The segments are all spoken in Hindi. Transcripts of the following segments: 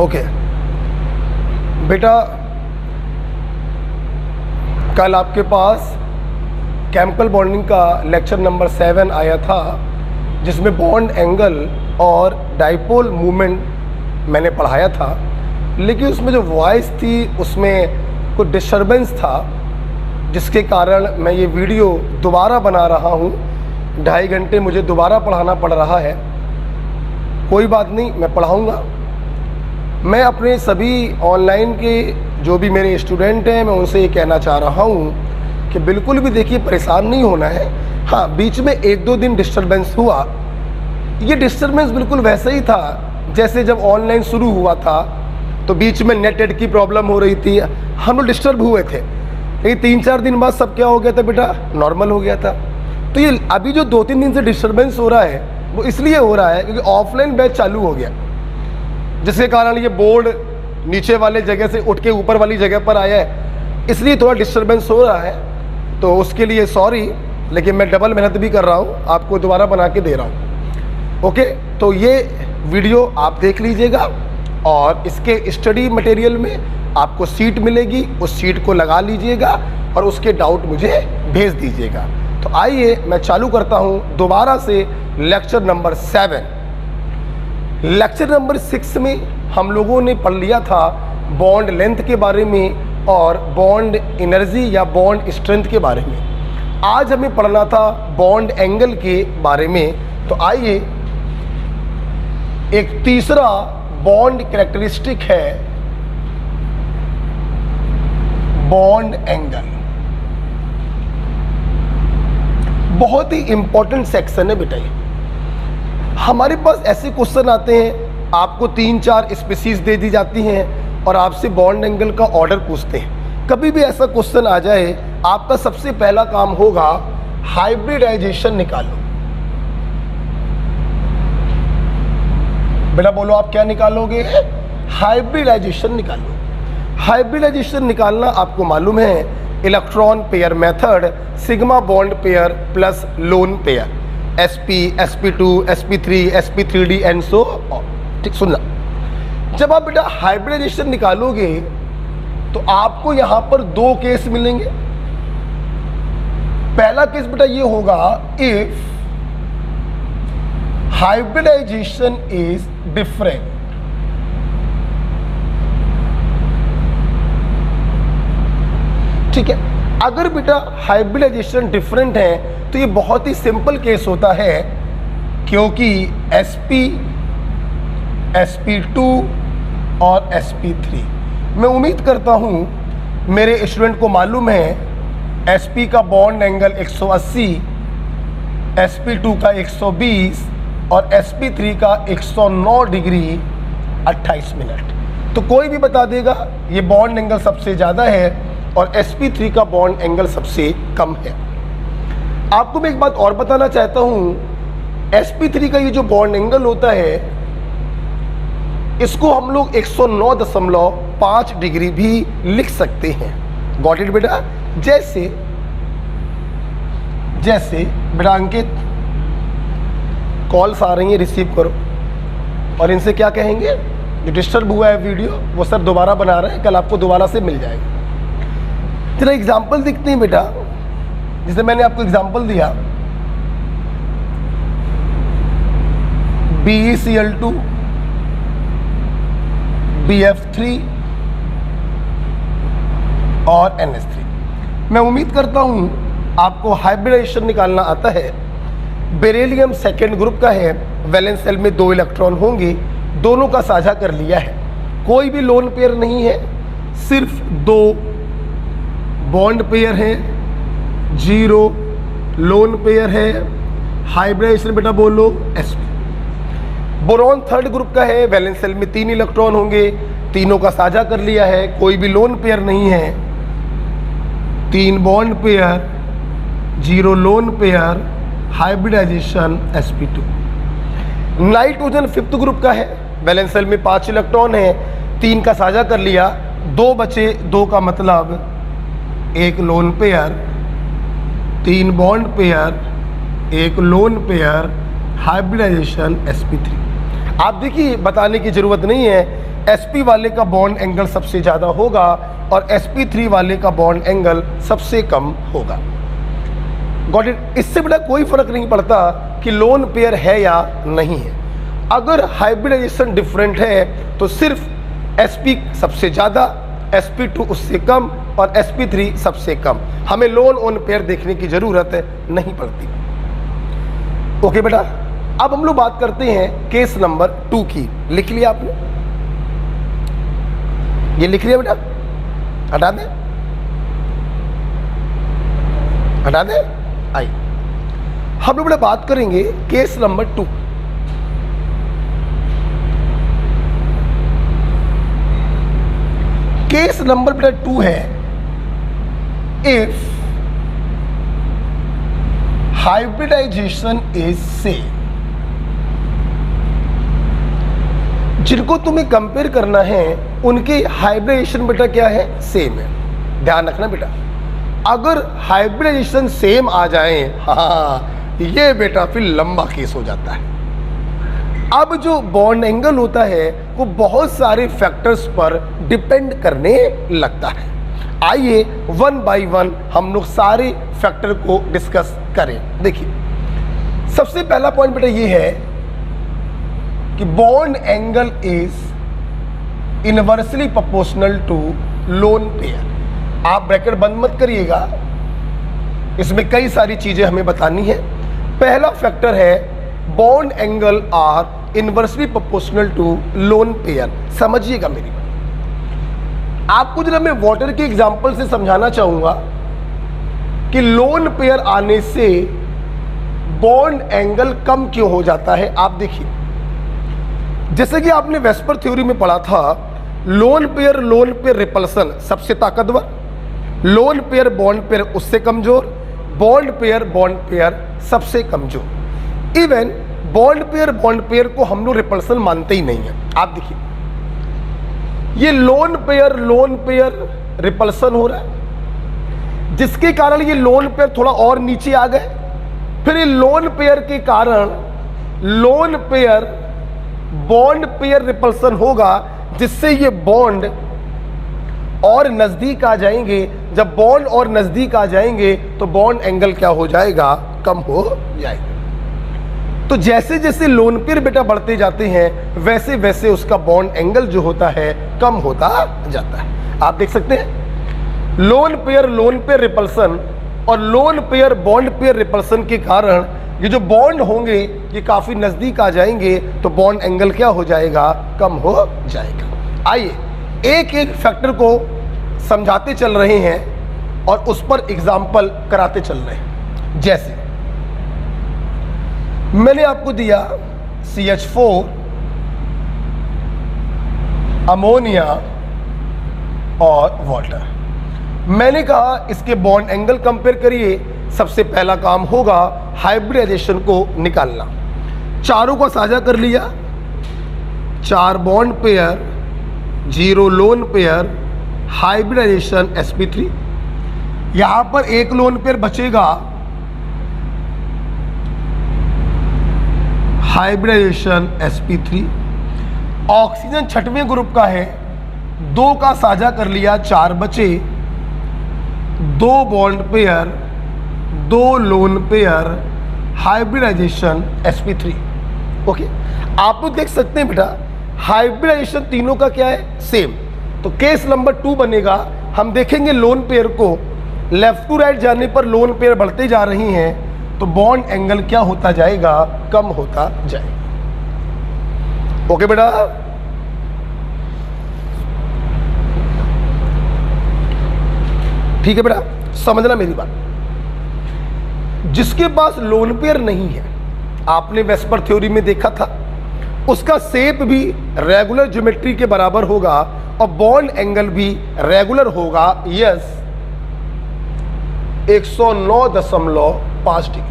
ओके बेटा, कल आपके पास केमिकल बॉन्डिंग का लेक्चर नंबर 7 आया था, जिसमें बॉन्ड एंगल और डाइपोल मूवमेंट मैंने पढ़ाया था। लेकिन उसमें जो वॉइस थी उसमें कुछ डिस्टरबेंस था, जिसके कारण मैं ये वीडियो दोबारा बना रहा हूँ। 2.5 घंटे मुझे दोबारा पढ़ाना पड़ रहा है। कोई बात नहीं, मैं पढ़ाऊँगा। मैं अपने सभी ऑनलाइन के जो भी मेरे स्टूडेंट हैं, मैं उनसे ये कहना चाह रहा हूँ कि बिल्कुल भी देखिए परेशान नहीं होना है। हाँ, बीच में 1-2 दिन डिस्टरबेंस हुआ। ये डिस्टरबेंस बिल्कुल वैसे ही था जैसे जब ऑनलाइन शुरू हुआ था, तो बीच में नेट की प्रॉब्लम हो रही थी, हम लोग डिस्टर्ब हुए थे। लेकिन 3-4 दिन बाद सब क्या हो गया था बेटा, नॉर्मल हो गया था। तो ये अभी जो 2-3 दिन से डिस्टरबेंस हो रहा है वो इसलिए हो रहा है क्योंकि ऑफलाइन बैच चालू हो गया, जिसके कारण ये बोर्ड नीचे वाले जगह से उठ के ऊपर वाली जगह पर आया है, इसलिए थोड़ा डिस्टरबेंस हो रहा है। तो उसके लिए सॉरी, लेकिन मैं डबल मेहनत भी कर रहा हूँ, आपको दोबारा बना के दे रहा हूँ। ओके, तो ये वीडियो आप देख लीजिएगा और इसके स्टडी मटेरियल में आपको सीट मिलेगी, उस सीट को लगा लीजिएगा और उसके डाउट मुझे भेज दीजिएगा। तो आइए मैं चालू करता हूँ दोबारा से लेक्चर नंबर 7। लेक्चर नंबर 6 में हम लोगों ने पढ़ लिया था बॉन्ड लेंथ के बारे में और बॉन्ड एनर्जी या बॉन्ड स्ट्रेंथ के बारे में। आज हमें पढ़ना था बॉन्ड एंगल के बारे में। तो आइए, एक तीसरा बॉन्ड कैरेक्टरिस्टिक है बॉन्ड एंगल। बहुत ही इंपॉर्टेंट सेक्शन है बेटा ये। हमारे पास ऐसे क्वेश्चन आते हैं, आपको 3-4 स्पीसीज दे दी जाती हैं और आपसे बॉन्ड एंगल का ऑर्डर पूछते हैं। कभी भी ऐसा क्वेश्चन आ जाए, आपका सबसे पहला काम होगा हाइब्रिडाइजेशन निकालो। बेटा बोलो, आप क्या निकालोगे? हाइब्रिडाइजेशन निकालो। हाइब्रिडाइजेशन निकालना आपको मालूम है, electron pair method, sigma bond pair plus lone pair, sp, sp2, sp3, sp3d and so. ठीक, सुनना, जब आप बेटा हाइब्रिडाइजेशन निकालोगे तो आपको यहां पर 2 केस मिलेंगे। पहला केस बेटा ये होगा, इफ हाइब्रिडाइजेशन इज डिफरेंट। ठीक है, अगर बेटा हाइब्रिडाइजेशन डिफरेंट है तो ये बहुत ही सिंपल केस होता है, क्योंकि sp, sp2 और sp3, मैं उम्मीद करता हूँ मेरे स्टूडेंट को मालूम है sp का बॉन्ड एंगल 180, sp2 का 120 और sp3 का 109 डिग्री 28 मिनट। तो कोई भी बता देगा ये बॉन्ड एंगल सबसे ज़्यादा है और sp3 का बॉन्ड एंगल सबसे कम है। आपको मैं एक बात और बताना चाहता हूँ, sp3 का ये जो बॉन्ड एंगल होता है, इसको हम लोग 109.5 डिग्री भी लिख सकते हैं। गॉट इट बेटा? जैसे बेटा अंकित, कॉल्स आ रही हैं, रिसीव करो और इनसे क्या कहेंगे, जो डिस्टर्ब हुआ है वीडियो वो सर दोबारा बना रहे हैं, कल आपको दोबारा से मिल जाएगा। तेरा एग्जाम्पल दिखते हैं बेटा, जैसे मैंने आपको एग्जाम्पल दिया, BeCl2, BF3 और NH3। मैं उम्मीद करता हूं आपको हाइब्रिडाइजेशन निकालना आता है। बेरिलियम सेकेंड ग्रुप का है, वैलेंस शेल में 2 इलेक्ट्रॉन होंगे, दोनों का साझा कर लिया है, कोई भी लोन पेयर नहीं है, सिर्फ 2 बॉन्ड पेयर है, 0 लोन पेयर है। हाइब्रिडाइजेशन बेटा बोलो sp। बोरॉन थर्ड ग्रुप का है, वैलेंस शेल में 3 इलेक्ट्रॉन होंगे, तीनों का साझा कर लिया है, कोई भी लोन पेयर नहीं है, 3 bond pair, 0 lone pair, hybridisation sp2। Nitrogen fifth group का है, वैलेंस शेल में 5 इलेक्ट्रॉन है, 3 का साझा कर लिया, 2 बचे, 2 का मतलब 1 lone pair, 3 bond pair, 1 lone pair, hybridisation sp3। आप देखिए, बताने की ज़रूरत नहीं है sp वाले का बॉन्ड एंगल सबसे ज़्यादा होगा और sp3 वाले का बॉन्ड एंगल सबसे कम होगा। Got it? इससे बड़ा कोई फर्क नहीं पड़ता कि लोन पेयर है या नहीं है। अगर हाइब्रिडाइजेशन डिफरेंट है तो सिर्फ sp सबसे ज़्यादा, sp2 उससे कम और sp3 सबसे कम, हमें लोन ऑन पेयर देखने की ज़रूरत नहीं पड़ती। ओके बेटा, अब हम लोग बात करते हैं केस नंबर 2 की। लिख लिया आपने? ये लिख लिया बेटा? हटा दें? हटा दें? आइए हम लोग बेटा बात करेंगे केस नंबर 2। केस नंबर बेटा 2 है, इफ हाइब्रिडाइजेशन इज सेम। जिनको तुम्हें कंपेयर करना है उनके हाइब्रिडाइजेशन बेटा क्या है? सेम है। ध्यान रखना बेटा, अगर हाइब्रिडाइजेशन सेम आ जाए, हाँ, ये बेटा फिर लंबा केस हो जाता है। अब जो बॉन्ड एंगल होता है वो बहुत सारे फैक्टर्स पर डिपेंड करने लगता है। आइए वन बाय वन हम लोग सारे फैक्टर को डिस्कस करें। देखिए, सबसे पहला पॉइंट बेटा ये है कि bond angle is inversely proportional to lone pair. आप ब्रैकेट बंद मत करिएगा, इसमें कई सारी चीजें हमें बतानी है। पहला फैक्टर है bond angle are inversely proportional to lone pair. समझिएगा मेरी बात। आपको जरा मैं वाटर के एग्जांपल से समझाना चाहूंगा कि लोन पेयर आने से बॉन्ड एंगल कम क्यों हो जाता है। आप देखिए, जैसे कि आपने वेस्पर थ्योरी में पढ़ा था, लोन पेयर रिपल्सन सबसे ताकतवर, लोन पेयर बॉन्ड पेयर उससे कमजोर, बॉन्ड पेयर सबसे कमजोर। इवन बॉन्ड पेयर को हम लोग रिपल्सन मानते ही नहीं है। आप देखिए, ये लोन पेयर रिपल्सन हो रहा है, जिसके कारण ये लोन पेयर थोड़ा और नीचे आ गए। फिर ये लोन पेयर के कारण lone pair bond pair repulsion होगा, जिससे ये बॉन्ड और नजदीक आ जाएंगे। जब बॉन्ड और नजदीक आ जाएंगे तो बॉन्ड एंगल क्या हो जाएगा? कम हो जाएगा। तो जैसे जैसे लोन पेयर बेटा बढ़ते जाते हैं वैसे वैसे उसका बॉन्ड एंगल जो होता है कम होता जाता है। आप देख सकते हैं लोन पेयर रिपल्सन और lone pair bond pair repulsion के कारण ये जो बॉन्ड होंगे ये काफी नजदीक आ जाएंगे, तो बॉन्ड एंगल क्या हो जाएगा? कम हो जाएगा। आइए एक एक फैक्टर को समझाते चल रहे हैं और उस पर एग्जाम्पल कराते चल रहे हैं। जैसे मैंने आपको दिया CH4 अमोनिया और वाटर। मैंने कहा इसके बॉन्ड एंगल कंपेयर करिए। सबसे पहला काम होगा हाइब्रिडाइजेशन को निकालना। चारों को साझा कर लिया, 4 bond pair, 0 lone pair, hybridisation sp3। यहां पर एक लोन पेयर बचेगा, हाइब्रिडाइजेशन sp3। ऑक्सीजन छठवें ग्रुप का है, 2 का साझा कर लिया, 4 बचे, 2 bond pair, 2 lone pair, hybridisation sp3। Okay, आप लोग देख सकते हैं बेटा हाइब्रिडाइजेशन तीनों का क्या है? सेम। तो केस नंबर 2 बनेगा। हम देखेंगे लोन पेयर को लेफ्ट टू राइट जाने पर लोन पेयर बढ़ते जा रही हैं, तो बॉन्ड एंगल क्या होता जाएगा? कम होता जाएगा। ओके बेटा, ठीक है बेटा, समझना मेरी बात। जिसके पास लोन पेयर नहीं है, आपने वेस्पर थ्योरी में देखा था, उसका शेप भी रेगुलर ज्योमेट्री के बराबर होगा और बॉन्ड एंगल भी रेगुलर होगा। Yes, 109.5 degree.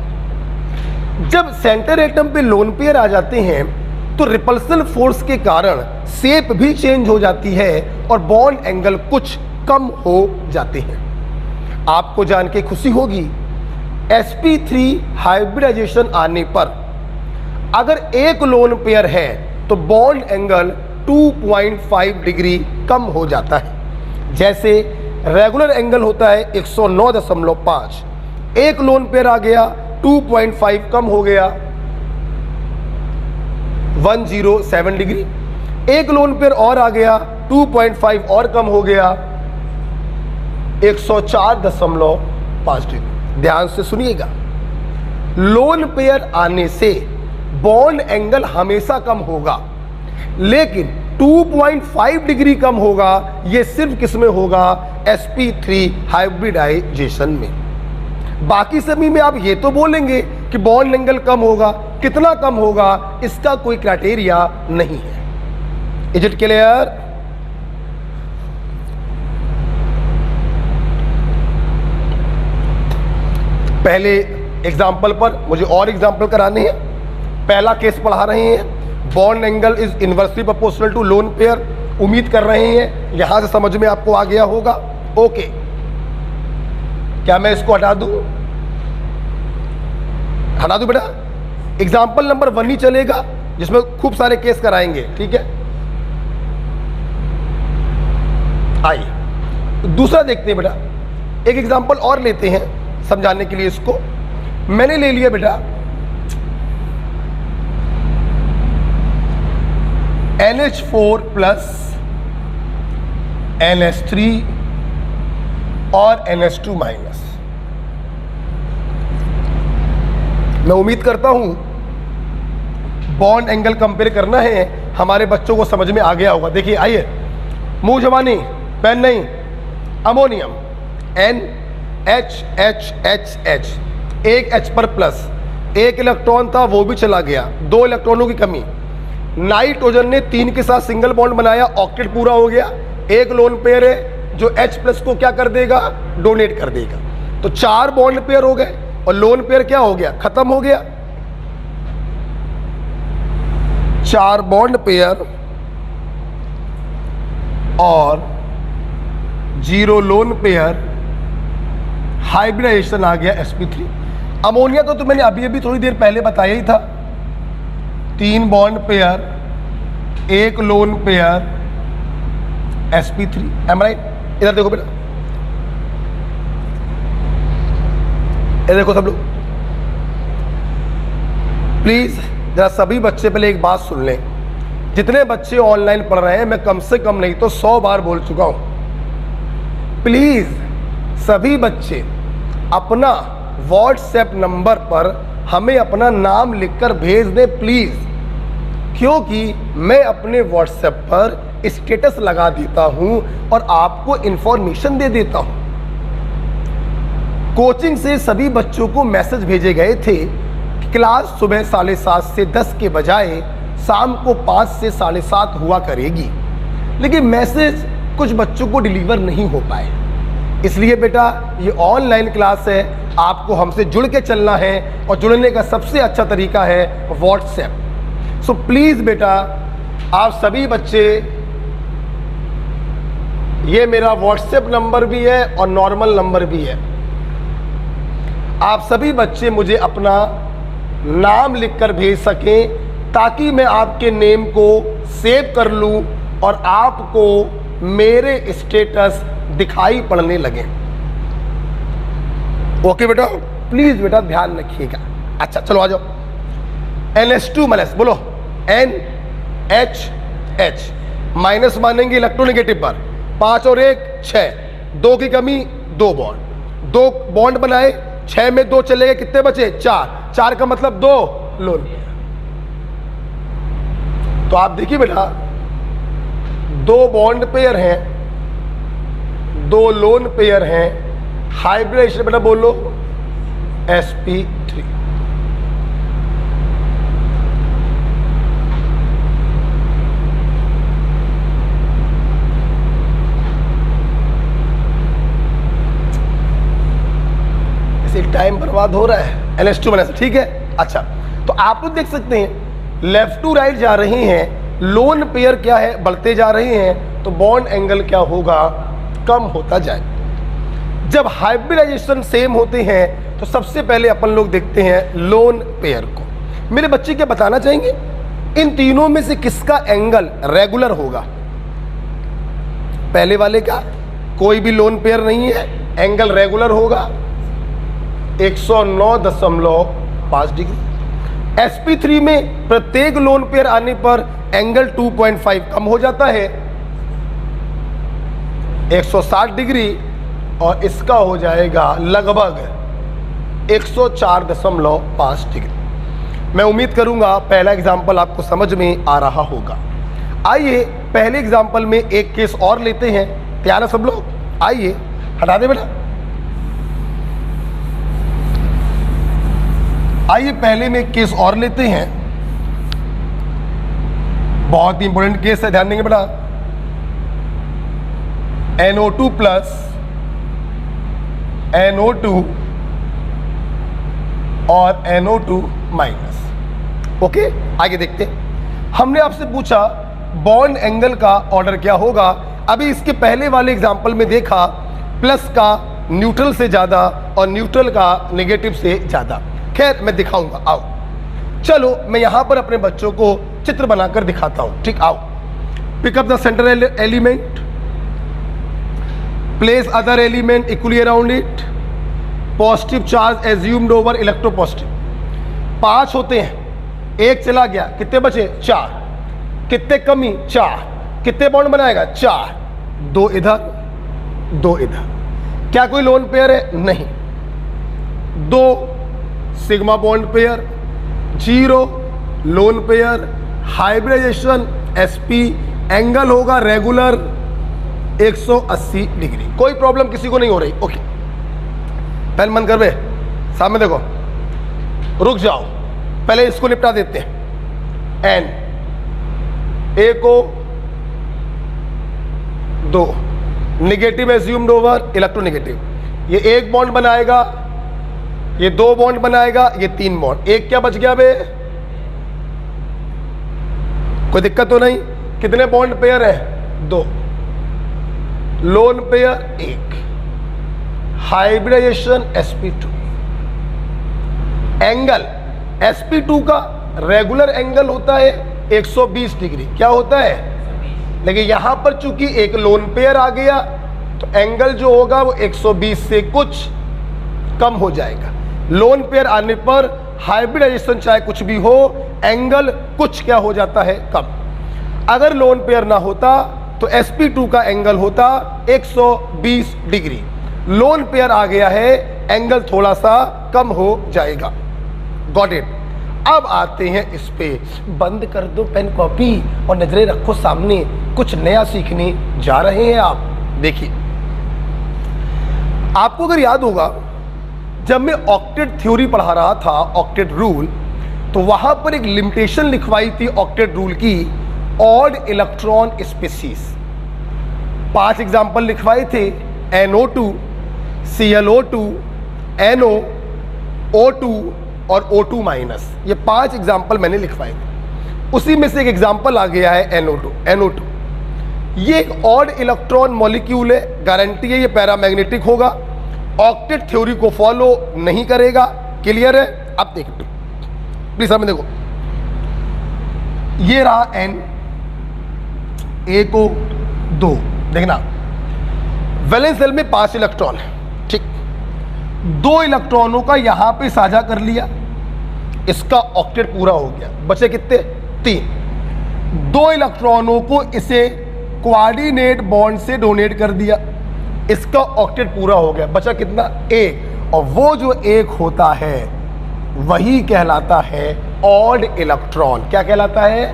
जब सेंटर एटम पे लोन पेयर आ जाते हैं तो रिपल्सन फोर्स के कारण शेप भी चेंज हो जाती है और बॉन्ड एंगल कुछ कम हो जाते हैं। आपको जान के खुशी होगी sp3 हाइब्रिडाइजेशन आने पर अगर एक लोन पेयर है तो बॉन्ड एंगल 2.5 डिग्री कम हो जाता है। जैसे रेगुलर एंगल होता है 109.5, एक लोन पेयर आ गया 2.5 कम हो गया 107 डिग्री, एक लोन पेयर और आ गया 2.5 और कम हो गया 104.5 डिग्री। ध्यान से सुनिएगा, लोन पेयर आने से बॉन्ड एंगल हमेशा कम होगा, लेकिन 2.5 डिग्री कम होगा। यह सिर्फ किस में होगा? sp3 हाइब्रिडाइजेशन में। बाकी सभी में आप ये तो बोलेंगे कि बॉन्ड एंगल कम होगा, कितना कम होगा इसका कोई क्राइटेरिया नहीं है। Is it clear? पहले एग्जाम्पल पर मुझे और एग्जाम्पल कराने हैं। पहला केस पढ़ा रहे हैं, bond angle is inversely proportional to lone pair. उम्मीद कर रहे हैं यहां से समझ में आपको आ गया होगा। ओके, क्या मैं इसको हटा दूं? हटा दूं बेटा? एग्जाम्पल नंबर 1 ही चलेगा, जिसमें खूब सारे केस कराएंगे, ठीक है? आइए दूसरा देखते हैं बेटा। एक एग्जाम्पल और लेते हैं समझाने के लिए। इसको मैंने ले लिया बेटा NH4 प्लस NH3 और NH2 माइनस। मैं उम्मीद करता हूं बॉन्ड एंगल कंपेयर करना है, हमारे बच्चों को समझ में आ गया होगा। देखिए आइए, मुंह जवानी, पेन नहीं, अमोनियम NHHHH, एक H पर प्लस, एक इलेक्ट्रॉन था वो भी चला गया, 2 इलेक्ट्रॉनों की कमी। नाइट्रोजन ने 3 के साथ सिंगल बॉन्ड बनाया, ऑक्टेट पूरा हो गया। एक लोन पेयर है जो H प्लस को क्या कर देगा? डोनेट कर देगा। तो 4 बॉन्ड पेयर हो गए और लोन पेयर क्या हो गया? खत्म हो गया। 4 बॉन्ड पेयर और 0 लोन पेयर, हाइब्रिडाइजेशन आ गया sp3। अमोनिया तो मैंने अभी अभी थोड़ी देर पहले बताया ही था, 3 bond pair, 1 lone pair, sp3। Am right? इधर देखो बेटा, इधर देखो सब लोग प्लीज। जरा सभी बच्चे पहले एक बात सुन लें। जितने बच्चे ऑनलाइन पढ़ रहे हैं, मैं कम से कम नहीं तो 100 बार बोल चुका हूं। प्लीज सभी बच्चे अपना व्हाट्सएप नंबर पर हमें अपना नाम लिखकर भेज दें प्लीज, क्योंकि मैं अपने व्हाट्सएप पर स्टेटस लगा देता हूं और आपको इंफॉर्मेशन दे देता हूं। कोचिंग से सभी बच्चों को मैसेज भेजे गए थे कि क्लास सुबह 7:30 से 10 के बजाय शाम को 5 से 7:30 हुआ करेगी, लेकिन मैसेज कुछ बच्चों को डिलीवर नहीं हो पाए। इसलिए बेटा ये ऑनलाइन क्लास है, आपको हमसे जुड़ के चलना है और जुड़ने का सबसे अच्छा तरीका है व्हाट्सएप। सो प्लीज़ बेटा आप सभी बच्चे, ये मेरा व्हाट्सएप नंबर भी है और नॉर्मल नंबर भी है, आप सभी बच्चे मुझे अपना नाम लिखकर भेज सकें ताकि मैं आपके नेम को सेव कर लूं और आपको मेरे स्टेटस दिखाई पड़ने लगे। ओके बेटा, प्लीज बेटा ध्यान रखिएगा। अच्छा चलो आ जाओ। NH2 माइनस, बोलो NHH माइनस मानेंगे इलेक्ट्रोनेगेटिव पर, 5 और 1 6, 2 की कमी 2 बॉन्ड, 2 बॉन्ड बनाए, 6 में 2 चले गए, कितने बचे? 4, 4 का मतलब 2 लोन। तो आप देखिए बेटा 2 बॉन्ड पेयर हैं, 2 लोन पेयर हैं, हाइब्रिडाइजेशन बेटा बोलो sp3। ऐसे टाइम बर्बाद हो रहा है। NH2 माइनस, ठीक है। अच्छा तो आप लोग देख सकते हैं लेफ्ट टू राइट जा रहे हैं, लोन पेयर क्या है? बढ़ते जा रहे हैं, तो बॉन्ड एंगल क्या होगा? कम होता जाए। जब हाइब्रिडाइजेशन सेम होते हैं तो सबसे पहले अपन लोग देखते हैं लोन पेयर को। मेरे बच्चे क्या बताना चाहेंगे? इन तीनों में से किसका एंगल रेगुलर होगा? पहले वाले का कोई भी लोन पेयर नहीं है, एंगल रेगुलर होगा 109.5 डिग्री। sp3 में प्रत्येक लोन पेयर आने पर एंगल 2.5 कम हो जाता है 160 डिग्री, और इसका हो जाएगा लगभग 104.5 डिग्री। मैं उम्मीद करूंगा पहला एग्जाम्पल आपको समझ में आ रहा होगा। आइए पहले एग्जाम्पल में एक केस और लेते हैं। तैयार है सब लोग? आइए हटा दे बेटा। आइए पहले में एक केस और लेते हैं, बहुत ही इंपॉर्टेंट केस है, ध्यान देंगे बेटा। NO2 प्लस NO2 और NO2 माइनस। ओके, आगे देखते हैं। हमने आपसे पूछा बॉन्ड एंगल का ऑर्डर क्या होगा। अभी इसके पहले वाले एग्जाम्पल में देखा प्लस का न्यूट्रल से ज़्यादा और न्यूट्रल का नेगेटिव से ज़्यादा। खैर मैं दिखाऊंगा, आओ चलो मैं यहां पर अपने बच्चों को चित्र बनाकर दिखाता हूं। ठीक, आओ। Pick up the centre element, place other element equally around it, positive charge assumed over electropositive. 5 होते हैं, एक चला गया, कितने बचे? 4। कितने कमी? 4। कितने बॉन्ड बनाएगा? 4। 2 इधर 2 इधर। क्या कोई लोन पेयर है? नहीं। 2 sigma bond pair, 0 lone pair, hybridisation sp, angle होगा रेगुलर 180 डिग्री। कोई प्रॉब्लम किसी को नहीं हो रही। ओके, पहले मन कर बे, सामने देखो, रुक जाओ, पहले इसको निपटा देते हैं। n a को 2 नेगेटिव एज्यूम्ड ओवर इलेक्ट्रोनेगेटिव, ये एक बॉन्ड बनाएगा, ये 2 बॉन्ड बनाएगा, ये 3 बॉन्ड। एक क्या बच गया बे? कोई दिक्कत तो नहीं? कितने बॉन्ड पेयर है? 2। Lone pair 1, hybridisation sp2। Angle sp2 का रेगुलर एंगल होता है 120 डिग्री। क्या होता है? लेकिन यहां पर चूंकि एक लोन पेयर आ गया तो एंगल जो होगा वो 120 से कुछ कम हो जाएगा। लोन पेयर आने पर हाइब्रिडाइजेशन चाहे कुछ भी हो, एंगल कुछ क्या हो जाता है? कम। अगर लोन पेयर ना होता तो sp2 का एंगल होता 120 डिग्री। लोन पेयर आ गया है, एंगल थोड़ा सा कम हो जाएगा। Got it. अब आते हैं इस पे। बंद कर दो पेन कॉपी और नजरें रखो सामने, कुछ नया सीखने जा रहे हैं आप। देखिए, आपको अगर याद होगा जब मैं ऑक्टेट थ्योरी पढ़ा रहा था, ऑक्टेट रूल, तो वहां पर एक लिमिटेशन लिखवाई थी ऑक्टेट रूल की, ऑड इलेक्ट्रॉन स्पीसीज। 5 एग्जाम्पल लिखवाए थे, NO2, ClO2, NO, O2 और O2 माइनस। ये 5 एग्जाम्पल मैंने लिखवाए थे। उसी में से एक एग्जाम्पल आ गया है NO2। ये एक ऑड इलेक्ट्रॉन मॉलिक्यूल है, गारंटी है ये पैरामैग्नेटिक होगा, ऑक्टेट थ्योरी को फॉलो नहीं करेगा। क्लियर है? अब देखो प्लीज सामने देखो, ये रहा N, A को 2, देखना वैलेंस शेल में 5 इलेक्ट्रॉन है। ठीक, 2 इलेक्ट्रॉनों का यहां पे साझा कर लिया, इसका ऑक्टेट पूरा हो गया। बचे कितने? 3। 2 इलेक्ट्रॉनों को इसे कोऑर्डिनेट बॉन्ड से डोनेट कर दिया, इसका ऑक्टेट पूरा हो गया। बचा कितना? 1। और वो जो 1 होता है वही कहलाता है ऑड इलेक्ट्रॉन। क्या कहलाता है?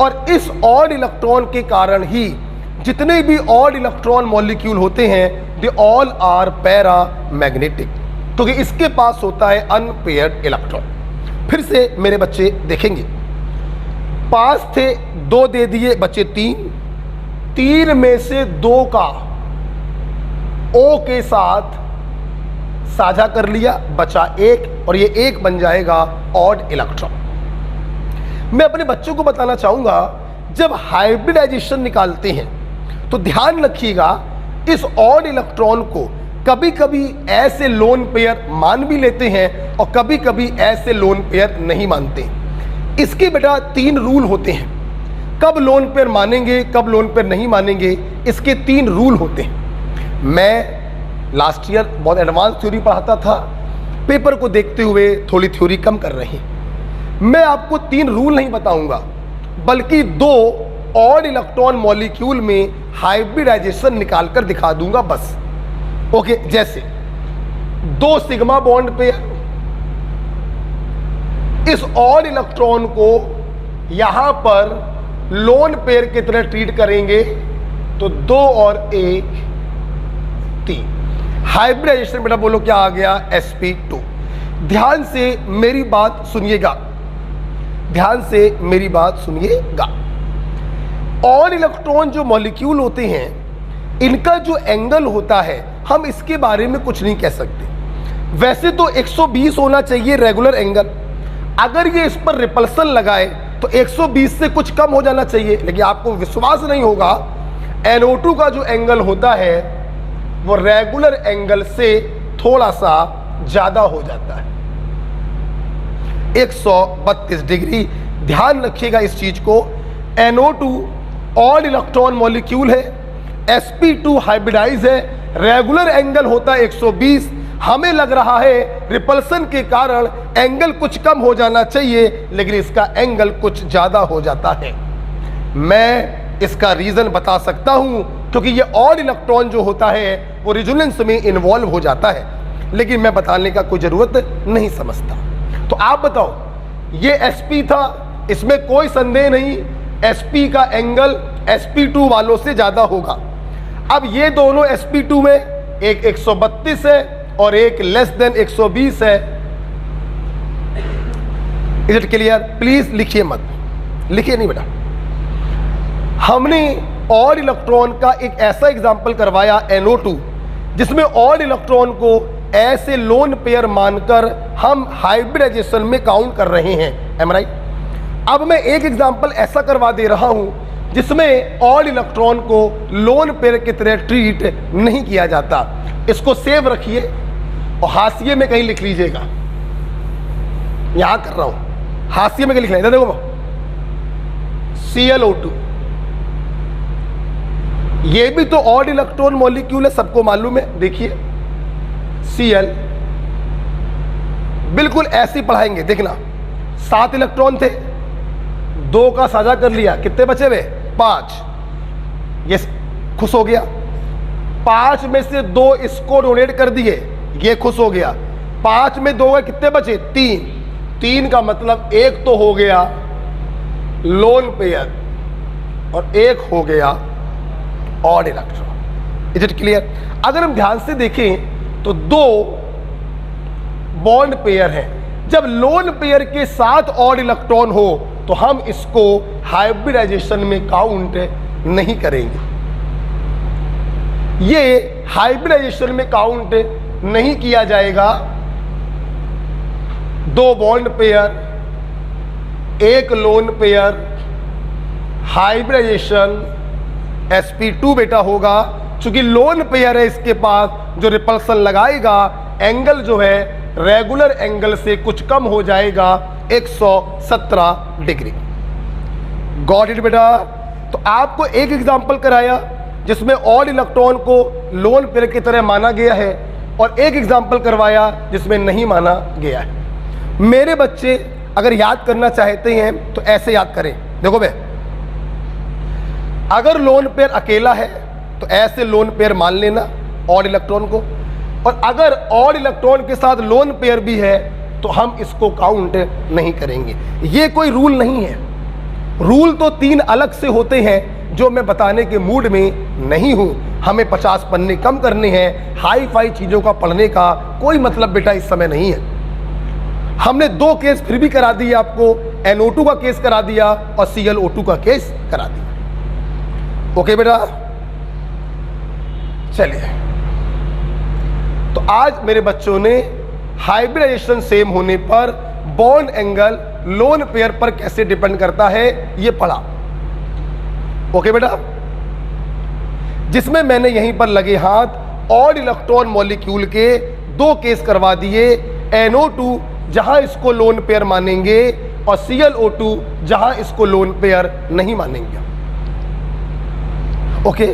और इस ऑड इलेक्ट्रॉन के कारण ही जितने भी ऑड इलेक्ट्रॉन मॉलिक्यूल होते हैं दे ऑल आर पैरामैग्नेटिक, क्योंकि इसके पास होता है अनपेयर्ड इलेक्ट्रॉन। फिर से मेरे बच्चे देखेंगे, 5 थे, 2 दे दिए, बचे 3। 3 में से 2 का O के साथ साझा कर लिया, बचा 1, और ये 1 बन जाएगा ऑड इलेक्ट्रॉन। मैं अपने बच्चों को बताना चाहूंगा, जब हाइब्रिडाइजेशन निकालते हैं तो ध्यान रखिएगा, इस ऑड इलेक्ट्रॉन को कभी कभी ऐसे लोन पेयर मान भी लेते हैं और कभी कभी ऐसे लोन पेयर नहीं मानते। इसके बेटा 3 रूल होते हैं, कब लोन पेयर मानेंगे कब लोन पेयर नहीं मानेंगे, इसके 3 रूल होते हैं। मैं लास्ट ईयर बहुत एडवांस थ्योरी पढ़ाता था, पेपर को देखते हुए थोड़ी थ्योरी कम कर रही। मैं आपको 3 रूल नहीं बताऊंगा, बल्कि 2 ऑड इलेक्ट्रॉन मॉलिक्यूल में हाइब्रिडाइजेशन निकाल कर दिखा दूंगा बस। ओके, जैसे 2 सिग्मा बॉन्ड पेयर, इस ऑड इलेक्ट्रॉन को यहां पर लोन पेयर की तरह ट्रीट करेंगे तो 2 और 1 3, हाइब्रिडाइजेशन बेटा बोलो क्या आ गया, sp2। ध्यान से मेरी बात सुनिएगा, ध्यान से मेरी बात सुनिएगा। ऑड इलेक्ट्रॉन जो मॉलिक्यूल होते हैं, इनका जो एंगल होता है, हम इसके बारे में कुछ नहीं कह सकते। वैसे तो 120 होना चाहिए रेगुलर एंगल, अगर ये इस पर रिपल्सन लगाए तो 120 से कुछ कम हो जाना चाहिए, लेकिन आपको विश्वास नहीं होगा, NO2 का जो एंगल होता है वो रेगुलर एंगल से थोड़ा सा ज्यादा हो जाता है, 132 डिग्री। ध्यान रखिएगा इस चीज को। NO2 ऑड इलेक्ट्रॉन मॉलिक्यूल है, sp2 हाइब्रिडाइज है, रेगुलर एंगल होता है 120। हमें लग रहा है रिपल्सन के कारण एंगल कुछ कम हो जाना चाहिए, लेकिन इसका एंगल कुछ ज्यादा हो जाता है। मैं इसका रीजन बता सकता हूं, क्योंकि ये ऑड इलेक्ट्रॉन जो होता है वो रिजोनेंस में इन्वॉल्व हो जाता है, लेकिन मैं बताने का कोई जरूरत नहीं समझता। तो आप बताओ, ये sp था, इसमें कोई संदेह नहीं, sp का एंगल sp2 वालों से ज्यादा होगा। अब ये दोनों sp2 में एक 132 है और एक लेस देन 120 है। Is it clear? प्लीज लिखिए मत, लिखिए नहीं बेटा। हमने ऑड इलेक्ट्रॉन का एक ऐसा एग्जाम्पल करवाया NO2, जिसमें ऑड इलेक्ट्रॉन को ऐसे लोन पेयर मानकर हम हाइब्रिडाइजेशन में काउंट कर रहे हैं। Am right? अब मैं एक एग्जाम्पल ऐसा करवा दे रहा हूं जिसमें ऑड इलेक्ट्रॉन को लोन पेयर की तरह ट्रीट नहीं किया जाता। इसको सेव रखिए और हाशिए में कहीं लिख लीजिएगा, यहां कर रहा हूं, हाशिए में कहीं लिख लें, देखो ClO2, ये भी तो ऑड इलेक्ट्रॉन मॉलिक्यूल है, सबको मालूम है। देखिए Cl, बिल्कुल ऐसे ही पढ़ाएंगे, देखना 7 इलेक्ट्रॉन थे, 2 का साझा कर लिया, कितने बचे हुए? 5। ये खुश हो गया, 5 में से 2 इसको डोनेट कर दिए, ये खुश हो गया। 5 में 2 कितने बचे? 3। 3 का मतलब एक तो हो गया लोन पेयर और एक हो गया odd electron. Is it clear? अगर हम ध्यान से देखें तो 2 बॉन्ड पेयर हैं। जब लोन पेयर के साथ ऑड इलेक्ट्रॉन हो तो हम इसको हाइब्रिडाइजेशन में काउंट नहीं करेंगे। ये हाइब्रिडाइजेशन में काउंट नहीं किया जाएगा। 2 बॉन्ड पेयर, एक लोन पेयर, हाइब्रिडाइजेशन sp2 बेटा होगा। चूंकि लोन पेयर है इसके पास, जो रिपल्सन लगाएगा एंगल जो है रेगुलर एंगल से कुछ कम हो जाएगा, 117 डिग्री। गॉट इट बेटा? तो आपको एक एग्जांपल कराया जिसमें ऑड इलेक्ट्रॉन को लोन पेयर की तरह माना गया है, और एक एग्जांपल करवाया जिसमें नहीं माना गया है। मेरे बच्चे अगर याद करना चाहते हैं तो ऐसे याद करें। देखो बे, अगर लोन पेयर अकेला है तो ऐसे लोन पेयर मान लेना ऑड इलेक्ट्रॉन को, और अगर ऑड इलेक्ट्रॉन के साथ लोन पेयर भी है तो हम इसको काउंट नहीं करेंगे। ये कोई रूल नहीं है। रूल तो 3 अलग से होते हैं जो मैं बताने के मूड में नहीं हूं। हमें 50 पन्ने कम करने हैं, हाई फाई चीजों का पढ़ने का कोई मतलब बेटा इस समय नहीं है। हमने 2 केस फिर भी करा दिए आपको, NO2 का केस करा दिया और ClO2 का केस करा दिया। ओके बेटा, चलिए। तो आज मेरे बच्चों ने हाइब्रिडाइजेशन सेम होने पर बॉन्ड एंगल लोन पेयर पर कैसे डिपेंड करता है ये पढ़ा। ओके बेटा, जिसमें मैंने यहीं पर लगे हाथ ऑड इलेक्ट्रॉन मॉलिक्यूल के 2 केस करवा दिए। NO2 जहां इसको लोन पेयर मानेंगे और ClO2 जहां इसको लोन पेयर नहीं मानेंगे। ओके,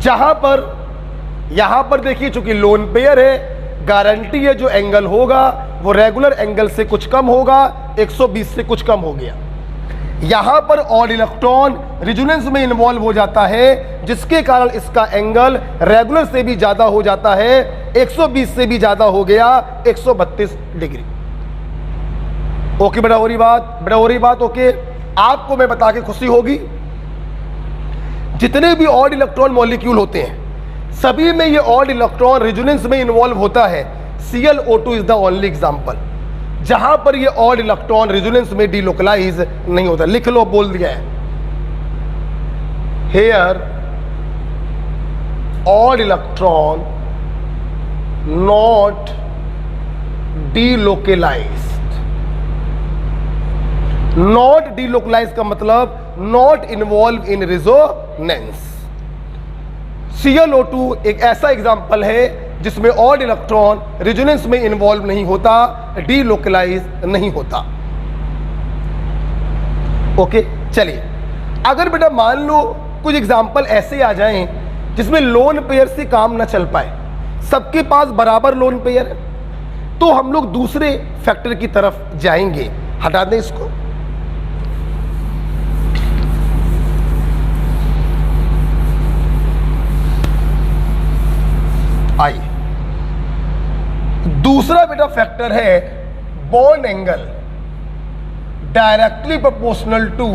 यहां पर देखिए चूंकि लोन पेयर है, गारंटी है जो एंगल होगा वो रेगुलर एंगल से कुछ कम होगा, 120 से कुछ कम हो गया। यहां पर ऑड इलेक्ट्रॉन रिजोनेंस में इन्वॉल्व हो जाता है, जिसके कारण इसका एंगल रेगुलर से भी ज्यादा हो जाता है, 120 से भी ज्यादा हो गया, 132 डिग्री। ओके बेटा, हो रही बात? ओके, आपको मैं बता के खुशी होगी, जितने भी ऑड इलेक्ट्रॉन मॉलिक्यूल होते हैं सभी में ये ऑड इलेक्ट्रॉन रिजोनेंस में इन्वॉल्व होता है। ClO2 is the only example जहां पर ये ऑड इलेक्ट्रॉन रिजोनेंस में डिलोकलाइज नहीं होता। लिख लो, बोल दिया है, here odd electron not delocalized. Not delocalize का मतलब not involve in resonance. ClO2 एक ऐसा एग्जाम्पल है जिसमें ऑड इलेक्ट्रॉन रिजोनेंस में इन्वॉल्व नहीं होता, डिलोकलाइज नहीं होता। ओके, चलिए, अगर बेटा मान लो कुछ एग्जाम्पल ऐसे आ जाएं जिसमें लोन पेयर से काम ना चल पाए, सबके पास बराबर लोन पेयर है, तो हम लोग दूसरे फैक्टर की तरफ जाएंगे। हटा दें इसको। आइए, दूसरा बेटा फैक्टर है bond angle directly proportional to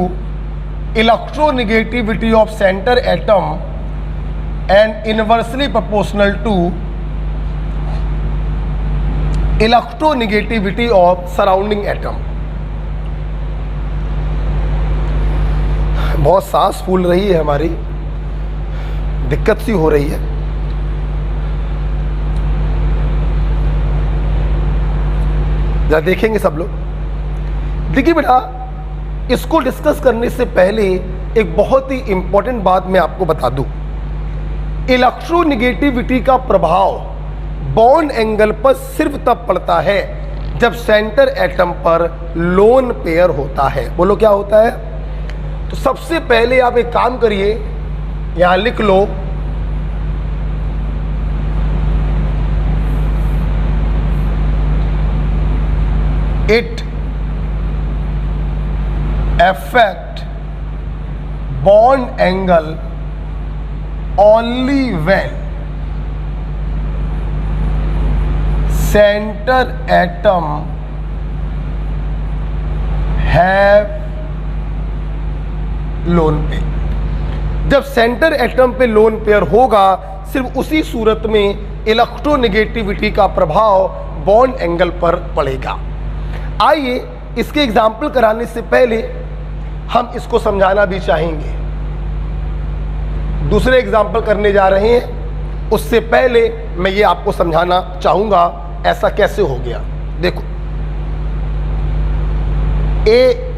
electronegativity of centre atom and inversely proportional to electronegativity of surrounding atom. बहुत सांस फूल रही है हमारी, दिक्कत सी हो रही है। जरा देखेंगे सब लोग। देखिए बेटा, इसको डिस्कस करने से पहले एक बहुत ही इंपॉर्टेंट बात मैं आपको बता दूं। इलेक्ट्रोनेगेटिविटी का प्रभाव बॉन्ड एंगल पर सिर्फ तब पड़ता है जब सेंटर एटम पर लोन पेयर होता है। बोलो क्या होता है? तो सबसे पहले आप एक काम करिए, यहां लिख लो, it affect bond angle only when center atom have lone pair। जब सेंटर एटम पे लोन पेयर होगा, सिर्फ उसी सूरत में इलेक्ट्रोनेगेटिविटी का प्रभाव बॉन्ड एंगल पर पड़ेगा। आइए, इसके एग्जाम्पल कराने से पहले हम इसको समझाना भी चाहेंगे। दूसरे एग्जाम्पल करने जा रहे हैं, उससे पहले मैं ये आपको समझाना चाहूंगा ऐसा कैसे हो गया। देखो, ए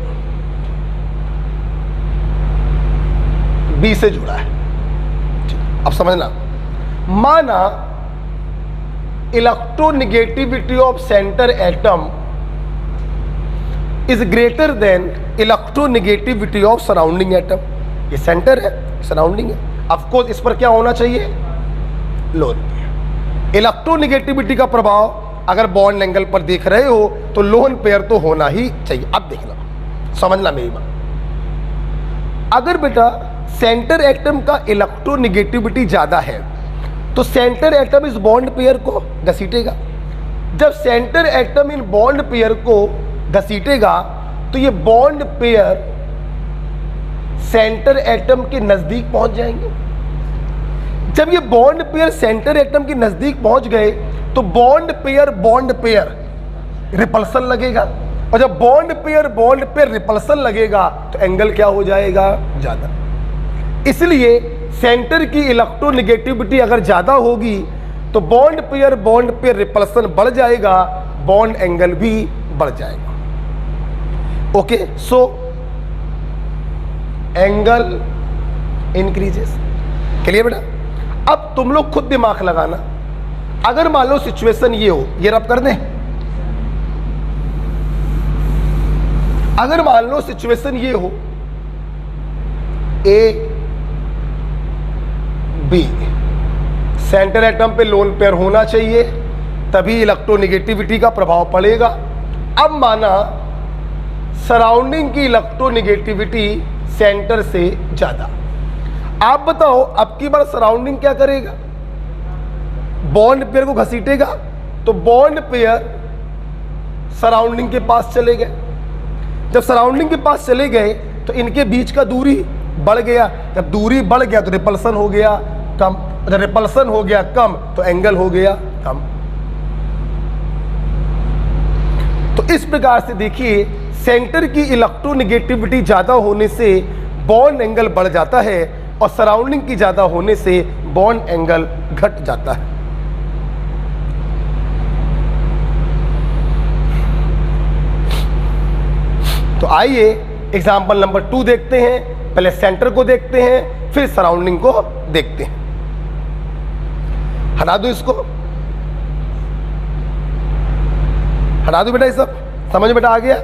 बी से जुड़ा है, अब समझना। माना electronegativity of centre atom is greater than electronegativity of surrounding atom. ये सेंटर है, सराउंडिंग है, ऑफ कोर्स इस पर क्या होना चाहिए? Lone pair. इलेक्ट्रोनेगेटिविटी का प्रभाव अगर बॉन्ड एंगल पर देख रहे हो तो लोन पेयर तो होना ही चाहिए। अब देखना, समझना मेरी बात। अगर बेटा सेंटर एटम का इलेक्ट्रोनेगेटिविटी ज्यादा है तो सेंटर एटम इस बॉन्ड पेयर को घसीटेगा। जब centre atom in bond pair को घसीटेगा तो ये बॉन्ड पेयर सेंटर एटम के नजदीक पहुंच जाएंगे। जब ये बॉन्ड पेयर सेंटर एटम के नजदीक पहुंच गए तो बॉन्ड पेयर रिपल्सन लगेगा, और जब बॉन्ड पेयर रिपल्सन लगेगा तो एंगल क्या हो जाएगा? ज्यादा। इसलिए सेंटर की इलेक्ट्रोनेगेटिविटी अगर ज्यादा होगी तो बॉन्ड पेयर रिपल्सन बढ़ जाएगा, बॉन्ड एंगल भी बढ़ जाएगा। Okay, so angle increases. Clear बेटा? अब तुम लोग खुद दिमाग लगाना। अगर मान लो सिचुएशन ये हो, ये रब कर दें, अगर मान लो सिचुएशन ये हो ए बी, सेंटर एटम पे लोन पेयर होना चाहिए तभी इलेक्ट्रोनेगेटिविटी का प्रभाव पड़ेगा। अब माना सराउंडिंग की इलेक्ट्रोनेगेटिविटी सेंटर से ज्यादा, आप बताओ अब की बार सराउंडिंग क्या करेगा? बॉन्ड पेयर को घसीटेगा, तो बॉन्ड पेयर सराउंडिंग के पास चले गए। जब सराउंडिंग के पास चले गए तो इनके बीच का दूरी बढ़ गया। जब दूरी बढ़ गया तो रिपल्सन हो गया कम, जब रिपल्सन हो गया कम तो एंगल हो गया कम। तो इस प्रकार से देखिए, सेंटर की इलेक्ट्रोनेगेटिविटी ज्यादा होने से बॉन्ड एंगल बढ़ जाता है और सराउंडिंग की ज्यादा होने से बॉन्ड एंगल घट जाता है। तो आइए एग्जाम्पल नंबर 2 देखते हैं। पहले सेंटर को देखते हैं, फिर सराउंडिंग को देखते हैं। हटा दो इसको, हटा दो बेटा, ये सब समझ बेटा आ गया।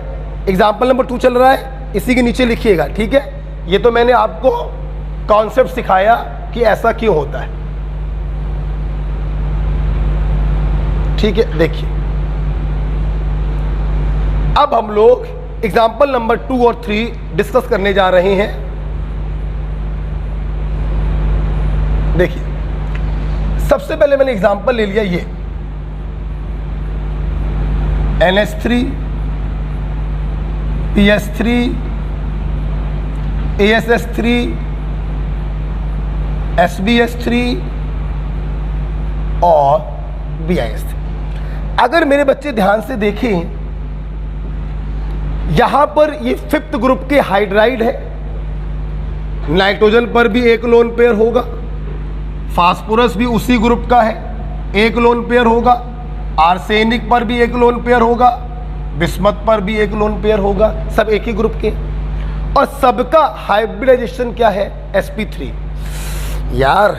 एग्जाम्पल नंबर 2 चल रहा है, इसी के नीचे लिखिएगा, ठीक है। ये तो मैंने आपको कॉन्सेप्ट सिखाया कि ऐसा क्यों होता है, ठीक है। देखिए अब हम लोग एग्जाम्पल नंबर 2 और 3 डिस्कस करने जा रहे हैं। देखिए सबसे पहले मैंने एग्जाम्पल ले लिया ये NH3 PS3 ASS3 SBS3 और BIS3। अगर मेरे बच्चे ध्यान से देखें, यहां पर ये 5th ग्रुप के हाइड्राइड है। नाइट्रोजन पर भी एक लोन पेयर होगा, फास्फोरस भी उसी ग्रुप का है, एक लोन पेयर होगा। आर्सेनिक पर भी एक लोन पेयर होगा, बिस्मथ पर भी एक लोन पेयर होगा, सब एक ही ग्रुप के। और सबका हाइब्रिडाइजेशन क्या है? sp3। यार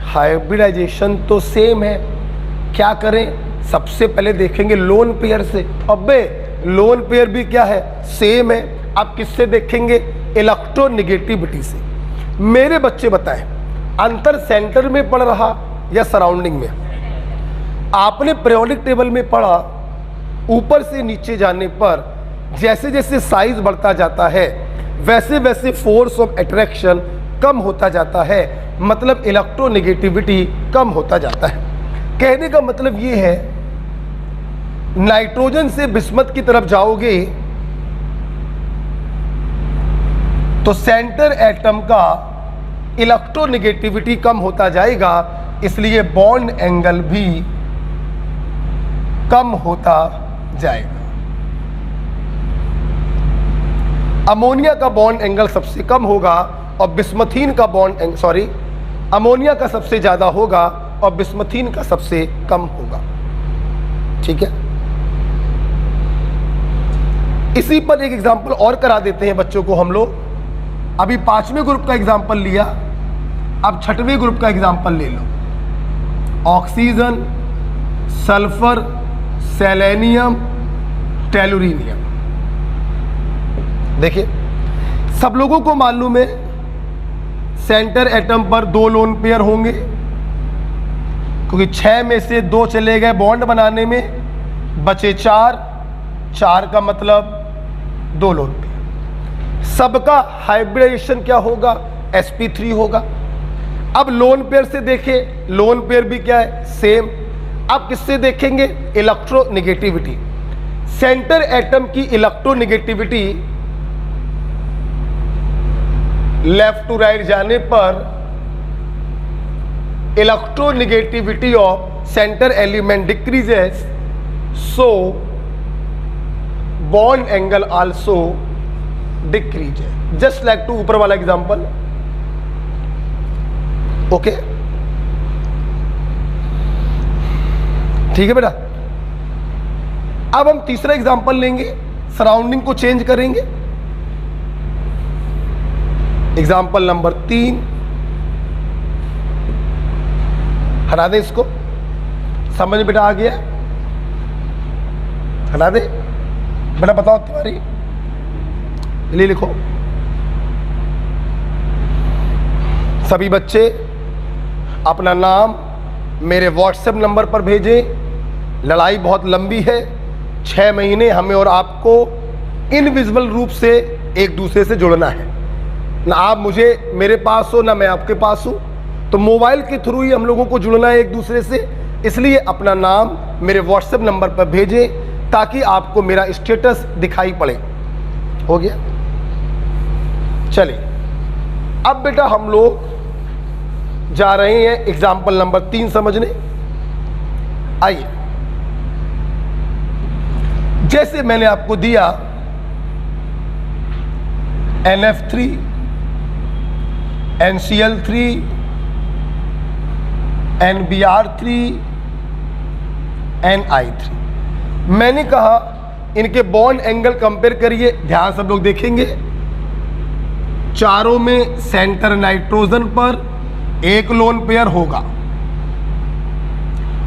हाइब्रिडाइजेशन तो सेम है, क्या करें? सबसे पहले देखेंगे लोन पेयर से। अबे लोन पेयर भी क्या है? सेम है। अब किससे देखेंगे? इलेक्ट्रोनेगेटिविटी से। मेरे बच्चे बताएं, अंतर सेंटर में पड़ रहा या सराउंडिंग में? आपने पीरियोडिक टेबल में पढ़ा, ऊपर से नीचे जाने पर जैसे जैसे साइज बढ़ता जाता है वैसे वैसे फोर्स ऑफ अट्रैक्शन कम होता जाता है, मतलब इलेक्ट्रोनेगेटिविटी कम होता जाता है। कहने का मतलब ये है, नाइट्रोजन से बिस्मथ की तरफ जाओगे तो सेंटर एटम का इलेक्ट्रोनेगेटिविटी कम होता जाएगा, इसलिए बॉन्ड एंगल भी कम होता जाएगा। अमोनिया का बॉन्ड एंगल सबसे कम होगा और बिस्मथीन का अमोनिया का सबसे ज्यादा होगा और बिस्मथीन का सबसे कम होगा, ठीक है। इसी पर एक एग्जांपल और करा देते हैं बच्चों को हम लोग। अभी 5वें ग्रुप का एग्जांपल लिया, अब 6वें ग्रुप का एग्जांपल ले लो। Oxygen, sulphur, selenium, tellurium. देखिए सब लोगों को मालूम है सेंटर एटम पर 2 लोन पेयर होंगे, क्योंकि 6 में से 2 चले गए बॉन्ड बनाने में, बचे 4 का मतलब 2 लोन पेयर। सबका हाइब्रिडाइजेशन क्या होगा? sp3 होगा। अब लोन पेयर से देखें, लोन पेयर भी क्या है? सेम। अब किससे देखेंगे? इलेक्ट्रोनेगेटिविटी। सेंटर एटम की इलेक्ट्रोनेगेटिविटी लेफ्ट टू राइट जाने पर electronegativity of centre element decreases, so bond angle also decreases, just like to ऊपर वाला एग्जांपल। ओके, ठीक है बेटा। अब हम तीसरा एग्जांपल लेंगे, सराउंडिंग को चेंज करेंगे। एग्जांपल नंबर 3, हटा दे इसको, समझ बेटा आ गया? हटा दे बेटा, बताओ तुम्हारी चलिए लिखो। सभी बच्चे अपना नाम मेरे व्हाट्सएप नंबर पर भेजें। लड़ाई बहुत लंबी है, 6 महीने हमें और आपको इनविजिबल रूप से एक दूसरे से जुड़ना है। ना आप मुझे मेरे पास हो, ना मैं आपके पास हूँ, तो मोबाइल के थ्रू ही हम लोगों को जुड़ना है एक दूसरे से। इसलिए अपना नाम मेरे व्हाट्सएप नंबर पर भेजें ताकि आपको मेरा स्टेटस दिखाई पड़े। हो गया? चलिए अब बेटा हम लोग जा रहे हैं एग्जाम्पल नंबर 3 समझने। आइए, जैसे मैंने आपको दिया NF3, NCl3, NBr3, Ni3, मैंने कहा इनके बॉन्ड एंगल कंपेयर करिए। ध्यान सब लोग देखेंगे, चारों में सेंटर नाइट्रोजन पर एक लोन पेयर होगा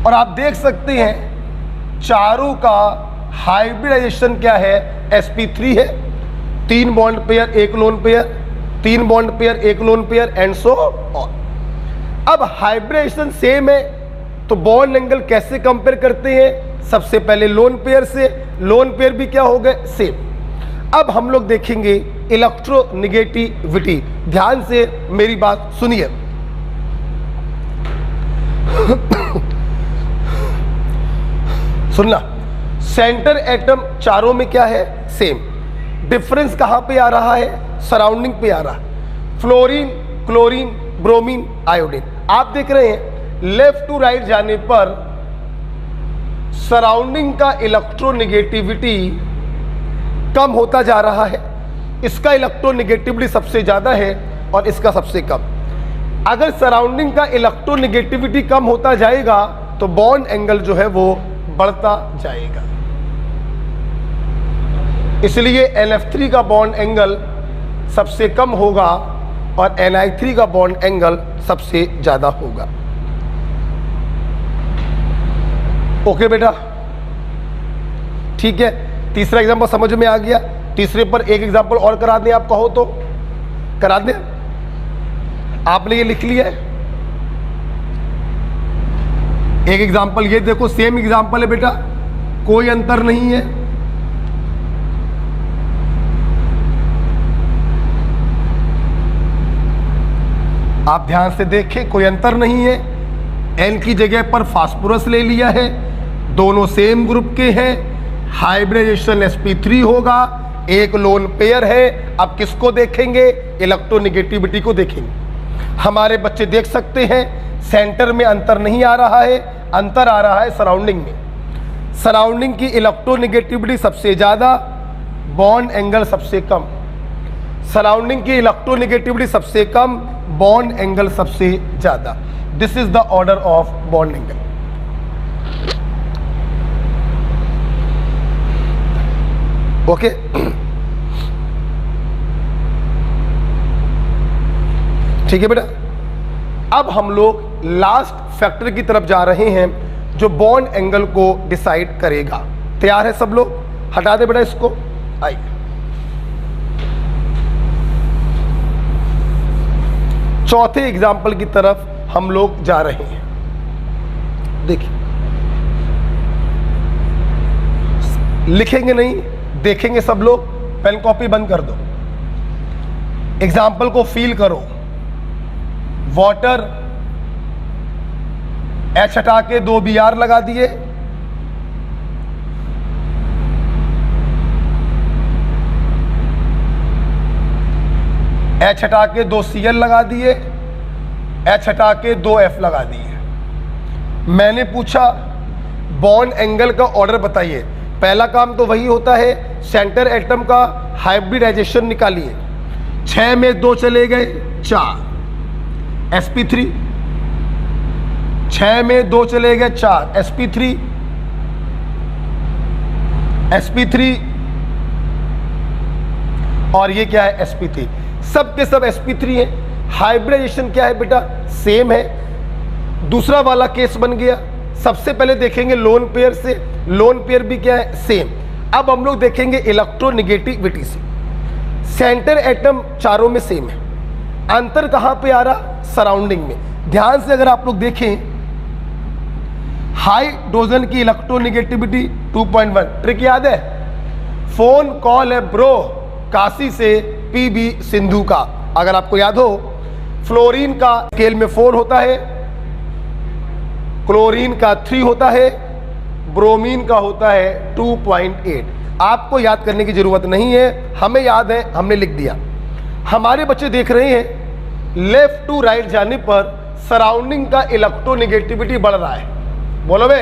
और आप देख सकते हैं चारों का हाइब्रिडाइजेशन क्या है, sp3 है। 3 बॉन्ड पेयर एक लोन पेयर, 3 बॉन्ड पेयर एक lone pair, and so on. अब हाइब्रिडाइजेशन सेम है तो बॉन्ड एंगल कैसे कंपेयर करते हैं? सबसे पहले लोन पेयर से। लोन पेयर भी क्या हो गए? सेम। अब हम लोग देखेंगे इलेक्ट्रोनेगेटिविटी। ध्यान से मेरी बात सुनिए। सुनना, सेंटर एटम चारों में क्या है? सेम। डिफरेंस कहां पे आ रहा है? सराउंडिंग पे आ रहा है। Fluorine, chlorine, bromine, iodine. आप देख रहे हैं लेफ्ट टू राइट जाने पर सराउंडिंग का इलेक्ट्रोनेगेटिविटी कम होता जा रहा है। इसका इलेक्ट्रोनेगेटिविटी सबसे ज्यादा है और इसका सबसे कम। अगर सराउंडिंग का इलेक्ट्रोनेगेटिविटी कम होता जाएगा तो बॉन्ड एंगल जो है वो बढ़ता जाएगा। इसलिए NF3 का बॉन्ड एंगल सबसे कम होगा और Ni3 का बॉन्ड एंगल सबसे ज्यादा होगा। ओके बेटा, ठीक है। तीसरा एग्जांपल समझ में आ गया। तीसरे पर एक एग्जांपल और करा दें, आप कहो तो करा दें। आपने ये लिख लिया है एक एग्जांपल, ये देखो सेम एग्जांपल है बेटा, कोई अंतर नहीं है। आप ध्यान से देखें, कोई अंतर नहीं है। N की जगह पर फास्फोरस ले लिया है, दोनों सेम ग्रुप के हैं। हाइब्रिडाइजेशन sp3 होगा, एक लोन पेयर है। अब किसको देखेंगे? इलेक्ट्रोनेगेटिविटी को देखेंगे। हमारे बच्चे देख सकते हैं सेंटर में अंतर नहीं आ रहा है, अंतर आ रहा है सराउंडिंग में। सराउंडिंग की इलेक्ट्रोनेगेटिविटी सबसे ज़्यादा, बॉन्ड एंगल सबसे कम। सराउंडिंग की इलेक्ट्रोनेगेटिविटी सबसे कम, बॉन्ड एंगल सबसे ज़्यादा। This is the order of bond angle. Okay, ठीक है बेटा। अब हम लोग लास्ट फैक्टर की तरफ जा रहे हैं जो बॉन्ड एंगल को डिसाइड करेगा। तैयार है सब लोग? हटा दे बेटा इसको। आइए, चौथे एग्जाम्पल की तरफ हम लोग जा रहे हैं। देखिए, लिखेंगे नहीं, देखेंगे सब लोग। पेन कॉपी बंद कर दो, एग्जाम्पल को फील करो। वाटर, H हटा के 2 Br लगा दिए, H हटा के 2 Cl लगा दिए, H हटा के 2 F लगा दिए। मैंने पूछा बॉन्ड एंगल का ऑर्डर बताइए। पहला काम तो वही होता है, सेंटर एटम का हाइब्रिडाइजेशन निकालिए। 6 में 2 चले गए, 4 sp3। 6 में 2 चले गए, 4 sp3। sp3 और ये क्या है? sp3। सब के सब sp3 है। हाइब्रिडाइजेशन क्या है बेटा? सेम है। दूसरा वाला केस बन गया। सबसे पहले देखेंगे लोन पेयर से, लोन पेयर भी क्या है? सेम। अब हम लोग देखेंगे इलेक्ट्रोनेगेटिविटी से। सेंटर एटम चारों में सेम है, अंतर कहां पे आ रहा? सराउंडिंग में। ध्यान से अगर आप लोग देखें, हाइड्रोजन की इलेक्ट्रोनेगेटिविटी 2.1, ट्रिक याद है? फोन कॉल है ब्रो काशी से पीबी सिंधु का, अगर आपको याद हो। फ्लोरीन का स्केल में 4 होता है, क्लोरीन का 3 होता है, ब्रोमीन का होता है 2.8। आपको याद करने की जरूरत नहीं है, हमें याद है, हमने लिख दिया। हमारे बच्चे देख रहे हैं लेफ्ट टू राइट जाने पर सराउंडिंग का इलेक्ट्रोनेगेटिविटी बढ़ रहा है। बोलो बे।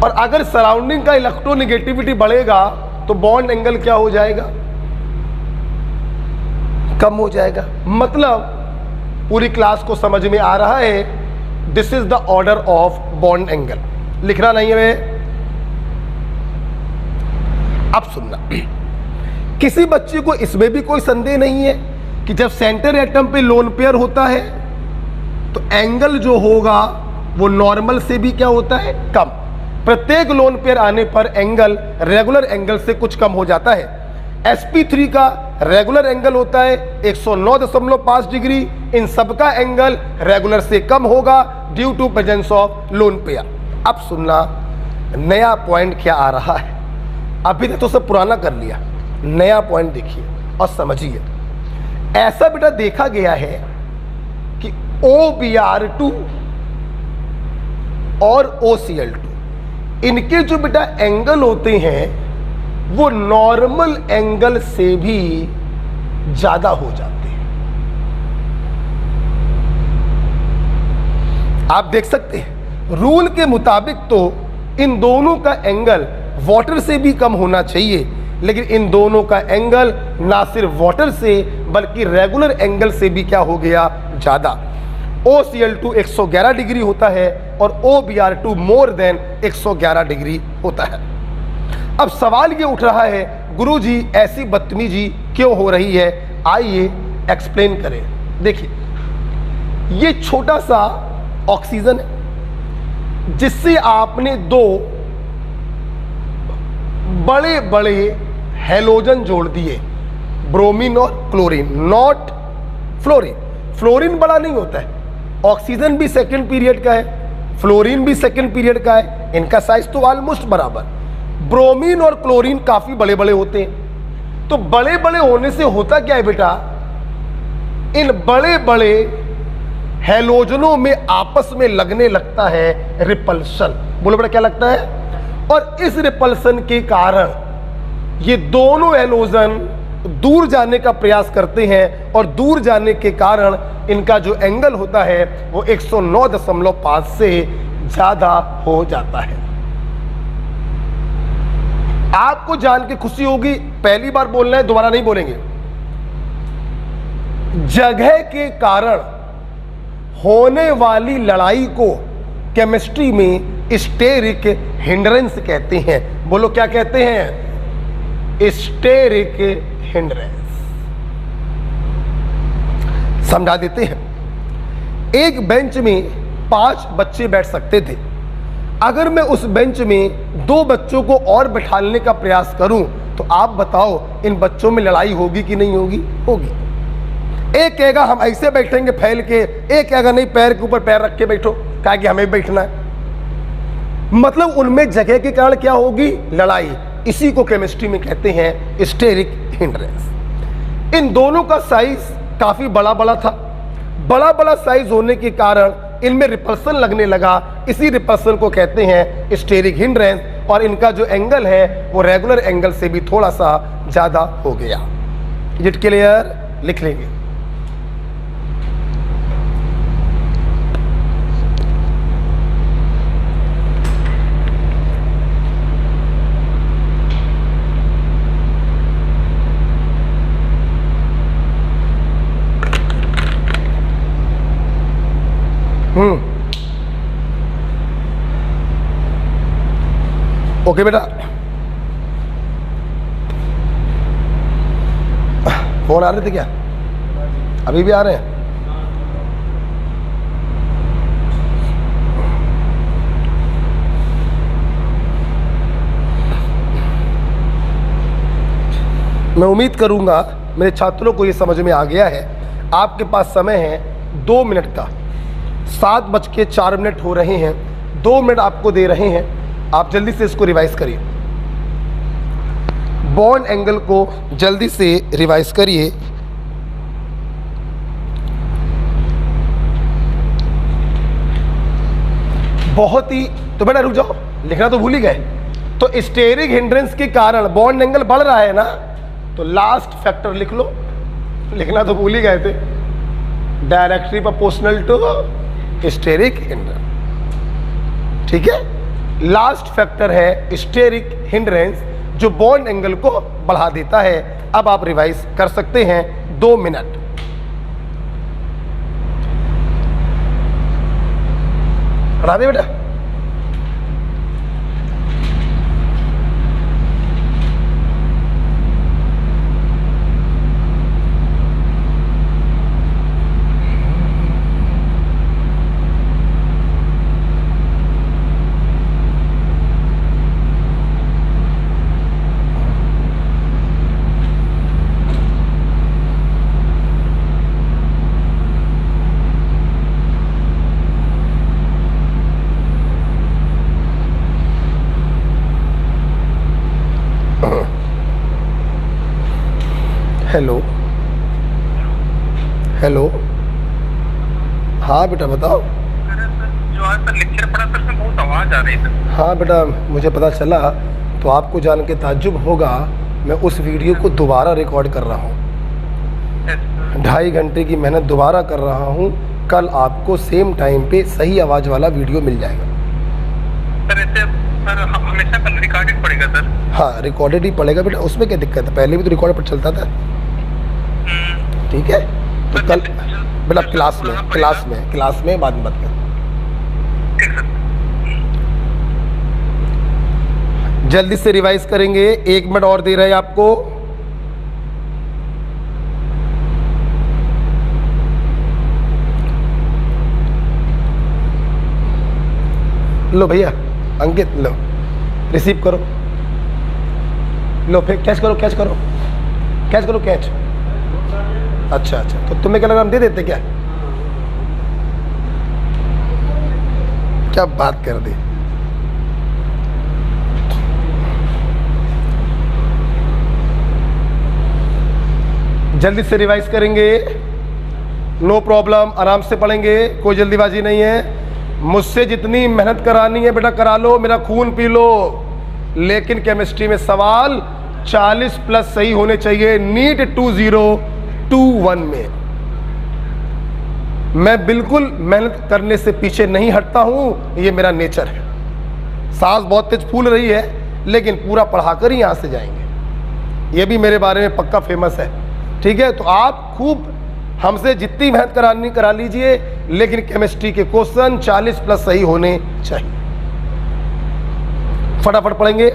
और अगर सराउंडिंग का इलेक्ट्रोनेगेटिविटी बढ़ेगा तो बॉन्ड एंगल क्या हो जाएगा? कम हो जाएगा। मतलब पूरी क्लास को समझ में आ रहा है, this is the order of bond angle. लिखना नहीं है वे। अब सुनना, किसी बच्चे को इसमें भी कोई संदेह नहीं है कि जब सेंटर एटम पे लोन पेयर होता है तो एंगल जो होगा वो नॉर्मल से भी क्या होता है? कम। प्रत्येक लोन पेयर आने पर एंगल रेगुलर एंगल से कुछ कम हो जाता है। sp3 का रेगुलर एंगल होता है 109.5 डिग्री। इन सबका एंगल रेगुलर से कम होगा due to presence of lone pair. अब सुनना, नया पॉइंट क्या आ रहा है। अभी तक तो सब पुराना कर लिया, नया पॉइंट देखिए और समझिए। ऐसा बेटा देखा गया है कि OBr2 और OCl2, इनके जो बेटा एंगल होते हैं वो नॉर्मल एंगल से भी ज्यादा हो जाते हैं। आप देख सकते हैं रूल के मुताबिक तो इन दोनों का एंगल वाटर से भी कम होना चाहिए, लेकिन इन दोनों का एंगल ना सिर्फ वाटर से बल्कि रेगुलर एंगल से भी क्या हो गया? ज्यादा। OCl2 111 डिग्री होता है और OBr2 मोर देन 111 डिग्री होता है। अब सवाल ये उठ रहा है, गुरुजी ऐसी बदतमीजी क्यों हो रही है? आइए एक्सप्लेन करें। देखिए, ये छोटा सा ऑक्सीजन है जिससे आपने दो बड़े बड़े हैलोजन जोड़ दिए, ब्रोमीन और क्लोरीन, नॉट फ्लोरीन। फ्लोरीन बड़ा नहीं होता है, ऑक्सीजन भी सेकंड पीरियड का है, फ्लोरीन भी सेकंड पीरियड का है, इनका साइज तो ऑलमोस्ट बराबर। ब्रोमीन और क्लोरीन काफी बड़े बड़े होते हैं। तो बड़े बड़े होने से होता क्या है बेटा? इन बड़े बड़े हैलोजनों में आपस में लगने लगता है रिपल्शन। बोलो बेटा क्या लगता है? और इस रिपल्शन के कारण ये दोनों हैलोजन दूर जाने का प्रयास करते हैं और दूर जाने के कारण इनका जो एंगल होता है वो 109.5 से ज्यादा हो जाता है। आपको जान के खुशी होगी, पहली बार बोलना है, दोबारा नहीं बोलेंगे। जगह के कारण होने वाली लड़ाई को केमिस्ट्री में स्टेरिक हिंड्रेंस कहते हैं। बोलो क्या कहते हैं? Steric hindrance. समझा देते हैं। एक बेंच में 5 बच्चे बैठ सकते थे। अगर मैं उस बेंच में 2 बच्चों को और बैठाने का प्रयास करूं तो आप बताओ इन बच्चों में लड़ाई होगी कि नहीं होगी? होगी। एक कहेगा हम ऐसे बैठेंगे फैल के, एक कहेगा नहीं पैर के ऊपर पैर रख के बैठो, कहा कि हमें बैठना है। मतलब उनमें जगह के कारण क्या होगी? लड़ाई। इसी को केमिस्ट्री में कहते हैं स्टेरिक हिंड्रेंस। इन दोनों का साइज काफी बड़ा बड़ा था। बड़ा बड़ा साइज होने के कारण इनमें रिपल्सन लगने लगा। इसी रिपल्सन को कहते हैं स्टेरिक हिंड्रेंस। और इनका जो एंगल है वो रेगुलर एंगल से भी थोड़ा सा ज्यादा हो गया। Is it clear? लिख लेंगे। ओके बेटा, फोन आ रहे थे क्या? अभी भी आ रहे हैं? मैं उम्मीद करूंगा मेरे छात्रों को ये समझ में आ गया है। आपके पास समय है 2 मिनट का। 7:04 हो रहे हैं, 2 मिनट आपको दे रहे हैं, आप जल्दी से इसको रिवाइज करिए। बॉन्ड एंगल को जल्दी से रिवाइज करिए। बहुत ही, तो बेटा रुक जाओ, लिखना तो भूल ही गए। तो स्टेरिक हिंड्रेंस के कारण बॉन्ड एंगल बढ़ रहा है ना, तो लास्ट फैक्टर लिख लो, लिखना तो भूल ही गए थे, directly proportional to steric hindrance. ठीक है, लास्ट फैक्टर है स्टेरिक हिंड्रेंस जो बॉन्ड एंगल को बढ़ा देता है। अब आप रिवाइज कर सकते हैं 2 मिनट। पढ़ा दे बेटा। हेलो हेलो, हाँ बेटा बताओ। जो आज तक लेक्चर पढ़ा था उसमें बहुत आवाज़ आ रही थी। हाँ बेटा, मुझे पता चला, तो आपको जान के ताज्जुब होगा, मैं उस वीडियो को दोबारा रिकॉर्ड कर रहा हूँ। 2.5 घंटे की मेहनत दोबारा कर रहा हूँ। कल आपको सेम टाइम पे सही आवाज़ वाला वीडियो मिल जाएगा। सर ऐसे सर हमेशा कल रिकॉर्डेड पड़ेगा सर? हाँ रिकॉर्डेड ही पड़ेगा बेटा, उसमें क्या दिक्कत है, पहले भी तो रिकॉर्ड पर चलता था। ठीक है, तो कल बेटा क्लास में बाद में बात कर। ठीक सर। जल्दी से रिवाइज करेंगे, 1 मिनट और दे रहे हैं आपको। लो भैया अंकित, लो रिसीव करो, लो फिर कैच करो, कैच करो, कैच करो, कैच। अच्छा अच्छा, तो तुम्हें क्या लगा हम दे देते क्या? क्या बात कर दी। जल्दी से रिवाइज करेंगे, नो प्रॉब्लम, आराम से पढ़ेंगे, कोई जल्दीबाजी नहीं है। मुझसे जितनी मेहनत करानी है बेटा करा लो, मेरा खून पी लो, लेकिन केमिस्ट्री में सवाल 40 प्लस सही होने चाहिए। नीट 2021 में मैं बिल्कुल मेहनत करने से पीछे नहीं हटता हूं, ये मेरा नेचर है। सांस बहुत तेज फूल रही है, लेकिन पूरा पढ़ाकर ही यहां से जाएंगे, ये भी मेरे बारे में पक्का फेमस है। ठीक है, तो आप खूब हमसे जितनी मेहनत करानी करा लीजिए, लेकिन केमिस्ट्री के क्वेश्चन 40 प्लस सही होने चाहिए। फटाफट पढ़ेंगे।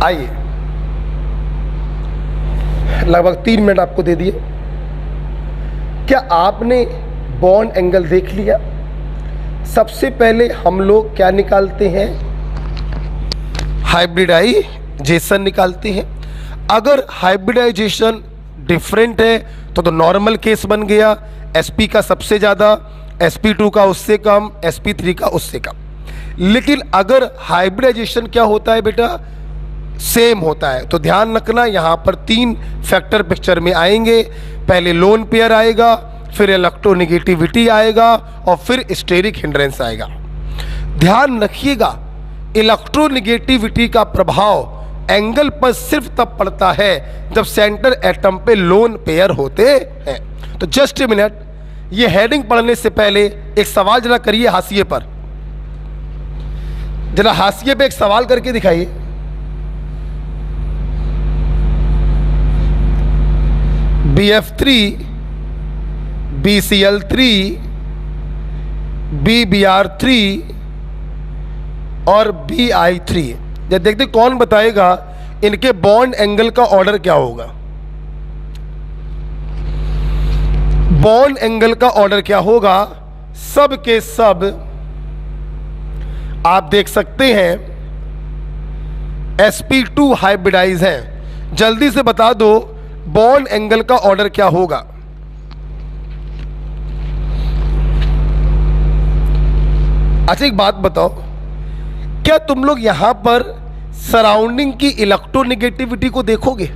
आइए, लगभग 3 मिनट आपको दे दिए। क्या आपने बॉन्ड एंगल देख लिया? सबसे पहले हम लोग क्या निकालते हैं? हाइब्रिडाइजेशन निकालते हैं। अगर हाइब्रिडाइजेशन डिफरेंट है तो नॉर्मल केस बन गया, sp का सबसे ज़्यादा, sp2 का उससे कम, sp3 का उससे कम। लेकिन अगर हाइब्रिडाइजेशन क्या होता है बेटा, सेम होता है, तो ध्यान रखना यहाँ पर 3 फैक्टर पिक्चर में आएंगे। पहले लोन पेयर आएगा, फिर इलेक्ट्रोनेगेटिविटी आएगा, और फिर स्टेरिक हिंड्रेंस आएगा। ध्यान रखिएगा, इलेक्ट्रोनेगेटिविटी का प्रभाव एंगल पर सिर्फ तब पड़ता है जब सेंटर एटम पे लोन पेयर होते हैं। तो जस्ट ए मिनट, ये हेडिंग पढ़ने से पहले एक सवाल जरा करिए हाशिए पर, जरा हाशिए पे एक सवाल करके दिखाइए। BF3 BCl3, BBr3 और BI3। जब देखते कौन बताएगा इनके बॉन्ड एंगल का ऑर्डर क्या होगा। बॉन्ड एंगल का ऑर्डर क्या होगा? सब के सब आप देख सकते हैं sp2 हाइब्रिडाइज हैं। जल्दी से बता दो बॉन्ड एंगल का ऑर्डर क्या होगा। अच्छा एक बात बताओ, क्या तुम लोग यहां पर सराउंडिंग की इलेक्ट्रोनेगेटिविटी को देखोगे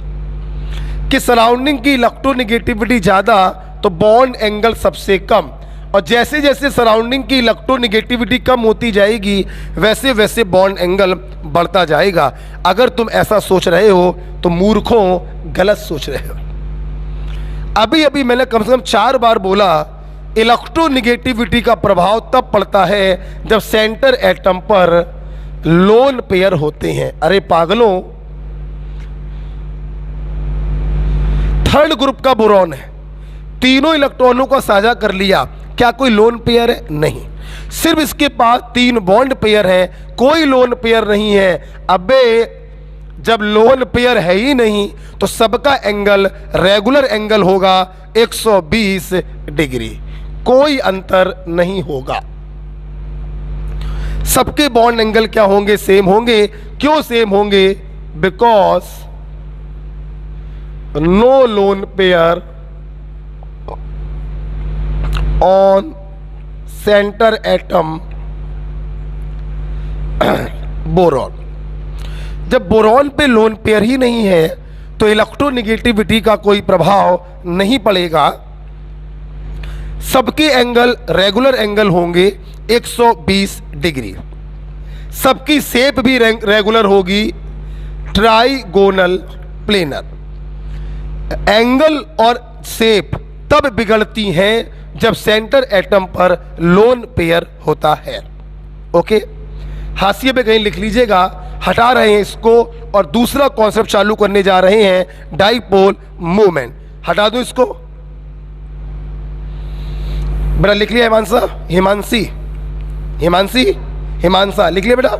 कि सराउंडिंग की इलेक्ट्रोनेगेटिविटी ज़्यादा तो बॉन्ड एंगल सबसे कम, और जैसे जैसे सराउंडिंग की इलेक्ट्रोनेगेटिविटी कम होती जाएगी वैसे वैसे बॉन्ड एंगल बढ़ता जाएगा। अगर तुम ऐसा सोच रहे हो तो मूर्खों गलत सोच रहे हो। अभी अभी मैंने कम से कम 4 बार बोला इलेक्ट्रोनेगेटिविटी का प्रभाव तब पड़ता है जब सेंटर एटम पर लोन पेयर होते हैं। अरे पागलों, थर्ड ग्रुप का बोरॉन है, तीनों इलेक्ट्रॉनों को साझा कर लिया, क्या कोई लोन पेयर है? नहीं, सिर्फ इसके पास 3 बॉन्ड पेयर है, कोई लोन पेयर नहीं है। अबे जब लोन पेयर है ही नहीं तो सबका एंगल रेगुलर एंगल होगा 120 डिग्री, कोई अंतर नहीं होगा। सबके बॉन्ड एंगल क्या होंगे? सेम होंगे। क्यों सेम होंगे? Because no lone pair on centre atom boron. जब बोरॉन पे लोन पेयर ही नहीं है तो इलेक्ट्रोनेगेटिविटी का कोई प्रभाव नहीं पड़ेगा। सबके एंगल रेगुलर एंगल होंगे 120 डिग्री, सबकी शेप भी रेगुलर होगी, ट्राइगोनल प्लेनर। एंगल और शेप तब बिगड़ती हैं जब सेंटर एटम पर लोन पेयर होता है। ओके, हाशिए पे कहीं लिख लीजिएगा, हटा रहे हैं इसको और दूसरा कॉन्सेप्ट चालू करने जा रहे हैं, डाइपोल मूवमेंट। हटा दो इसको, बेटा लिख लिया हिमांसा, हिमांसा लिख लिया बेटा,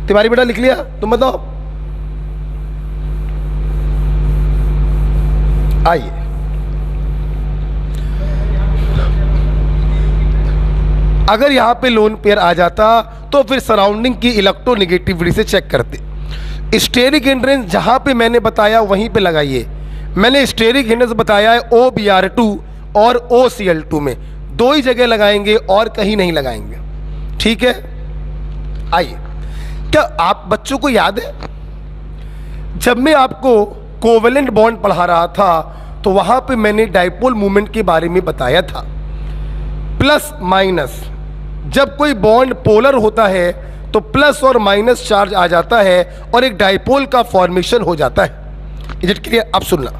तिवारी बेटा लिख लिया, तुम बताओ। आइए, अगर यहां पे लोन पेयर आ जाता तो फिर सराउंडिंग की इलेक्ट्रोनेगेटिविटी से चेक करते। स्टेरिक हिंड्रेंस जहां पे मैंने बताया वहीं पे लगाइए। मैंने स्टेरिक हिंड्रेंस बताया है OBr2 और OCl2 में, 2 ही जगह लगाएंगे और कहीं नहीं लगाएंगे। ठीक है, आइए, क्या आप बच्चों को याद है जब मैं आपको कोवेलेंट बॉन्ड पढ़ा रहा था तो वहां पे मैंने डाइपोल मूवमेंट के बारे में बताया था। प्लस माइनस, जब कोई बॉन्ड पोलर होता है तो प्लस और माइनस चार्ज आ जाता है और एक डाइपोल का फॉर्मेशन हो जाता है। Is it clear? अब सुनना,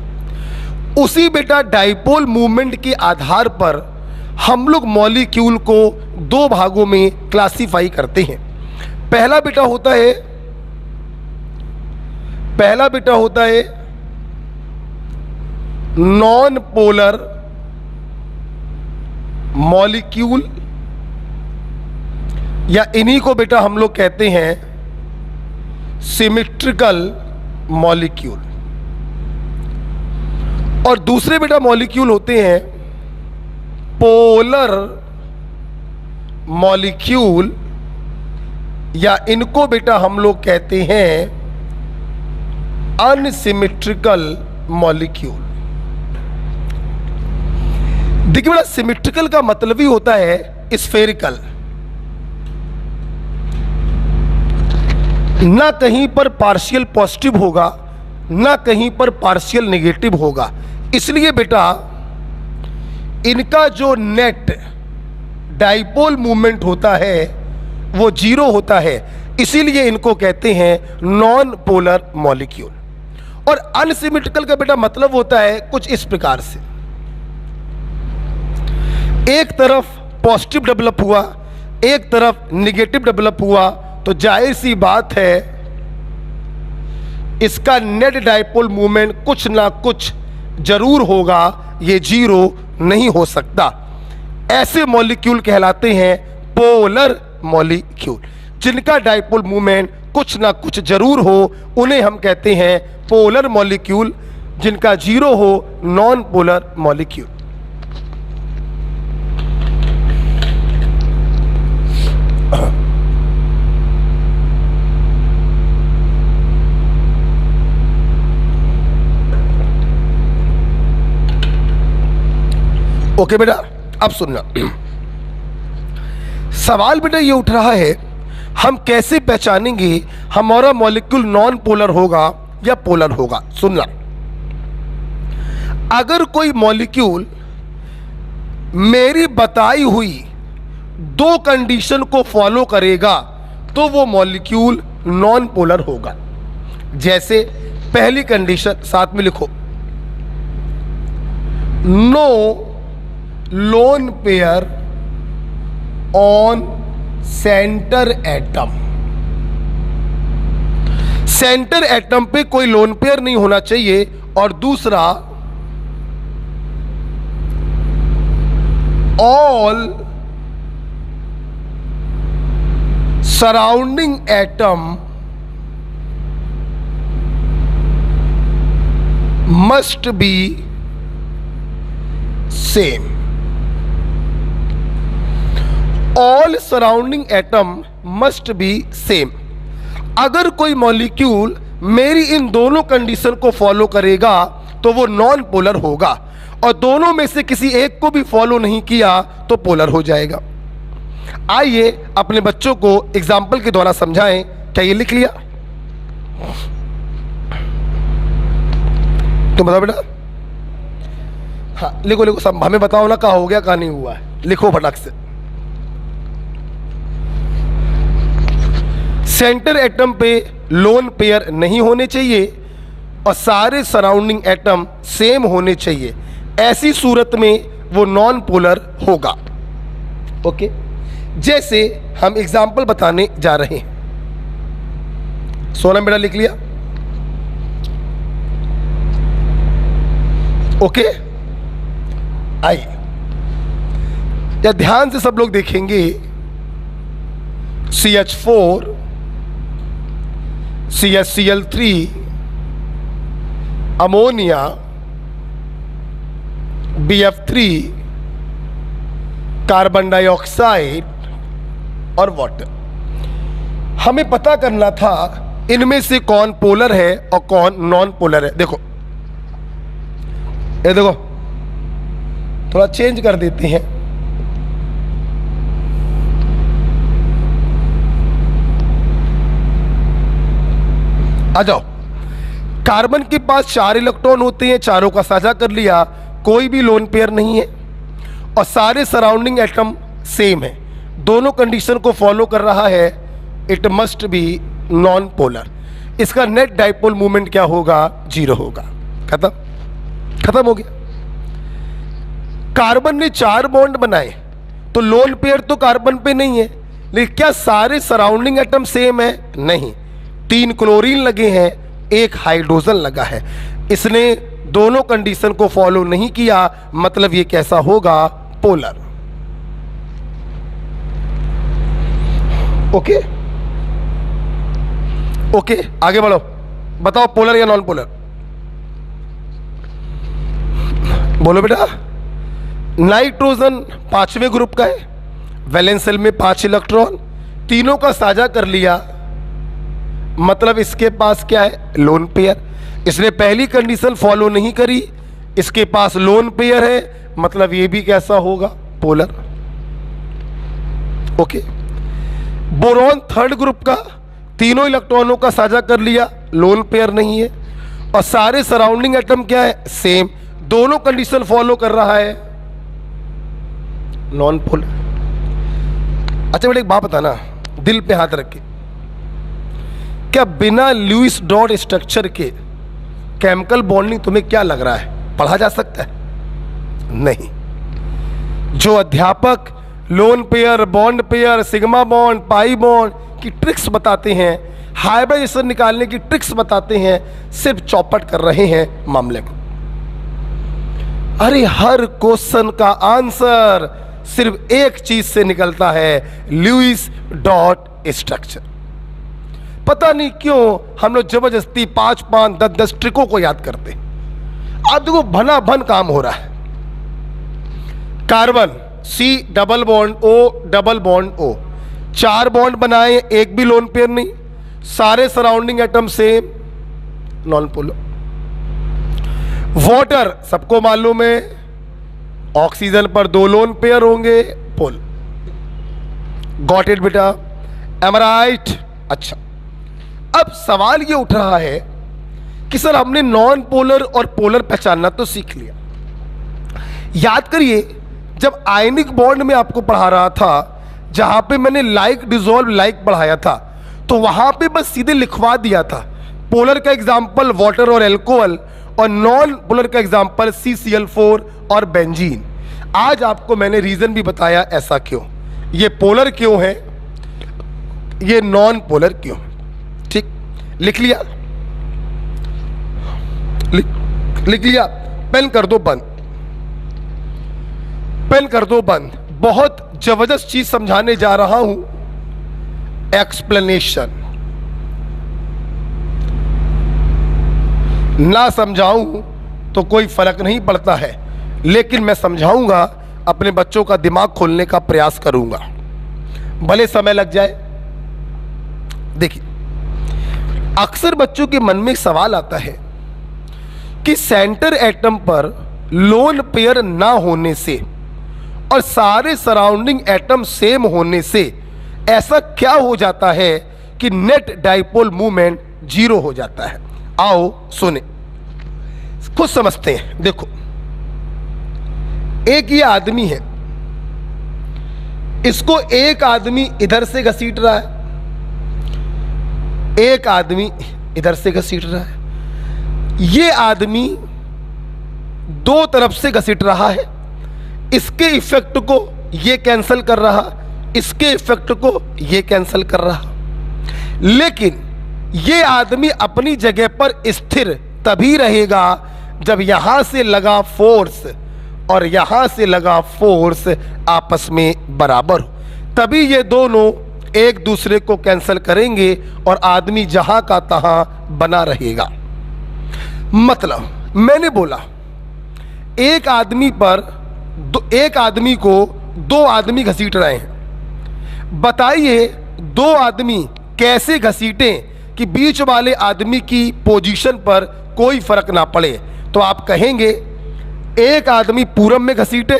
उसी बेटा डाइपोल मूवमेंट के आधार पर हम लोग मॉलिक्यूल को 2 भागों में क्लासिफाई करते हैं। पहला बेटा होता है नॉन पोलर मॉलिक्यूल, या इन्हीं को बेटा हम लोग कहते हैं सिमेट्रिकल मॉलिक्यूल। और दूसरे बेटा मॉलिक्यूल होते हैं पोलर मॉलिक्यूल, या इनको बेटा हम लोग कहते हैं अनसिमेट्रिकल मॉलिक्यूल। देखिए बेटा, सिमेट्रिकल का मतलब ही होता है स्फेरिकल, ना कहीं पर पार्शियल पॉजिटिव होगा ना कहीं पर पार्शियल नेगेटिव होगा। इसलिए बेटा इनका जो नेट डाइपोल मूवमेंट होता है वो 0 होता है, इसीलिए इनको कहते हैं नॉन पोलर मॉलिक्यूल। और अनसिमेट्रिकल का बेटा मतलब होता है कुछ इस प्रकार से, एक तरफ पॉजिटिव डेवलप हुआ एक तरफ नेगेटिव डेवलप हुआ तो जाहिर सी बात है इसका नेट डाइपोल मूवमेंट कुछ ना कुछ जरूर होगा, ये 0 नहीं हो सकता। ऐसे मॉलिक्यूल कहलाते हैं पोलर मॉलिक्यूल। जिनका डाइपोल मूवमेंट कुछ ना कुछ जरूर हो उन्हें हम कहते हैं पोलर मॉलिक्यूल, जिनका जीरो हो नॉन पोलर मॉलिक्यूल। ओके बेटा, अब सुनना। सवाल बेटा ये उठ रहा है, हम कैसे पहचानेंगे हमारा मॉलिक्यूल नॉन पोलर होगा या पोलर होगा। सुनना, अगर कोई मॉलिक्यूल मेरी बताई हुई दो कंडीशन को फॉलो करेगा तो वो मॉलिक्यूल नॉन पोलर होगा। जैसे पहली कंडीशन साथ में लिखो, no lone pair on centre atom. Centre atom पे कोई लोन पेयर नहीं होना चाहिए। और दूसरा, all surrounding atom must be same. All surrounding atom must be same. अगर कोई मॉलिक्यूल मेरी इन दोनों कंडीशन को फॉलो करेगा तो वो नॉन पोलर होगा, और दोनों में से किसी एक को भी फॉलो नहीं किया तो पोलर हो जाएगा। आइए अपने बच्चों को एग्जाम्पल के द्वारा समझाएं। क्या ये लिख लिया? तुम बताओ बेटा। हाँ लिखो लिखो, सब हमें बताओ ना, कहाँ हो गया कहाँ नहीं हुआ है, लिखो फटाक से। सेंटर एटम पे लोन पेयर नहीं होने चाहिए और सारे सराउंडिंग एटम सेम होने चाहिए। ऐसी सूरत में वो नॉन पोलर होगा। ओके, जैसे हम एग्जाम्पल बताने जा रहे हैं। सोनम बेटा लिख लिया? ओके, आइए या ध्यान से सब लोग देखेंगे। CH4 CHCl3 ammonia BF3 carbon dioxide और वाटर। हमें पता करना था इनमें से कौन पोलर है और कौन नॉन पोलर है। देखो ये देखो, थोड़ा चेंज कर देते हैं। आ जाओ, कार्बन के पास 4 इलेक्ट्रॉन होते हैं, चारों का साझा कर लिया, कोई भी लोन पेयर नहीं है और सारे सराउंडिंग एटम सेम है, दोनों कंडीशन को फॉलो कर रहा है। It must be non polar. इसका नेट डाइपोल मूवमेंट क्या होगा? 0 होगा। खत्म, खत्म हो गया। कार्बन ने 4 बॉन्ड बनाए तो लोन पेयर तो कार्बन पे नहीं है, लेकिन क्या सारे सराउंडिंग एटम सेम है? नहीं, 3 क्लोरीन लगे हैं, 1 हाइड्रोजन लगा है। इसने दोनों कंडीशन को फॉलो नहीं किया, मतलब ये कैसा होगा? पोलर। ओके ओके, आगे बढ़ो, बताओ पोलर या नॉन पोलर? बोलो बेटा। नाइट्रोजन 5वें ग्रुप का है, वैलेंस शेल में 5 इलेक्ट्रॉन, तीनों का साझा कर लिया, मतलब इसके पास क्या है? Lone pair. इसने पहली कंडीशन फॉलो नहीं करी, इसके पास लोन पेयर है, मतलब ये भी कैसा होगा? Polar. Okay. Boron 3rd group का, तीनों इलेक्ट्रॉनों का साझा कर लिया, लोन पेयर नहीं है, और सारे सराउंडिंग एटम क्या है? सेम, दोनों कंडीशन फॉलो कर रहा है, नॉन पोलर। अच्छा बेटा एक बात बताना, दिल पे हाथ रख के, क्या बिना लुईस डॉट स्ट्रक्चर के केमिकल बॉन्डिंग तुम्हें क्या लग रहा है पढ़ा जा सकता है? नहीं। जो अध्यापक lone pair, bond pair, sigma bond, pi bond की ट्रिक्स बताते हैं, हाइब्रिडाइजेशन निकालने की ट्रिक्स बताते हैं, सिर्फ चौपट कर रहे हैं मामले को। अरे हर क्वेश्चन का आंसर सिर्फ एक चीज से निकलता है, लुईस डॉट स्ट्रक्चर। पता नहीं क्यों हम लोग जबरदस्ती 5 5 10 10 ट्रिकों को याद करते। अब देखो भना भन काम हो रहा है। Carbon C double bond O double bond O, 4 bond बनाए, एक भी लोन पेयर नहीं, सारे surrounding atom same, non polar. Water सबको मालूम है, ऑक्सीजन पर 2 लोन पेयर होंगे, पोल। गॉट इट बेटा, एम राइट? अच्छा, अब सवाल ये उठ रहा है कि सर हमने नॉन पोलर और पोलर पहचानना तो सीख लिया। याद करिए जब आयनिक बॉन्ड में आपको पढ़ा रहा था, जहां पे मैंने लाइक डिसॉल्व लाइक पढ़ाया था, तो वहां पे बस सीधे लिखवा दिया था पोलर का एग्जांपल वाटर और एल्कोहल, और नॉन पोलर का एग्जांपल CCl4 और बेंजीन। आज आपको मैंने रीजन भी बताया ऐसा क्यों, ये पोलर क्यों है, ये नॉन पोलर क्यों। ठीक, लिख लिया? लिख लिया? पेन कर दो बंद, पेन कर दो बंद। बहुत जबरदस्त चीज समझाने जा रहा हूं, एक्सप्लेनेशन। ना समझाऊं तो कोई फर्क नहीं पड़ता है, लेकिन मैं समझाऊंगा, अपने बच्चों का दिमाग खोलने का प्रयास करूंगा, भले समय लग जाए। देखिए, अक्सर बच्चों के मन में एक सवाल आता है कि सेंटर एटम पर लोन पेयर ना होने से और सारे सराउंडिंग एटम सेम होने से ऐसा क्या हो जाता है कि नेट डाइपोल मूवमेंट 0 हो जाता है। आओ सुने, खुद समझते हैं। देखो, एक ये आदमी है, इसको एक आदमी इधर से घसीट रहा है, एक आदमी इधर से घसीट रहा है, ये आदमी 2 तरफ से घसीट रहा है, इसके इफेक्ट को ये कैंसिल कर रहा, इसके इफेक्ट को ये कैंसिल कर रहा। लेकिन ये आदमी अपनी जगह पर स्थिर तभी रहेगा जब यहां से लगा फोर्स और यहां से लगा फोर्स आपस में बराबर हो, तभी ये दोनों एक दूसरे को कैंसिल करेंगे और आदमी जहां का तहां बना रहेगा। मतलब मैंने बोला एक आदमी पर एक आदमी को 2 आदमी घसीट रहे हैं, बताइए 2 आदमी कैसे घसीटें कि बीच वाले आदमी की पोजीशन पर कोई फर्क ना पड़े। तो आप कहेंगे एक आदमी पूरब में घसीटे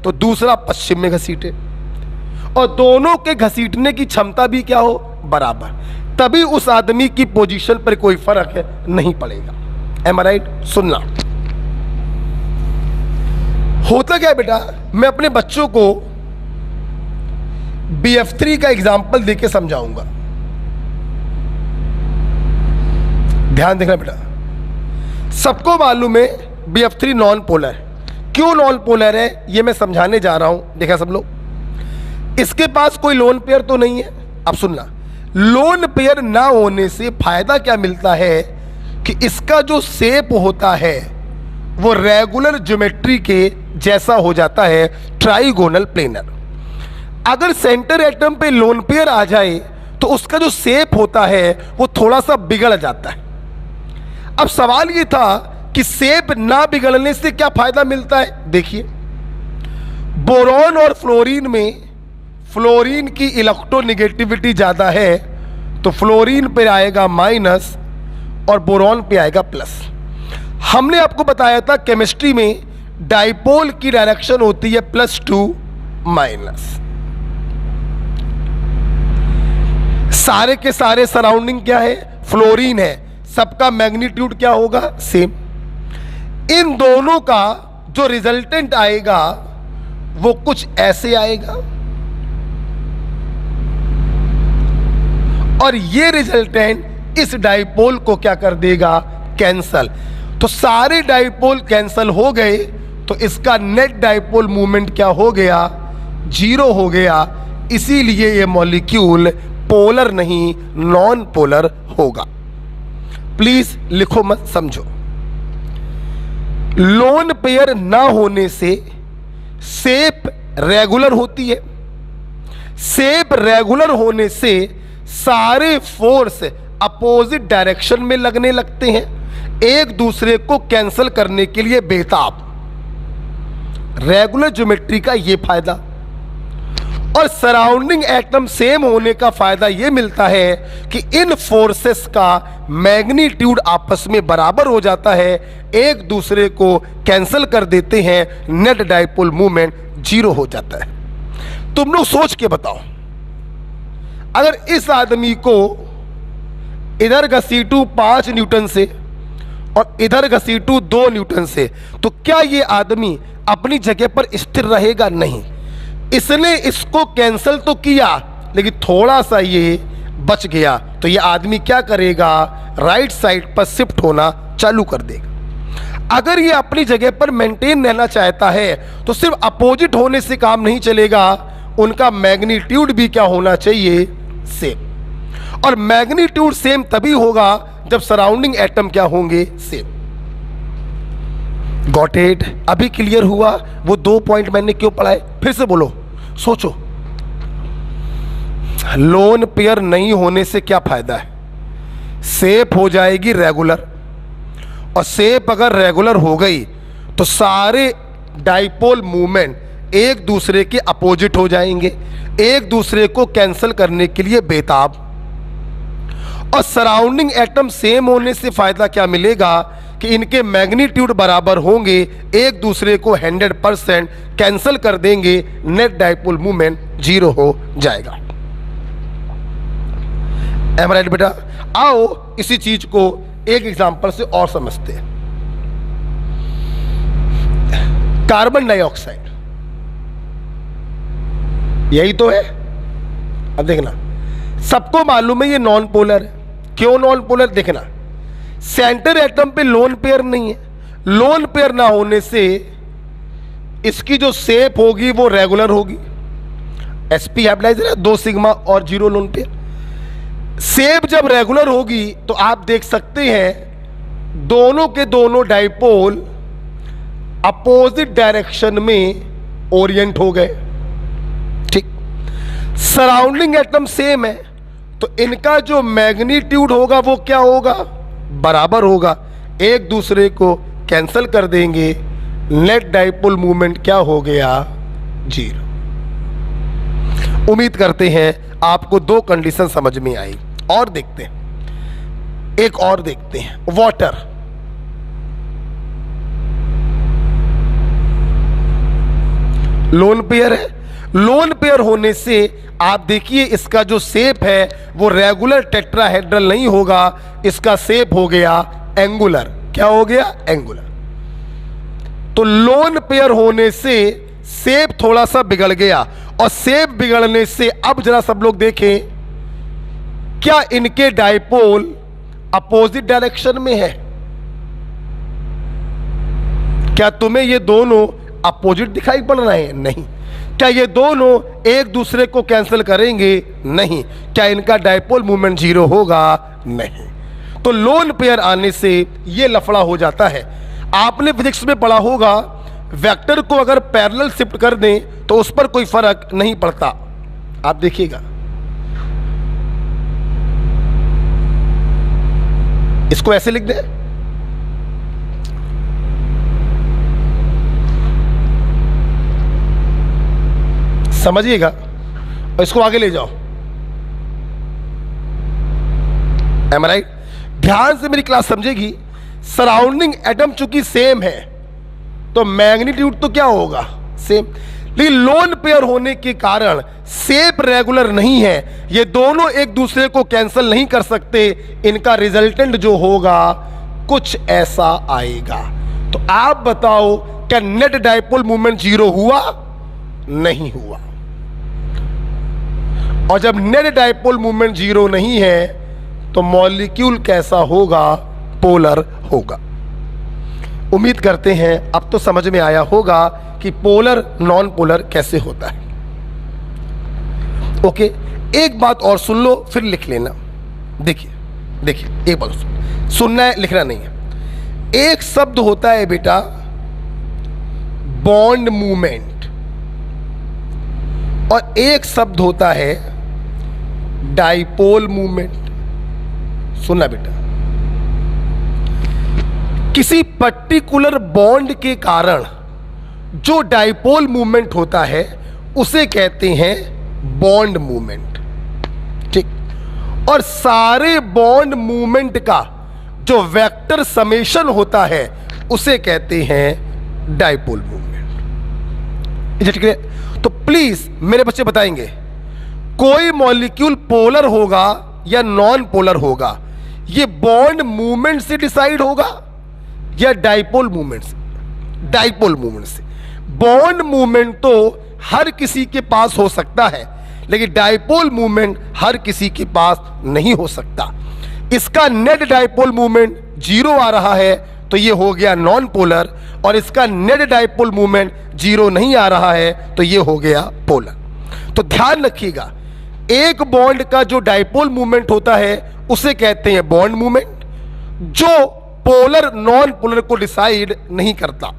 तो दूसरा पश्चिम में घसीटे, और दोनों के घसीटने की क्षमता भी क्या हो, बराबर, तभी उस आदमी की पोजीशन पर कोई फर्क नहीं पड़ेगा। एम आई राइट? सुनना, होता क्या है बेटा, मैं अपने बच्चों को BF3 का एग्जाम्पल देके समझाऊंगा। ध्यान देखना बेटा, सबको मालूम है BF3 नॉन पोलर है। क्यों नॉन पोलर है ये मैं समझाने जा रहा हूं। देखा सब लोग, इसके पास कोई लोन पेयर तो नहीं है। अब सुनना, लोन पेयर ना होने से फायदा क्या मिलता है कि इसका जो शेप होता है वो रेगुलर ज्योमेट्री के जैसा हो जाता है, ट्राइगोनल प्लेनर। अगर सेंटर एटम पे लोन पेयर आ जाए तो उसका जो शेप होता है वो थोड़ा सा बिगड़ जाता है। अब सवाल ये था कि शेप ना बिगड़ने से क्या फायदा मिलता है। देखिए, बोरॉन और फ्लोरीन में फ्लोरीन की इलेक्ट्रोनेगेटिविटी ज़्यादा है, तो फ्लोरीन पे आएगा माइनस और बोरॉन पे आएगा प्लस। हमने आपको बताया था केमिस्ट्री में डाइपोल की डायरेक्शन होती है +2 माइनस। सारे के सारे सराउंडिंग क्या है, फ्लोरीन है, सबका मैग्नीट्यूड क्या होगा, सेम। इन दोनों का जो रिजल्टेंट आएगा वो कुछ ऐसे आएगा, और ये रिजल्टेंट इस डाइपोल को क्या कर देगा, कैंसल। तो सारे डाइपोल कैंसल हो गए, तो इसका नेट डाइपोल मूवमेंट क्या हो गया, 0 हो गया। इसीलिए ये मॉलिक्यूल पोलर नहीं नॉन पोलर होगा। प्लीज लिखो मत, समझो। लोन पेयर ना होने से शेप रेगुलर होती है। शेप रेगुलर होने से सारे फोर्स अपोजिट डायरेक्शन में लगने लगते हैं, एक दूसरे को कैंसिल करने के लिए बेताब। रेगुलर ज्योमेट्री का यह फायदा। और सराउंडिंग एटम सेम होने का फायदा यह मिलता है कि इन फोर्सेस का मैग्नीट्यूड आपस में बराबर हो जाता है, एक दूसरे को कैंसिल कर देते हैं, नेट डाइपोल मूवमेंट जीरो हो जाता है। तुम लोग सोच के बताओ, अगर इस आदमी को इधर घसीटू 5 न्यूटन से और इधर घसीटू 2 न्यूटन से, तो क्या यह आदमी अपनी जगह पर स्थिर रहेगा? नहीं। इसने इसको कैंसिल तो किया, लेकिन थोड़ा सा ये बच गया, तो ये आदमी क्या करेगा? राइट साइड पर शिफ्ट होना चालू कर देगा। अगर ये अपनी जगह पर मेंटेन रहना चाहता है तो सिर्फ अपोजिट होने से काम नहीं चलेगा, उनका मैग्नीट्यूड भी क्या होना चाहिए? सेम। और मैग्नीट्यूड सेम तभी होगा जब सराउंडिंग एटम क्या होंगे? सेम। Got it? अभी क्लियर हुआ? वो 2 पॉइंट मैंने क्यों पढ़ाए? फिर से बोलो, सोचो। लोन पेयर नहीं होने से क्या फायदा है? शेप हो जाएगी रेगुलर, और शेप अगर रेगुलर हो गई तो सारे डाइपोल मूवमेंट एक दूसरे के अपोजिट हो जाएंगे, एक दूसरे को कैंसिल करने के लिए बेताब। और सराउंडिंग एटम सेम होने से फायदा क्या मिलेगा कि इनके मैग्नीट्यूड बराबर होंगे, एक दूसरे को 100% कैंसिल कर देंगे, नेट डाइपोल मूवमेंट जीरो हो जाएगा। एम राइट बेटा? आओ इसी चीज को एक एग्जांपल से और समझते हैं। कार्बन डाइऑक्साइड, यही तो है। अब देखना, सबको मालूम है ये नॉन पोलर है। क्यों नॉन पोलर? देखना, सेंटर एटम पे लोन पेयर नहीं है। लोन पेयर ना होने से इसकी जो शेप होगी वो रेगुलर होगी। sp हैप्लाइजर है, 2 सिग्मा और 0 लोन पेयर। शेप जब रेगुलर होगी तो आप देख सकते हैं दोनों के दोनों डाइपोल अपोजिट डायरेक्शन में ओरिएंट हो गए। ठीक। सराउंडिंग एटम सेम है तो इनका जो मैग्नीट्यूड होगा वो क्या होगा? बराबर होगा, एक दूसरे को कैंसिल कर देंगे, नेट डाइपोल मूवमेंट क्या हो गया? जीरो। उम्मीद करते हैं आपको 2 कंडीशन समझ में आई। और देखते हैं, एक और देखते हैं, वाटर। लोन पेयर है। लोन पेयर होने से आप देखिए इसका जो शेप है वो रेगुलर टेट्राहेड्रल नहीं होगा, इसका शेप हो गया एंगुलर। क्या हो गया? एंगुलर। तो लोन पेयर होने से शेप थोड़ा सा बिगड़ गया, और शेप बिगड़ने से अब जरा सब लोग देखें, क्या इनके डाइपोल अपोजिट डायरेक्शन में है? क्या तुम्हें ये दोनों अपोजिट दिखाई पड़ रहे हैं? नहीं। क्या ये दोनों एक दूसरे को कैंसिल करेंगे? नहीं। क्या इनका डाइपोल मूवमेंट जीरो होगा? नहीं। तो लोन पेयर आने से ये लफड़ा हो जाता है। आपने फिजिक्स में पढ़ा होगा, वेक्टर को अगर पैरेलल शिफ्ट कर दें तो उस पर कोई फर्क नहीं पड़ता। आप देखिएगा, इसको ऐसे लिख दें, समझिएगा, और इसको आगे ले जाओ। एम आई राइट? ध्यान से मेरी क्लास समझेगी। सराउंडिंग एटम चूंकि सेम है तो मैग्नीट्यूड तो क्या होगा? सेम। लेकिन लोन पेयर होने के कारण शेप रेगुलर नहीं है, ये दोनों एक दूसरे को कैंसिल नहीं कर सकते, इनका रिजल्टेंट जो होगा कुछ ऐसा आएगा। तो आप बताओ, क्या नेट डाइपोल मूवमेंट जीरो हुआ? नहीं हुआ। और जब नेट डाइपोल मूवमेंट जीरो नहीं है तो मॉलिक्यूल कैसा होगा? पोलर होगा। उम्मीद करते हैं अब तो समझ में आया होगा कि पोलर नॉन पोलर कैसे होता है। ओके, एक बात और सुन लो फिर लिख लेना। देखिए देखिए, एक बात सुनना है, लिखना नहीं है। एक शब्द होता है बेटा बॉन्ड मूवमेंट, और एक शब्द होता है डाइपोल मूवमेंट। सुनना बेटा, किसी पर्टिकुलर बॉन्ड के कारण जो डाइपोल मूवमेंट होता है उसे कहते हैं बॉन्ड मूवमेंट, ठीक। और सारे बॉन्ड मूवमेंट का जो वेक्टर समेशन होता है उसे कहते हैं डाइपोल मूवमेंट। ठीक है, तो प्लीज मेरे बच्चे बताएंगे, कोई मॉलिक्यूल पोलर होगा या नॉन पोलर होगा, ये बॉन्ड मूवमेंट से डिसाइड होगा या डाइपोल मूवमेंट से? डाइपोल मूवमेंट से। बॉन्ड मूवमेंट तो हर किसी के पास हो सकता है, लेकिन डाइपोल मूवमेंट हर किसी के पास नहीं हो सकता। इसका नेट डाइपोल मूवमेंट 0 आ रहा है तो ये हो गया नॉन पोलर, और इसका नेट डाइपोल मूवमेंट 0 नहीं आ रहा है तो ये हो गया पोलर। तो ध्यान रखिएगा, एक बॉन्ड का जो डाइपोल मूवमेंट होता है उसे कहते हैं बॉन्ड मूवमेंट, जो पोलर नॉन पोलर को डिसाइड नहीं करता।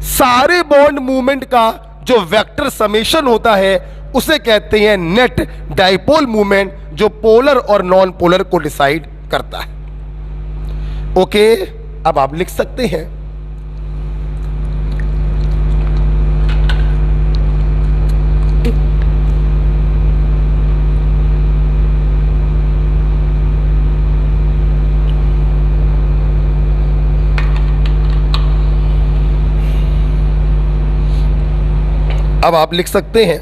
सारे बॉन्ड मूवमेंट का जो वेक्टर समेशन होता है उसे कहते हैं नेट डाइपोल मूवमेंट, जो पोलर और नॉन पोलर को डिसाइड करता है। ओके, अब आप लिख सकते हैं अब आप लिख सकते हैं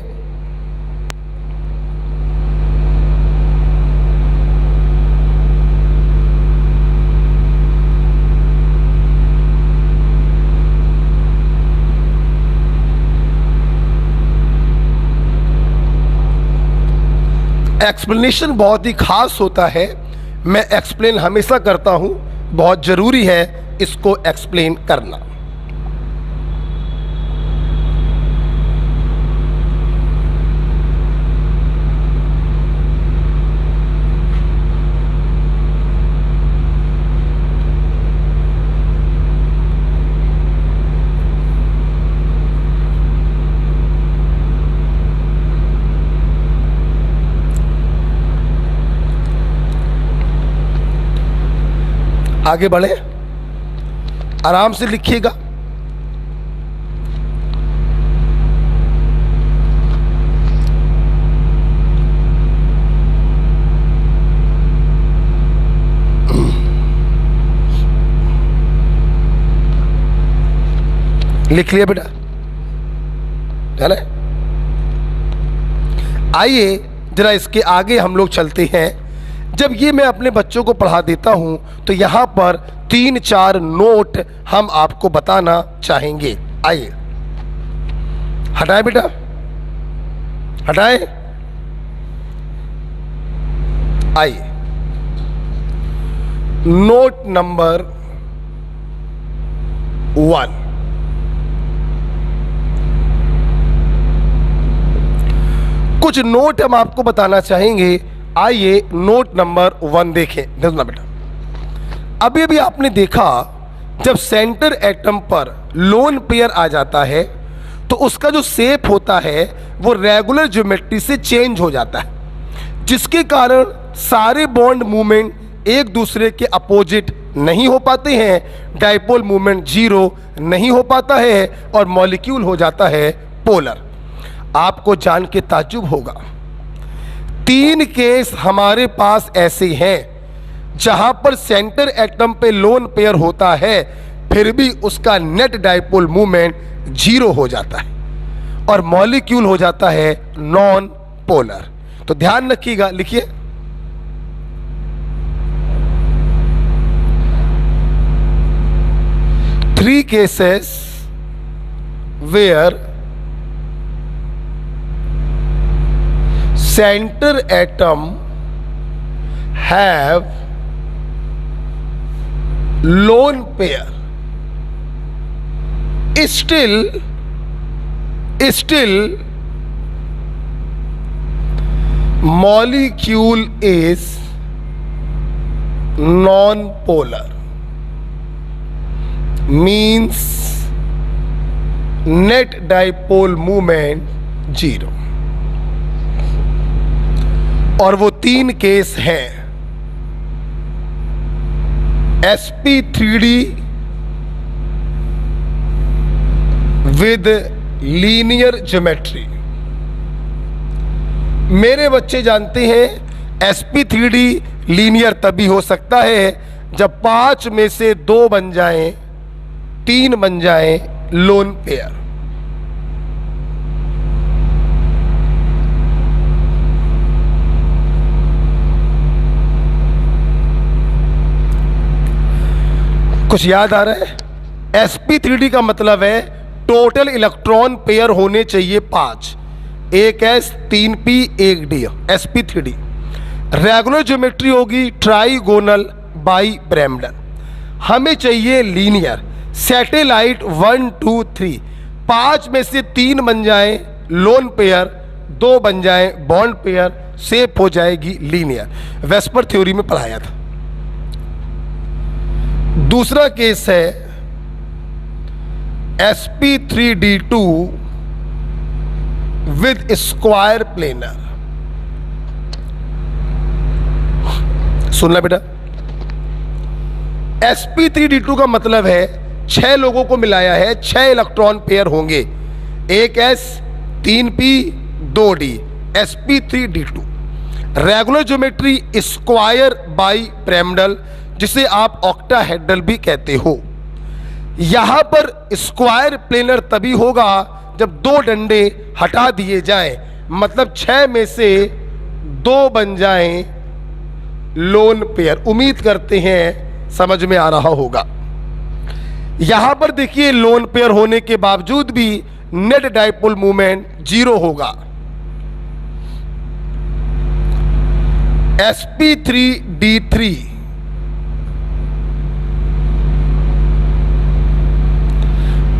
एक्सप्लेनेशन बहुत ही खास होता है। मैं एक्सप्लेन हमेशा करता हूं, बहुत जरूरी है इसको एक्सप्लेन करना। आगे बढ़े, आराम से लिखिएगा। लिख लिया बेटा, चले। आइए जरा इसके आगे हम लोग चलते हैं। जब ये मैं अपने बच्चों को पढ़ा देता हूं तो यहां पर 3-4 नोट हम आपको बताना चाहेंगे। आइए, हटाए बेटा, हटाए। आइए, नोट नंबर 1, कुछ नोट हम आपको बताना चाहेंगे। आइए नोट नंबर 1 देखें। देखना बेटा, अभी अभी आपने देखा जब सेंटर एटम पर लोन पेयर आ जाता है तो उसका जो शेप होता है वो रेगुलर ज्योमेट्री से चेंज हो जाता है, जिसके कारण सारे बॉन्ड मूवमेंट एक दूसरे के अपोजिट नहीं हो पाते हैं, डाइपोल मूवमेंट 0 नहीं हो पाता है और मॉलिक्यूल हो जाता है पोलर। आपको जान के ताज्जुब होगा, 3 केस हमारे पास ऐसे हैं जहां पर सेंटर एटम पे लोन पेयर होता है फिर भी उसका नेट डाइपोल मूवमेंट 0 हो जाता है और मॉलिक्यूल हो जाता है नॉन पोलर। तो ध्यान रखिएगा, लिखिए। Three cases where center atom have lone pair, still molecule is non-polar, means net dipole movement 0। और वो 3 केस हैं sp3d विद लीनियर ज्योमेट्री। मेरे बच्चे जानते हैं sp3d लीनियर तभी हो सकता है जब 5 में से 2 बन जाएं, 3 बन जाएं लोन पेयर। कुछ याद आ रहा है? sp3d का मतलब है टोटल इलेक्ट्रॉन पेयर होने चाहिए 5, एक s 3 p 1 d। sp3d regular geometry होगी ट्राइगोनल बाई पिरामिडल। हमें चाहिए लीनियर सैटेलाइट 1 2 3। 5 में से 3 बन जाए लोन पेयर, 2 बन जाए बॉन्ड पेयर, शेप हो जाएगी लीनियर। वेस्पर थ्योरी में पढ़ाया था। दूसरा केस है sp3d2 विद स्क्वायर प्लेनर। सुनना बेटा, sp3d2 का मतलब है 6 लोगों को मिलाया है, 6 इलेक्ट्रॉन पेयर होंगे, एक s 3 p 2 d। sp3d2 regular geometry square bi pyramidal, जिसे आप ऑक्टाहेड्रल भी कहते हो। यहां पर स्क्वायर प्लेनर तभी होगा जब 2 डंडे हटा दिए जाएं, मतलब 6 में से 2 बन जाएं लोन पेयर। उम्मीद करते हैं समझ में आ रहा होगा। यहां पर देखिए लोन पेयर होने के बावजूद भी नेट डाइपोल मूवमेंट 0 होगा। sp3d3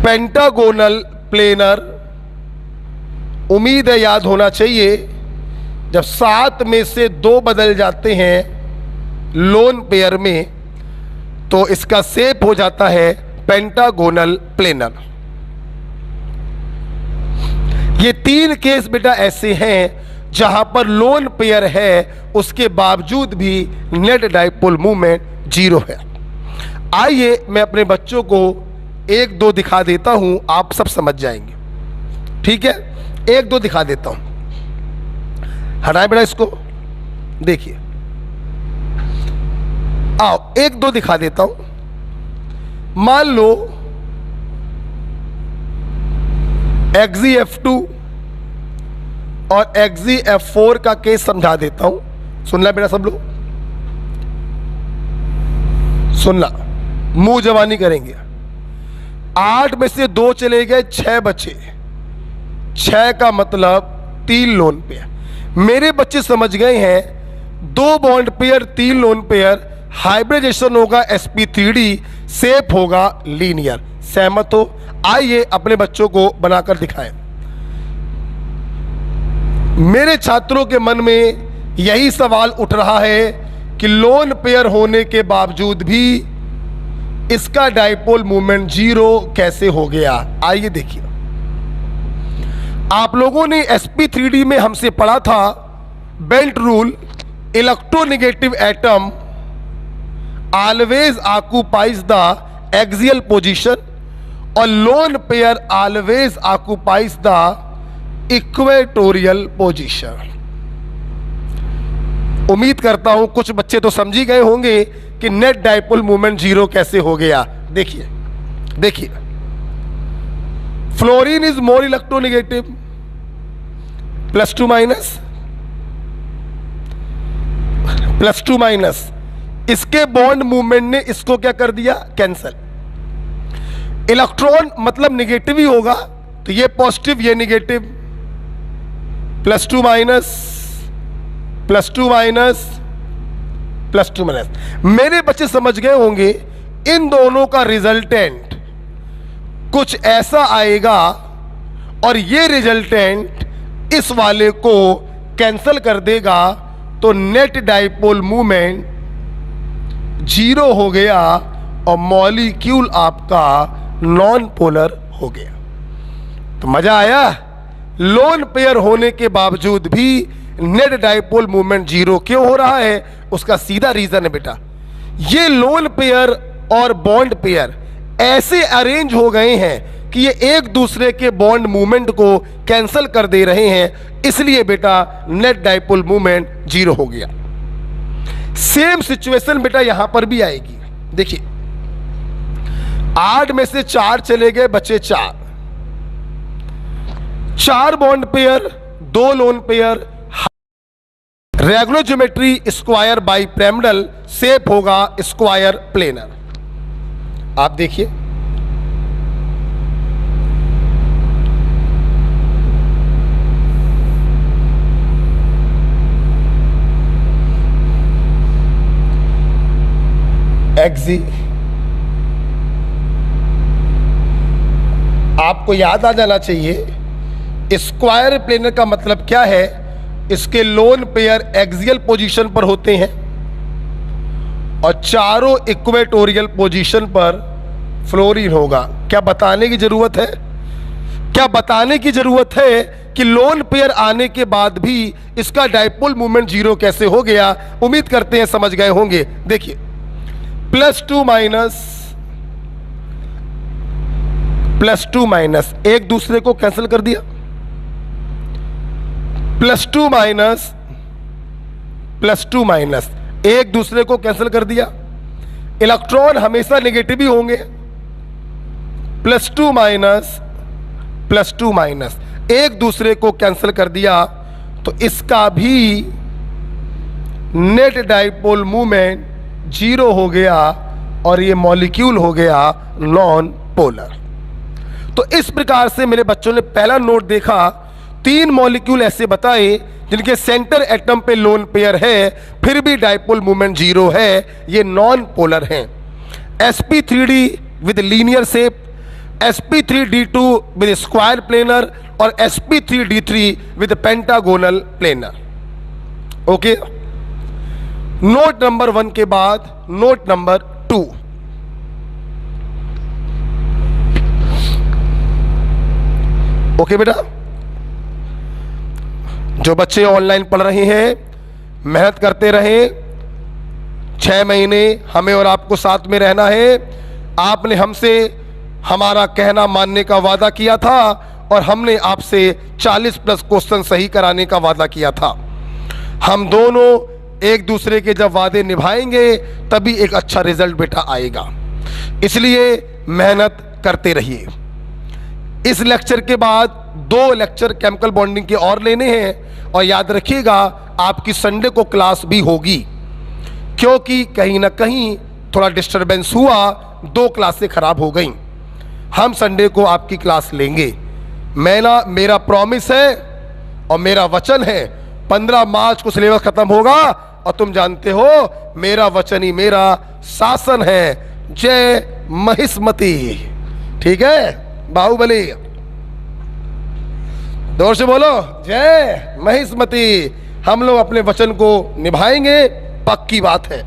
पेंटागोनल प्लेनर, उम्मीद है याद होना चाहिए। जब 7 में से 2 बदल जाते हैं लोन पेयर में तो इसका शेप हो जाता है पेंटागोनल प्लेनर। ये 3 केस बेटा ऐसे हैं जहां पर लोन पेयर है उसके बावजूद भी नेट डाइपोल मूवमेंट 0 है। आइए मैं अपने बच्चों को 1 2 दिखा देता हूं, आप सब समझ जाएंगे। ठीक है, 1 2 दिखा देता हूं। हटाए बेटा इसको, देखिए आओ 1 2 दिखा देता हूं। मान लो एक्सी F2 और एक्सी F4 का केस समझा देता हूं। सुनना बेटा सब लोग, सुनना, मुंह जवानी करेंगे। 8 में से 2 चले गए, 6 बचे। 6 का मतलब 3 लोन पेयर। मेरे बच्चे समझ गए हैं 2 bond pair 3 lone pair, hybridisation होगा sp3d, शेप होगा लीनियर। सहमत हो? आइए अपने बच्चों को बनाकर दिखाएं। मेरे छात्रों के मन में यही सवाल उठ रहा है कि लोन पेयर होने के बावजूद भी इसका डाइपोल मूवमेंट 0 कैसे हो गया। आइए देखिए, आप लोगों ने sp3d में हमसे पढ़ा था belt rule, electronegative atom always occupies the axial position और lone pair always occupies the equatorial position. उम्मीद करता हूं कुछ बच्चे तो समझ ही गए होंगे कि नेट डाइपोल मूवमेंट 0 कैसे हो गया। देखिए देखिए, fluorine is more electronegative, +2 minus, +2 minus. इसके बॉन्ड मूवमेंट ने इसको क्या कर दिया, कैंसल। इलेक्ट्रॉन मतलब निगेटिव ही होगा, तो ये पॉजिटिव ये निगेटिव, +2 माइनस, +2 माइनस, +2 माइनस। मेरे बच्चे समझ गए होंगे इन दोनों का रिजल्टेंट कुछ ऐसा आएगा और ये रिजल्टेंट इस वाले को कैंसल कर देगा, तो नेट डाइपोल मूवमेंट 0 हो गया और मॉलिक्यूल आपका नॉन पोलर हो गया। तो मजा आया। लोन पेयर होने के बावजूद भी नेट डाइपोल मूवमेंट जीरो क्यों हो रहा है? उसका सीधा रीजन है बेटा, ये लोन पेयर और बॉन्ड पेयर ऐसे अरेंज हो गए हैं कि ये एक दूसरे के बॉन्ड मूवमेंट को कैंसिल कर दे रहे हैं, इसलिए बेटा नेट डाइपोल मूवमेंट जीरो हो गया। सेम सिचुएशन बेटा यहां पर भी आएगी। देखिए 8 में से 4 चले गए, बचे 4 bond pair, 2 lone pair, regular geometry square bi pyramidal shape होगा स्क्वायर प्लेनर। आप देखिए एक्सी, आपको याद आ जाना चाहिए स्क्वायर प्लेनर का मतलब क्या है। इसके लोन पेयर एक्सियल पोजीशन पर होते हैं और चारों इक्वेटोरियल पोजीशन पर फ्लोरीन होगा। क्या बताने की जरूरत है? क्या बताने की जरूरत है कि लोन पेयर आने के बाद भी इसका डाइपोल मूवमेंट जीरो कैसे हो गया? उम्मीद करते हैं समझ गए होंगे। देखिए +2 माइनस एक दूसरे को कैंसिल कर दिया, +2 माइनस एक दूसरे को कैंसिल कर दिया। इलेक्ट्रॉन हमेशा नेगेटिव ही होंगे। +2 माइनस एक दूसरे को कैंसिल कर दिया, तो इसका भी नेट डाइपोल मूवमेंट जीरो हो गया और ये मॉलिक्यूल हो गया नॉन पोलर। तो इस प्रकार से मेरे बच्चों ने पहला नोट देखा, 3 मॉलिक्यूल ऐसे बताए जिनके सेंटर एटम पे लोन पेयर है फिर भी डाइपोल मूवमेंट जीरो है, ये नॉन पोलर हैं। sp3d with linear shape, sp3d2 with square planar और sp3d3 with pentagonal planar. Okay, note number 1 के बाद नोट नंबर 2। ओके बेटा, जो बच्चे ऑनलाइन पढ़ रहे हैं मेहनत करते रहें। 6 महीने हमें और आपको साथ में रहना है। आपने हमसे हमारा कहना मानने का वादा किया था और हमने आपसे 40+ क्वेश्चन सही कराने का वादा किया था। हम दोनों एक दूसरे के जब वादे निभाएंगे तभी एक अच्छा रिजल्ट बेटा आएगा, इसलिए मेहनत करते रहिए। इस लेक्चर के बाद 2 लेक्चर केमिकल बॉन्डिंग के और लेने हैं और याद रखिएगा आपकी संडे को क्लास भी होगी, क्योंकि कहीं ना कहीं थोड़ा डिस्टरबेंस हुआ, 2 क्लासें खराब हो गई। हम संडे को आपकी क्लास लेंगे। मेरा प्रॉमिस है और मेरा वचन है, 15 मार्च को सिलेबस खत्म होगा और तुम जानते हो मेरा वचन ही मेरा शासन है। जय महिष्मती। ठीक है, बाहुबली जोर से बोलो, जय महिष्मती। हम लोग अपने वचन को निभाएंगे, पक्की बात है।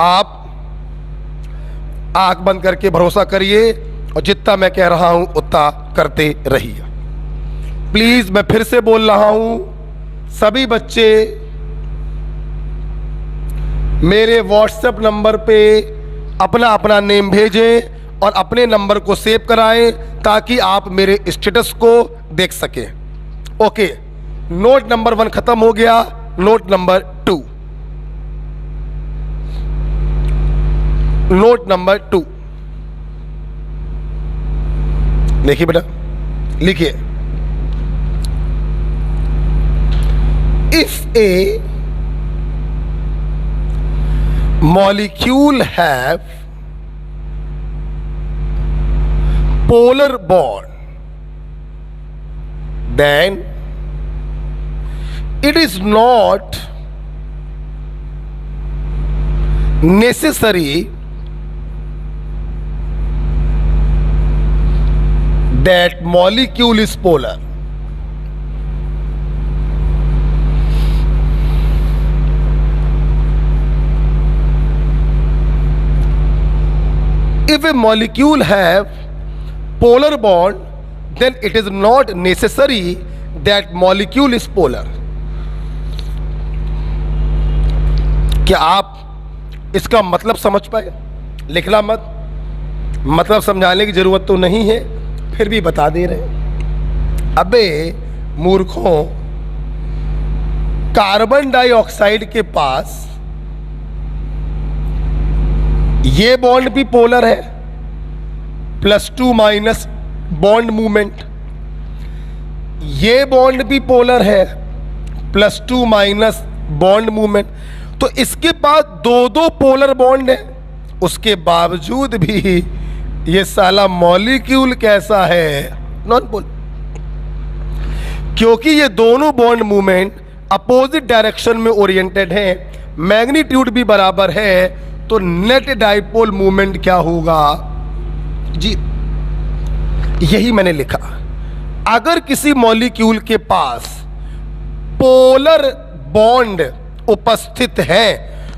आप आंख बंद करके भरोसा करिए और जितना मैं कह रहा हूं उतना करते रहिए। प्लीज मैं फिर से बोल रहा हूं, सभी बच्चे मेरे व्हाट्सएप नंबर पे अपना अपना नेम भेजें और अपने नंबर को सेव कराएं ताकि आप मेरे स्टेटस को देख सकें। ओके, नोट नंबर 1 खत्म हो गया। नोट नंबर 2, नोट नंबर 2 देखिए बेटा, लिखिए। If A molecule have polar bond, then it is not necessary that molecule is polar. If a molecule have polar bond, then it is not necessary that molecule is polar. क्या आप इसका मतलब समझ पाए? लिखना मत, मतलब समझाने की जरूरत तो नहीं है, फिर भी बता दे रहे। अबे मूर्खों, कार्बन डाइऑक्साइड के पास ये बॉन्ड भी पोलर है, +2- बॉन्ड मूवमेंट, ये बॉन्ड भी पोलर है, +2- बॉन्ड मूवमेंट। तो इसके पास दो पोलर बॉन्ड है, उसके बावजूद भी ये साला मॉलिक्यूल कैसा है? Non polar. क्योंकि ये दोनों बॉन्ड मूवमेंट अपोजिट डायरेक्शन में ओरिएंटेड है, मैग्नीट्यूड भी बराबर है, तो नेट डाइपोल मूवमेंट क्या होगा जी? यही मैंने लिखा। अगर किसी मॉलिक्यूल के पास पोलर बॉन्ड उपस्थित है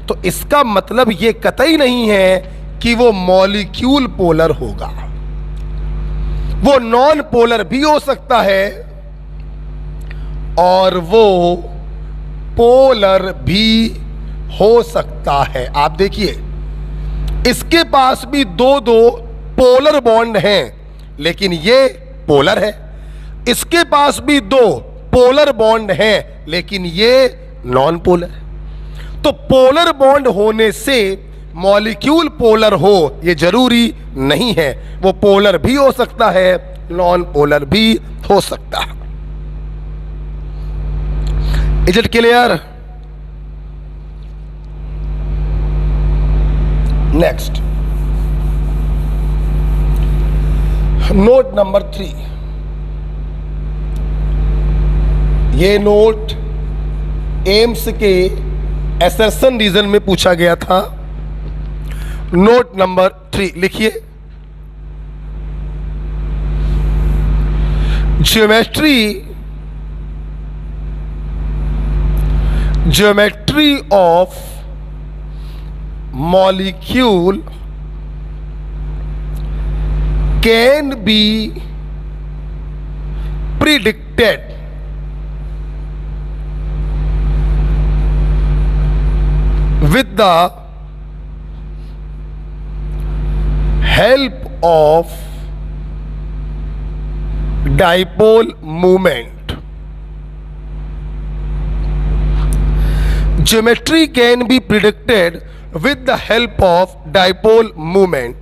तो इसका मतलब ये कतई नहीं है कि वो मॉलिक्यूल पोलर होगा। वो नॉन पोलर भी हो सकता है और वो पोलर भी हो सकता है। आप देखिए, इसके पास भी दो पोलर बॉन्ड हैं, लेकिन ये पोलर है। इसके पास भी दो पोलर बॉन्ड हैं, लेकिन ये नॉन पोलर है। तो पोलर बॉन्ड होने से मॉलिक्यूल पोलर हो ये जरूरी नहीं है। वो पोलर भी हो सकता है, नॉन पोलर भी हो सकता है। Is it clear? Next, note number 3। ये नोट एम्स के असर्शन रीजन में पूछा गया था। नोट नंबर 3 लिखिए। Geometry of molecule can be predicted with the help of dipole moment. Geometry can be predicted with the help of dipole moment.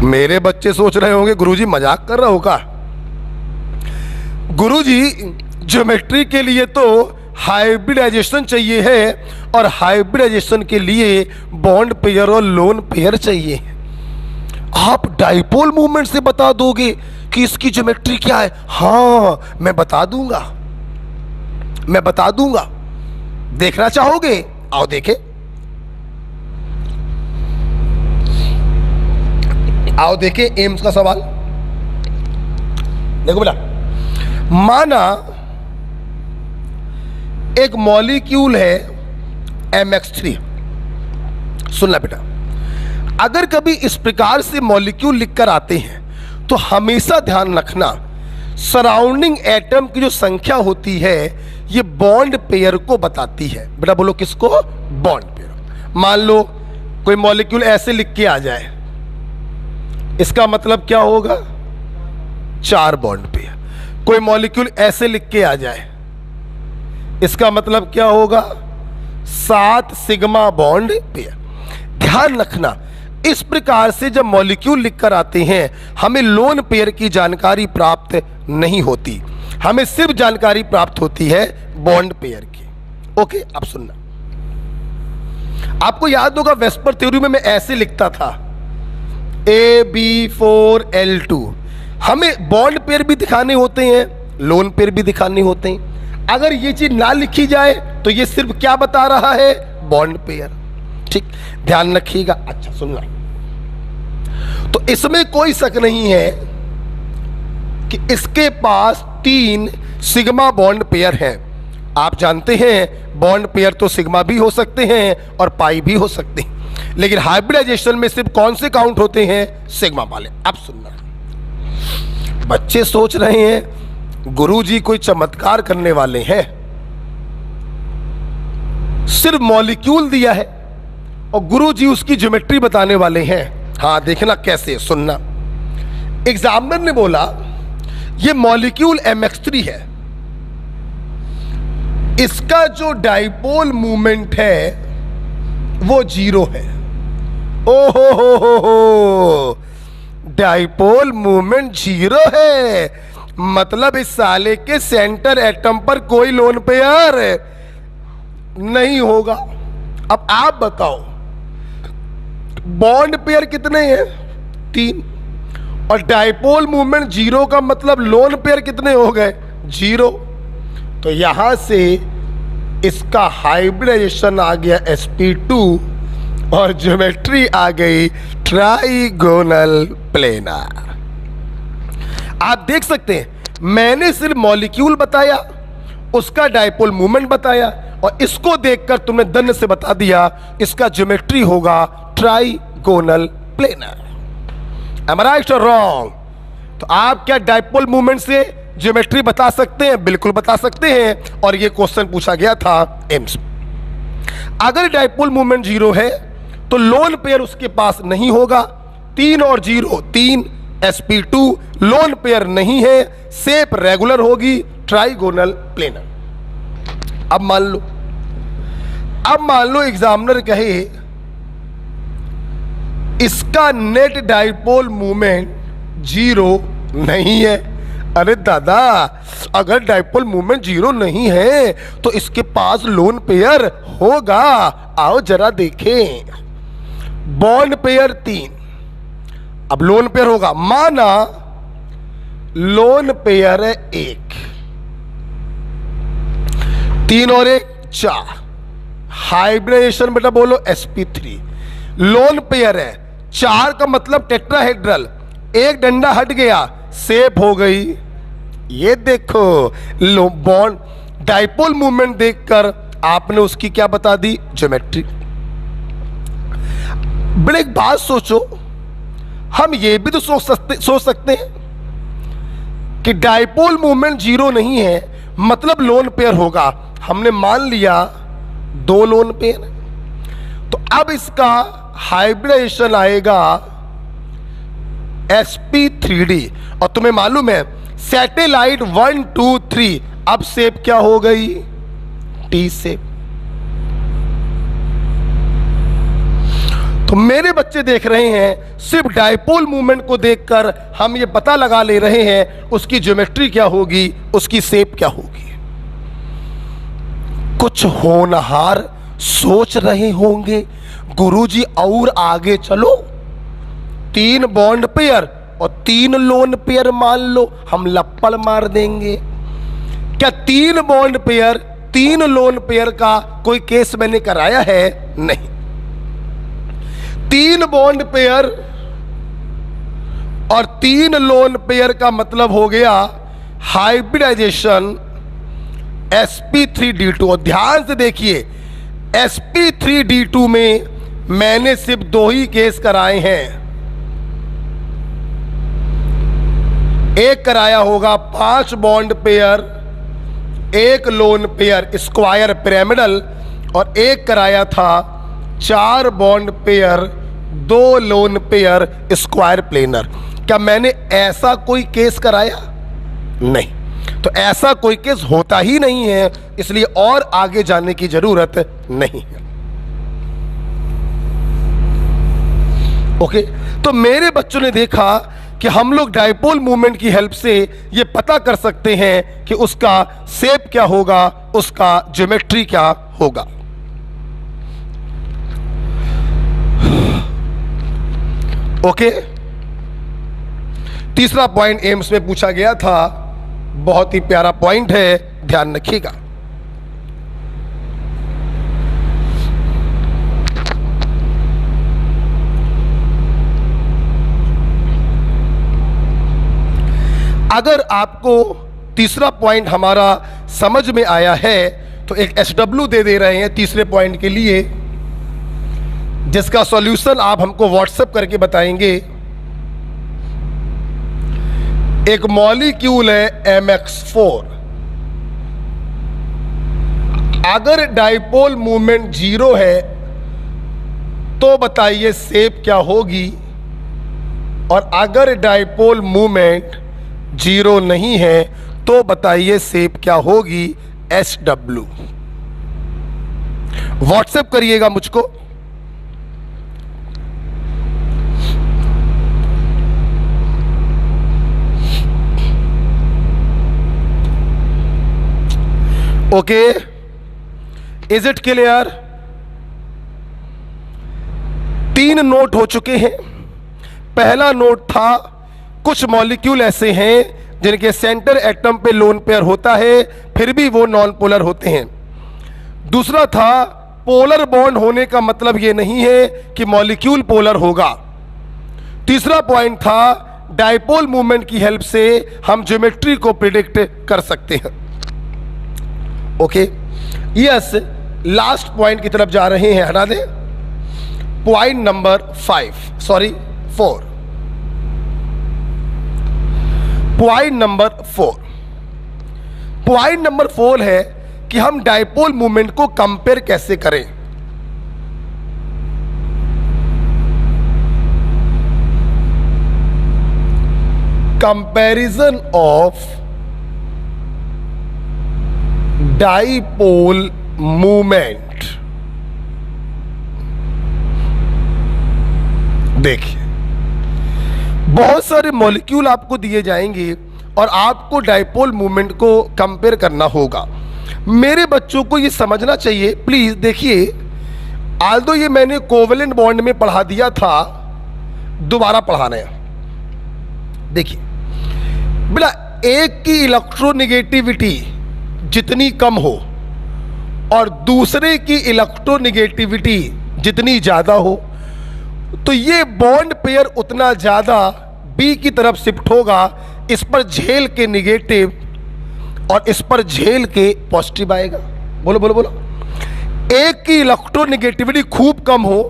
मेरे बच्चे सोच रहे होंगे गुरुजी मजाक कर रहा होगा। गुरुजी ज्योमेट्री के लिए तो हाइब्रिडाइजेशन चाहिए है और हाइब्रिडाइजेशन के लिए बॉन्ड पेयर और लोन पेयर चाहिए। आप डाइपोल मूवमेंट से बता दोगे कि इसकी ज्योमेट्री क्या है? हाँ, मैं बता दूंगा। देखना चाहोगे? आओ देखे। आओ देखे एम्स का सवाल। देखो बेटा, माना एक मॉलिक्यूल है MX3। सुनना बेटा, अगर कभी इस प्रकार से मॉलिक्यूल लिखकर आते हैं तो हमेशा ध्यान रखना, सराउंडिंग एटम की जो संख्या होती है ये बॉन्ड पेयर को बताती है। बेटा बोलो किसको? Bond pair. मान लो कोई मॉलिक्यूल ऐसे लिख के आ जाए, इसका मतलब क्या होगा? 4 बॉन्ड पेयर। कोई मॉलिक्यूल ऐसे लिख के आ जाए, इसका मतलब क्या होगा? 7 सिग्मा बॉन्ड पेयर। ध्यान रखना, इस प्रकार से जब मॉलिक्यूल लिखकर आते हैं हमें लोन पेयर की जानकारी प्राप्त नहीं होती, हमें सिर्फ जानकारी प्राप्त होती है बॉन्ड पेयर की। ओके, अब सुनना। आपको याद होगा वेस्पर थ्योरी में मैं ऐसे लिखता था AB4L2। हमें बॉन्ड पेयर भी दिखाने होते हैं, लोन पेयर भी दिखाने होते हैं। अगर ये चीज ना लिखी जाए तो ये सिर्फ क्या बता रहा है? Bond pair. ठीक, ध्यान रखिएगा। अच्छा सुनना, तो इसमें कोई शक नहीं है कि इसके पास 3 सिग्मा बॉन्ड पेयर हैं। आप जानते हैं बॉन्ड पेयर तो सिग्मा भी हो सकते हैं और पाई भी हो सकते हैं, लेकिन हाइब्रिडाइजेशन में सिर्फ कौन से काउंट होते हैं? सिग्मा वाले। अब सुनना, बच्चे सोच रहे हैं गुरुजी कोई चमत्कार करने वाले हैं, सिर्फ मॉलिक्यूल दिया है और गुरुजी उसकी ज्योमेट्री बताने वाले हैं। हाँ, देखना कैसे, सुनना। एग्जामिनर ने बोला ये मॉलिक्यूल MX3 है, इसका जो डाइपोल मूवमेंट है वो 0 है। ओहो, डाइपोल मूवमेंट 0 है, मतलब इस साले के सेंटर एटम पर कोई लोन पेयर नहीं होगा। अब आप बताओ बॉन्ड पेयर कितने हैं? 3, और डाइपोल मूवमेंट 0 का मतलब लोन पेयर कितने हो गए? 0। तो यहां से इसका हाइब्रिडाइजेशन आ गया sp2 और ज्योमेट्री आ गई ट्राइगोनल प्लेनर। आप देख सकते हैं मैंने सिर्फ मॉलिक्यूल बताया, उसका डाइपोल मूवमेंट बताया और इसको देखकर तुमने दंड से बता दिया इसका ज्योमेट्री होगा trigonal planar. Am I right or wrong? तो आप क्या डाइपोल मूवमेंट से ज्योमेट्री बता सकते हैं? बिल्कुल बता सकते हैं, और ये क्वेश्चन पूछा गया था एम्स में। अगर डाइपोल मूवमेंट 0 है तो लोन पेयर उसके पास नहीं होगा। 3 और 0 3, sp2 लोन पेयर नहीं है, शेप रेगुलर होगी, ट्राइगोनल प्लेनर। अब मान लो एग्जामिनर कहे इसका नेट डाइपोल मूवमेंट 0 नहीं है। अरे दादा, अगर डाइपोल मूवमेंट 0 नहीं है तो इसके पास लोन पेयर होगा। आओ जरा देखें, बॉन्ड पेयर 3, अब लोन पेयर होगा। माना लोन पेयर है 1, 3 और 1 4, हाइब्रिडाइजेशन बेटा बोलो sp3। लोन पेयर है 4 का मतलब टेट्राहेड्रल, एक डंडा हट गया, शेप हो गई। ये देखो बॉन्ड डाइपोल मूवमेंट देखकर आपने उसकी क्या बता दी? ज्योमेट्री। बड़े एक बात सोचो, हम ये भी तो सोच सकते हैं कि डाइपोल मूवमेंट 0 नहीं है मतलब लोन पेयर होगा। हमने मान लिया 2 लोन पेयर, तो अब इसका हाइब्रिडाइजेशन आएगा sp3d, और तुम्हें मालूम है सैटेलाइट 1 2 3, अब शेप क्या हो गई? T shape. तो मेरे बच्चे देख रहे हैं सिर्फ डाइपोल मूवमेंट को देखकर हम ये पता लगा ले रहे हैं उसकी ज्योमेट्री क्या होगी, उसकी शेप क्या होगी। कुछ होनहार सोच रहे होंगे गुरुजी और आगे चलो, 3 बॉन्ड पेयर और 3 लोन पेयर मान लो, हम लप्पड़ मार देंगे। क्या 3 बॉन्ड पेयर 3 लोन पेयर का कोई केस मैंने कराया है? नहीं। 3 बॉन्ड पेयर और 3 लोन पेयर का मतलब हो गया हाइब्रिडाइजेशन sp3d2। और ध्यान से देखिए sp3d2 में मैंने सिर्फ 2 ही केस कराए हैं। एक कराया होगा 5 bond pair 1 lone pair square pyramidal, और एक कराया था 4 bond pair 2 lone pair square planar. क्या मैंने ऐसा कोई केस कराया? नहीं। तो ऐसा कोई केस होता ही नहीं है, इसलिए और आगे जाने की जरूरत नहीं है। ओके, तो मेरे बच्चों ने देखा कि हम लोग डाइपोल मूवमेंट की हेल्प से ये पता कर सकते हैं कि उसका शेप क्या होगा, उसका ज्योमेट्री क्या होगा। ओके, तीसरा पॉइंट एम्स में पूछा गया था, बहुत ही प्यारा पॉइंट है, ध्यान रखिएगा। अगर आपको तीसरा पॉइंट हमारा समझ में आया है तो एक SW दे रहे हैं तीसरे पॉइंट के लिए, जिसका सॉल्यूशन आप हमको व्हाट्सएप करके बताएंगे। एक मॉलिक्यूल है MX4, अगर डाइपोल मूवमेंट 0 है तो बताइए शेप क्या होगी, और अगर डाइपोल मूवमेंट 0 नहीं है तो बताइए शेप क्या होगी, SW। व्हाट्सएप करिएगा मुझको। Okay, is it clear? 3 note हो चुके हैं। पहला नोट था कुछ मॉलिक्यूल ऐसे हैं जिनके सेंटर एटम पे लोन पेयर होता है फिर भी वो नॉन पोलर होते हैं। दूसरा था पोलर बॉन्ड होने का मतलब ये नहीं है कि मॉलिक्यूल पोलर होगा। तीसरा पॉइंट था डाइपोल मूवमेंट की हेल्प से हम ज्योमेट्री को प्रिडिक्ट कर सकते हैं। ओके, यस, लास्ट पॉइंट की तरफ जा रहे हैं, हटा दें। Point number 4। पॉइंट नंबर 4 है कि हम डाइपोल मूवमेंट को कंपेयर कैसे करें। Comparison of dipole movement. देखिए, बहुत सारे मॉलिक्यूल आपको दिए जाएंगे और आपको डाइपोल मूवमेंट को कंपेयर करना होगा। मेरे बच्चों को ये समझना चाहिए, प्लीज देखिए, आल्दो ये मैंने कोवेलेंट बॉन्ड में पढ़ा दिया था, दोबारा पढ़ाना है। देखिए बेटा, एक की इलेक्ट्रोनेगेटिविटी जितनी कम हो और दूसरे की इलेक्ट्रोनेगेटिविटी जितनी ज्यादा हो तो ये बॉन्ड पेयर उतना ज्यादा बी की तरफ शिफ्ट होगा, इस पर झेल के निगेटिव और इस पर झेल के पॉजिटिव आएगा। बोलो बोलो बोलो। एक की इलेक्ट्रोनेगेटिविटी खूब कम हो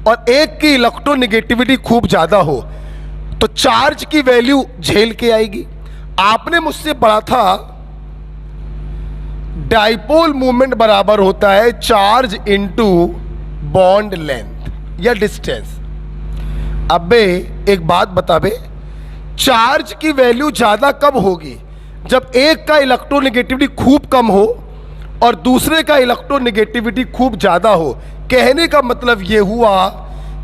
और एक की इलेक्ट्रोनेगेटिविटी खूब ज्यादा हो तो चार्ज की वैल्यू झेल के आएगी। आपने मुझसे पढ़ा था डाइपोल मूवमेंट बराबर होता है चार्ज इनटू बॉन्ड लेंथ या डिस्टेंस। अबे एक बात बता बे, चार्ज की वैल्यू ज्यादा कब होगी? जब एक का इलेक्ट्रोनेगेटिविटी खूब कम हो और दूसरे का इलेक्ट्रोनेगेटिविटी खूब ज्यादा हो। कहने का मतलब यह हुआ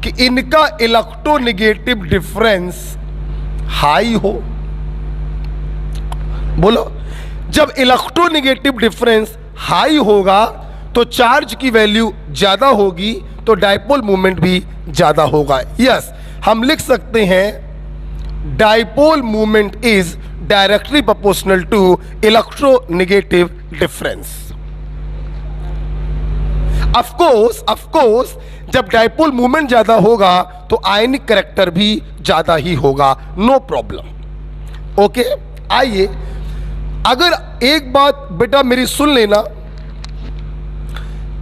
कि इनका इलेक्ट्रोनेगेटिव डिफरेंस हाई हो। बोलो, जब इलेक्ट्रोनेगेटिव डिफरेंस हाई होगा तो चार्ज की वैल्यू ज्यादा होगी तो डाइपोल मूवमेंट भी ज्यादा होगा। यस, हम लिख सकते हैं dipole movement is directly proportional to electronegative difference. Of course जब डाइपोल मूवमेंट ज्यादा होगा तो आयनिक कैरेक्टर भी ज्यादा ही होगा, नो प्रॉब्लम। ओके, आइए, अगर एक बात बेटा मेरी सुन लेना,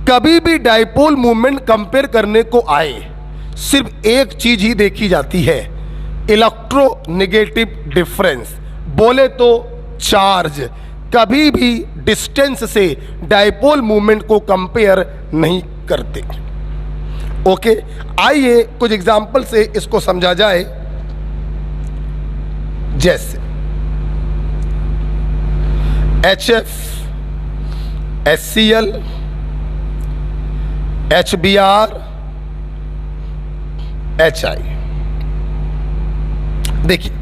कभी भी डाइपोल मूवमेंट कंपेयर करने को आए सिर्फ एक चीज ही देखी जाती है, इलेक्ट्रोनेगेटिव डिफरेंस, बोले तो चार्ज। कभी भी डिस्टेंस से डाइपोल मूवमेंट को कंपेयर नहीं करते। ओके, आइए कुछ एग्जांपल से इसको समझा जाए। जैसे HF, HCl, HBr, HI। देखिए,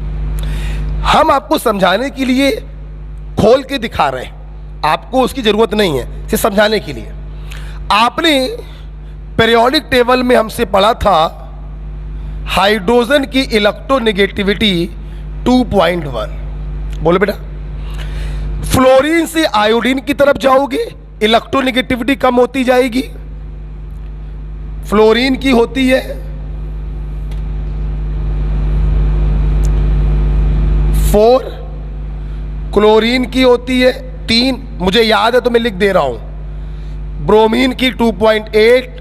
हम आपको समझाने के लिए खोल के दिखा रहे हैं, आपको उसकी जरूरत नहीं है, सिर्फ समझाने के लिए। आपने पीरियोडिक टेबल में हमसे पढ़ा था हाइड्रोजन की इलेक्ट्रोनेगेटिविटी 2.1। बोलो बेटा, फ्लोरीन से आयोडीन की तरफ जाओगे इलेक्ट्रोनेगेटिविटी कम होती जाएगी। फ्लोरीन की होती है 4, क्लोरीन की होती है 3, मुझे याद है तो मैं लिख दे रहा हूं, ब्रोमीन की 2.8,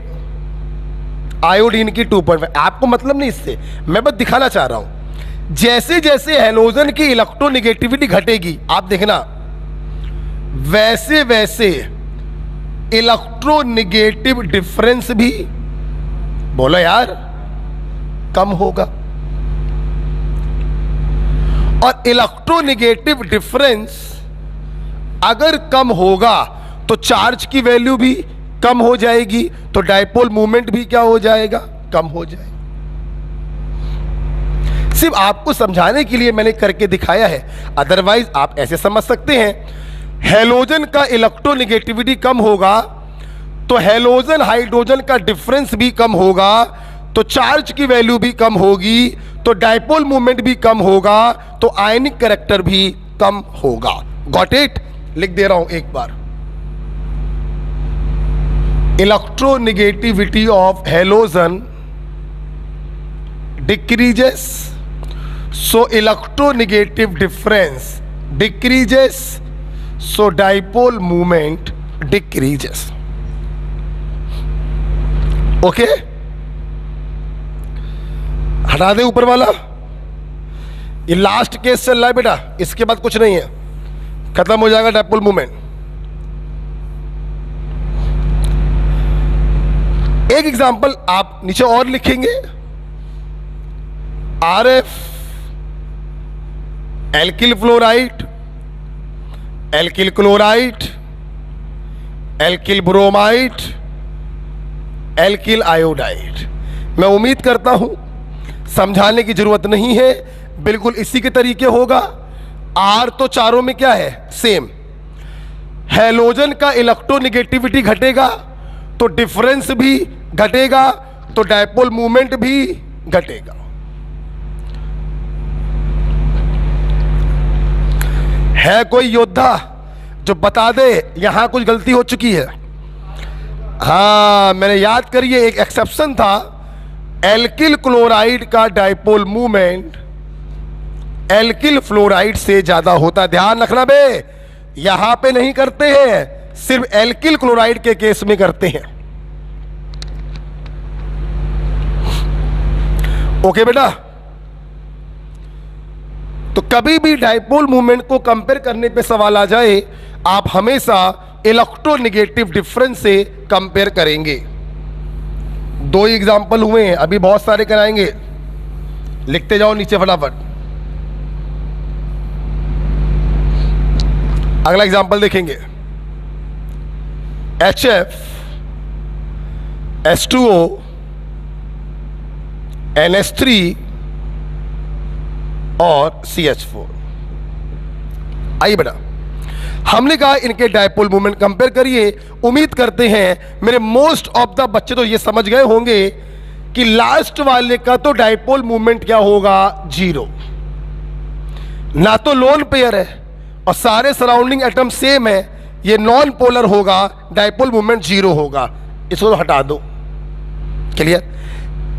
आयोडीन की 2.5। आपको मतलब नहीं इससे, मैं बस दिखाना चाह रहा हूं। जैसे जैसे हैलोजन की इलेक्ट्रोनेगेटिविटी घटेगी, आप देखना, वैसे वैसे इलेक्ट्रोनेगेटिव डिफरेंस भी, बोलो यार, कम होगा। और इलेक्ट्रोनेगेटिव डिफरेंस अगर कम होगा तो चार्ज की वैल्यू भी कम हो जाएगी, तो डायपोल मूवमेंट भी क्या हो जाएगा, कम हो जाएगा। सिर्फ आपको समझाने के लिए मैंने करके दिखाया है, अदरवाइज आप ऐसे समझ सकते हैं, हैलोजन का इलेक्ट्रोनेगेटिविटी कम होगा तो हैलोजन हाइड्रोजन का डिफरेंस भी कम होगा, तो चार्ज की वैल्यू भी कम होगी, तो डायपोल मूवमेंट भी कम होगा, तो आयनिक कैरेक्टर भी कम होगा। Got it? लिख दे रहा हूं एक बार, electronegativity of halogen decreases, so electronegative difference decreases, so dipole movement decreases. Okay, हटा दे ऊपर वाला, ये लास्ट केस चल रहा है बेटा, इसके बाद कुछ नहीं है, खत्म हो जाएगा डायपोल मूवमेंट। एक एग्जांपल आप नीचे और लिखेंगे, RF alkyl fluoride, alkyl chloride, alkyl bromide, alkyl iodide. मैं उम्मीद करता हूं समझाने की जरूरत नहीं है, बिल्कुल इसी के तरीके होगा। R तो चारों में क्या है, सेम। हैलोजन का इलेक्ट्रोनेगेटिविटी घटेगा तो डिफरेंस भी घटेगा, तो डायपोल मूवमेंट भी घटेगा। है कोई योद्धा जो बता दे यहां कुछ गलती हो चुकी है? हाँ, मैंने याद करिए, एक एक्सेप्शन था, एल्किल क्लोराइड का डायपोल मूवमेंट एल्किल फ्लोराइड से ज्यादा होता। ध्यान रखना बे, यहां पे नहीं करते हैं, सिर्फ एल्किल क्लोराइड के केस में करते हैं। ओके बेटा, तो कभी भी डायपोल मूवमेंट को कंपेयर करने पे सवाल आ जाए, आप हमेशा इलेक्ट्रोनेगेटिव डिफरेंस से कंपेयर करेंगे। 2 एग्जाम्पल हुए हैं, अभी बहुत सारे कराएंगे, लिखते जाओ नीचे फटाफट। अगला एग्जाम्पल देखेंगे, HF H2O NH3 और CH4। आइए बेटा, हमने कहा इनके डायपोल मूवमेंट कंपेयर करिए। उम्मीद करते हैं मेरे मोस्ट ऑफ द बच्चे तो ये समझ गए होंगे कि लास्ट वाले का तो डायपोल मूवमेंट क्या होगा, 0। ना तो लोन पेयर है और सारे सराउंडिंग एटम सेम है, ये नॉन पोलर होगा, डायपोल मूवमेंट 0 होगा। इसको हटा दो, क्लियर?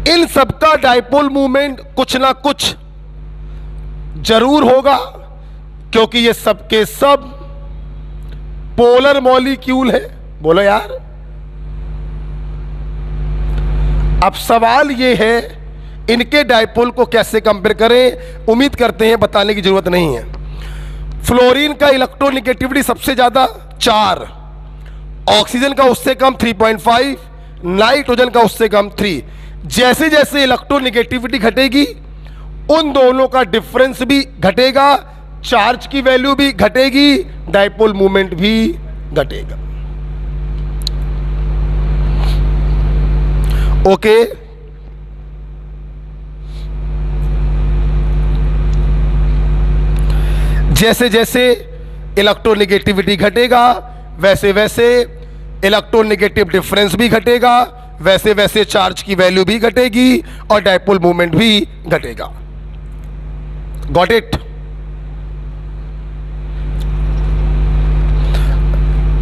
इन सबका डायपोल मूवमेंट कुछ ना कुछ जरूर होगा, क्योंकि ये सबके सब पोलर मॉलिक्यूल है। बोलो यार, अब सवाल ये है इनके डायपोल को कैसे कंपेयर करें। उम्मीद करते हैं बताने की जरूरत नहीं है। फ्लोरीन का इलेक्ट्रोनेगेटिविटी सबसे ज्यादा 4, ऑक्सीजन का उससे कम 3.5, नाइट्रोजन का उससे कम 3। जैसे जैसे इलेक्ट्रोनेगेटिविटी घटेगी उन दोनों का डिफरेंस भी घटेगा, चार्ज की वैल्यू भी घटेगी, डायपोल मूवमेंट भी घटेगा। ओके, जैसे जैसे इलेक्ट्रोनेगेटिविटी घटेगा वैसे वैसे इलेक्ट्रोनेगेटिव डिफरेंस भी घटेगा, वैसे वैसे चार्ज की वैल्यू भी घटेगी और डायपोल मूवमेंट भी घटेगा। Got it?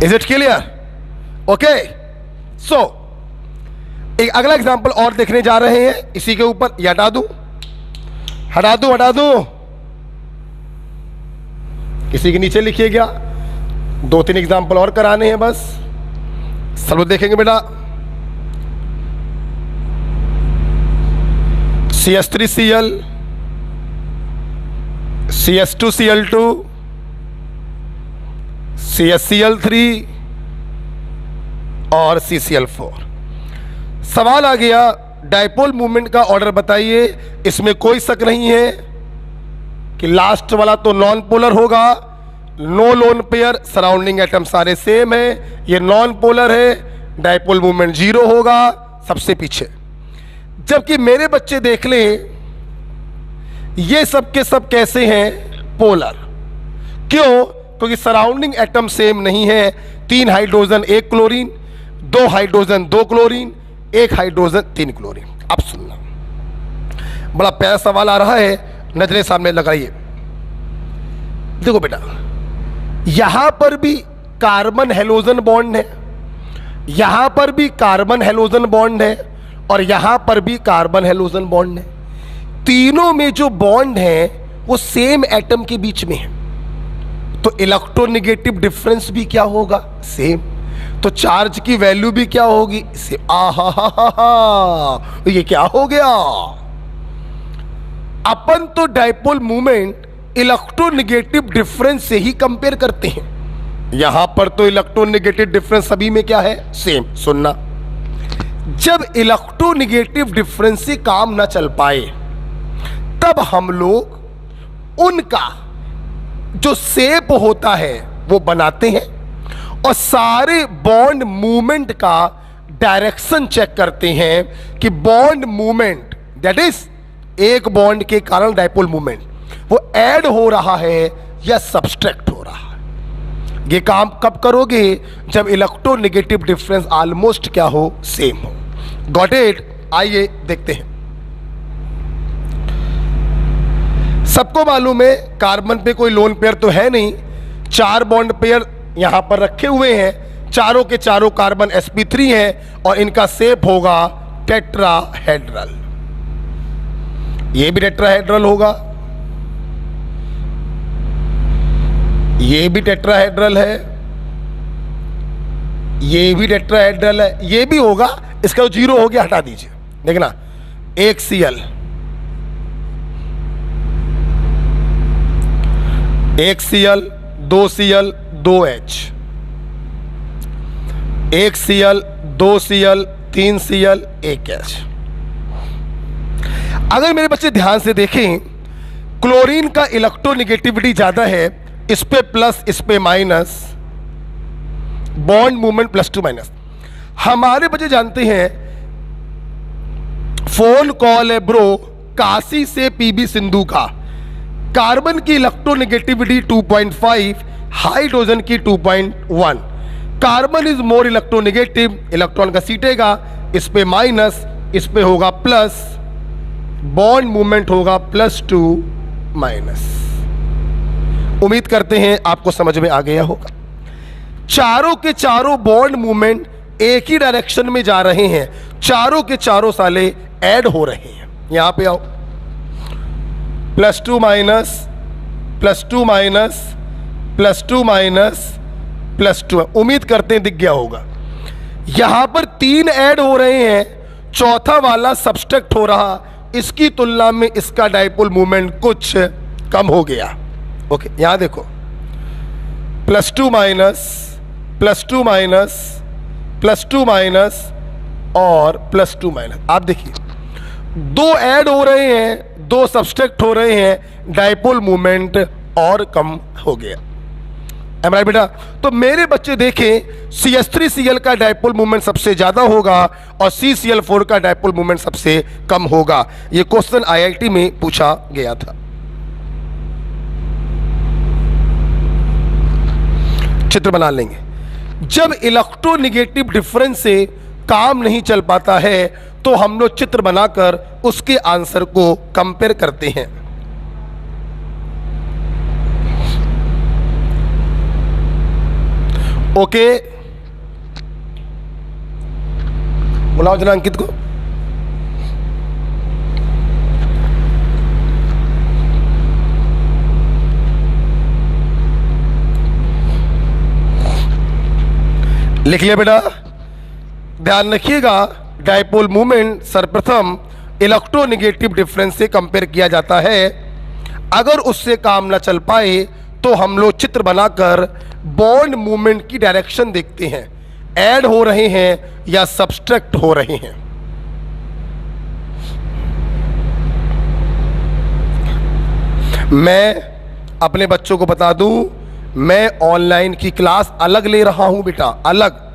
Is it clear? Okay, so एक अगला एग्जांपल और देखने जा रहे हैं इसी के ऊपर। ये हटा दूं, हटा दूं, हटा दूं, किसी के नीचे लिखिए क्या? दो तीन एग्जाम्पल और कराने हैं बस, सब लोग देखेंगे बेटा। CH3Cl, CH2Cl2, CHCl3 और CCl4। सवाल आ गया डायपोल मूवमेंट का ऑर्डर बताइए। इसमें कोई शक नहीं है कि लास्ट वाला तो नॉन पोलर होगा, no lone pair, surrounding atom सारे सेम है, ये नॉन पोलर है, डायपोल मूवमेंट 0 होगा सबसे पीछे। जबकि मेरे बच्चे देख लें, ये सब के सब कैसे हैं? पोलर। क्यों? क्योंकि सराउंडिंग एटम सेम नहीं है। 3 hydrogen 1 chlorine, 2 hydrogen 2 chlorine, 1 hydrogen 3 chlorine. अब सुनना, बड़ा प्यारा सवाल आ रहा है, नजरें सामने लगाइए। देखो बेटा, यहां पर भी कार्बन हेलोजन बॉन्ड है, यहां पर भी कार्बन हेलोजन बॉन्ड है, और यहां पर भी कार्बन हेलोजन बॉन्ड है। तीनों में जो बॉन्ड है वो सेम एटम के बीच में है, तो इलेक्ट्रोनेगेटिव डिफरेंस भी क्या होगा? सेम। तो चार्ज की वैल्यू भी क्या होगी? सेम। ये क्या हो गया? अपन तो डायपोल मूवमेंट इलेक्ट्रोनेगेटिव डिफरेंस से ही कंपेयर करते हैं, यहां पर तो इलेक्ट्रोनेगेटिव डिफरेंस सभी में क्या है? सेम। सुनना, जब इलेक्ट्रोनेगेटिव डिफरेंस से काम ना चल पाए तब हम लोग उनका जो शेप होता है वो बनाते हैं और सारे बॉन्ड मूवमेंट का डायरेक्शन चेक करते हैं कि बॉन्ड मूवमेंट, दैट इज एक बॉन्ड के कारण डायपोल मूवमेंट, वो ऐड हो रहा है या सब्सट्रैक्ट हो रहा है। ये काम कब करोगे? जब इलेक्ट्रोनेगेटिव डिफरेंस ऑलमोस्ट क्या हो? सेम हो। Got it? आइए देखते हैं। सबको मालूम है कार्बन पे कोई लोन पेयर तो है नहीं, 4 बॉन्ड पेयर यहां पर रखे हुए हैं, चारों के चारों कार्बन sp3 हैं और इनका शेप होगा टेट्राहेड्रल। ये भी टेट्राहेड्रल होगा, ये भी टेट्राहेड्रल है, ये भी टेट्राहेड्रल है, ये भी होगा। इसका जो 0 हो गया हटा दीजिए। देखना, 1 Cl, 1 Cl, 2 Cl, 2H, 1 Cl, 2 Cl, 3 Cl, 1H। अगर मेरे बच्चे ध्यान से देखें, क्लोरीन का इलेक्ट्रोनेगेटिविटी ज्यादा है, इस पे प्लस इस पे माइनस, बॉन्ड मूवमेंट +2 हमारे बच्चे जानते हैं, फोन कॉल है ब्रो काशी से पीबी सिंधु का, कार्बन की इलेक्ट्रोनेगेटिविटी 2.5, हाइड्रोजन की 2.1। Carbon is more electronegative, electron का सीटेगा, इस पे माइनस, इस पे होगा प्लस, बॉन्ड मूवमेंट होगा +2-। उम्मीद करते हैं आपको समझ में आ गया होगा। चारों के चारों बॉन्ड मूवमेंट एक ही डायरेक्शन में जा रहे हैं, चारों के चारों साले ऐड हो रहे हैं। यहां पे आओ, +2 माइनस, +2 माइनस, +2 माइनस, +2। उम्मीद करते हैं दिख गया होगा। यहां पर 3 ऐड हो रहे हैं, चौथा वाला सब्सट्रैक्ट हो रहा, इसकी तुलना में इसका डायपोल मूवमेंट कुछ कम हो गया। ओके, यहां देखो, +2 माइनस, +2 माइनस, +2 माइनस और +2 माइनस। आप देखिए, 2 ऐड हो रहे हैं, 2 सब्सट्रैक्ट हो रहे हैं, डायपोल मूवमेंट और कम हो गया। एम राइट बेटा? तो मेरे बच्चे देखें, CH3Cl का डायपोल मूवमेंट सबसे ज्यादा होगा और CCl4 का डायपोल मूवमेंट सबसे कम होगा। यह क्वेश्चन IIT में पूछा गया था। चित्र बना लेंगे। जब इलेक्ट्रोनेगेटिव डिफरेंस से काम नहीं चल पाता है तो हम लोग चित्र बनाकर उसके आंसर को कंपेयर करते हैं। ओके, बुलाओ जरा अंकित को। लिख लिया बेटा? ध्यान रखिएगा, डायपोल मूवमेंट सर्वप्रथम इलेक्ट्रोनेगेटिव डिफरेंस से कंपेयर किया जाता है। अगर उससे काम ना चल पाए तो हम लोग चित्र बनाकर बॉन्ड मूवमेंट की डायरेक्शन देखते हैं, ऐड हो रहे हैं या सब्सट्रैक्ट हो रहे हैं। मैं अपने बच्चों को बता दूं, मैं ऑनलाइन की क्लास अलग ले रहा हूं बेटा, अलग।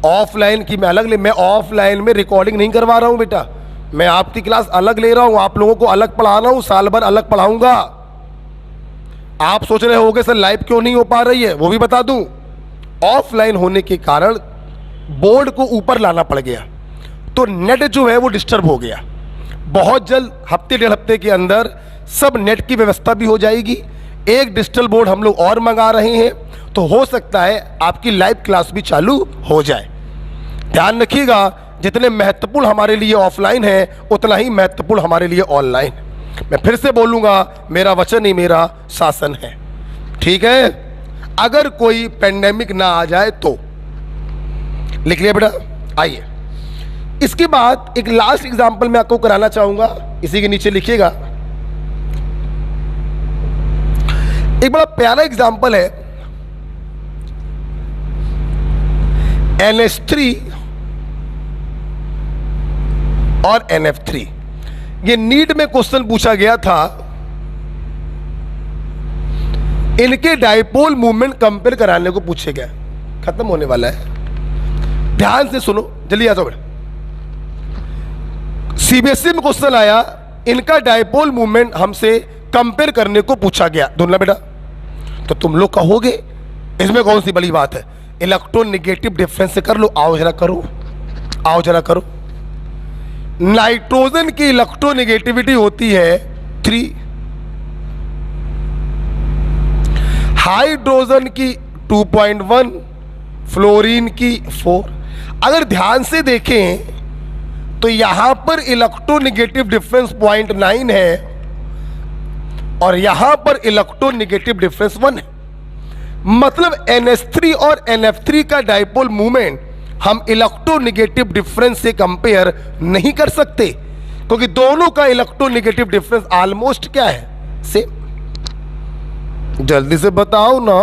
ऑफलाइन की मैं अलग मैं ऑफलाइन में रिकॉर्डिंग नहीं करवा रहा हूं बेटा, मैं आपकी क्लास अलग ले रहा हूं, आप लोगों को अलग पढ़ा रहा हूं, साल भर अलग पढ़ाऊंगा। आप सोच रहे होगे सर लाइव क्यों नहीं हो पा रही है, वो भी बता दूं। ऑफलाइन होने के कारण बोर्ड को ऊपर लाना पड़ गया, तो नेट जो है वो डिस्टर्ब हो गया। बहुत जल्द हफ्ते डेढ़ हफ्ते के अंदर सब नेट की व्यवस्था भी हो जाएगी। एक डिजिटल बोर्ड हम लोग और मंगा रहे हैं, तो हो सकता है आपकी लाइव क्लास भी चालू हो जाए। ध्यान रखिएगा, जितने महत्वपूर्ण हमारे लिए ऑफलाइन है उतना ही महत्वपूर्ण हमारे लिए ऑनलाइन। मैं फिर से बोलूँगा, मेरा वचन ही मेरा शासन है, ठीक है? अगर कोई पेंडेमिक ना आ जाए तो। लिख लिया बेटा? आइए, इसके बाद एक लास्ट एग्जांपल मैं आपको कराना चाहूँगा, इसी के नीचे लिखिएगा। एक बड़ा प्यारा एग्जांपल है, NH3 और NF3। ये नीट में क्वेश्चन पूछा गया था, इनके डायपोल मूवमेंट कंपेयर कराने को पूछे गया। खत्म होने वाला है, ध्यान से सुनो, जल्दी आ जाओ बेटा। सीबीएसई में क्वेश्चन आया, इनका डायपोल मूवमेंट हमसे कंपेयर करने को पूछा गया। ढूंढना बेटा। तो तुम लोग कहोगे इसमें कौन सी बड़ी बात है, इलेक्ट्रोनेगेटिव डिफरेंस से कर लो। आओ जरा करो, आओ जरा करो। नाइट्रोजन की इलेक्ट्रोनेगेटिविटी होती है 3, हाइड्रोजन की 2.1, फ्लोरीन की 4। अगर ध्यान से देखें तो यहां पर इलेक्ट्रोनेगेटिव डिफरेंस 0.9 है और यहां पर इलेक्ट्रोनेगेटिव डिफरेंस 1 है। मतलब NH3 और NF3 का डायपोल मूवमेंट हम इलेक्ट्रोनेगेटिव डिफरेंस से कंपेयर नहीं कर सकते, क्योंकि दोनों का इलेक्ट्रोनेगेटिव डिफरेंस ऑलमोस्ट क्या है, सेम। जल्दी से बताओ ना,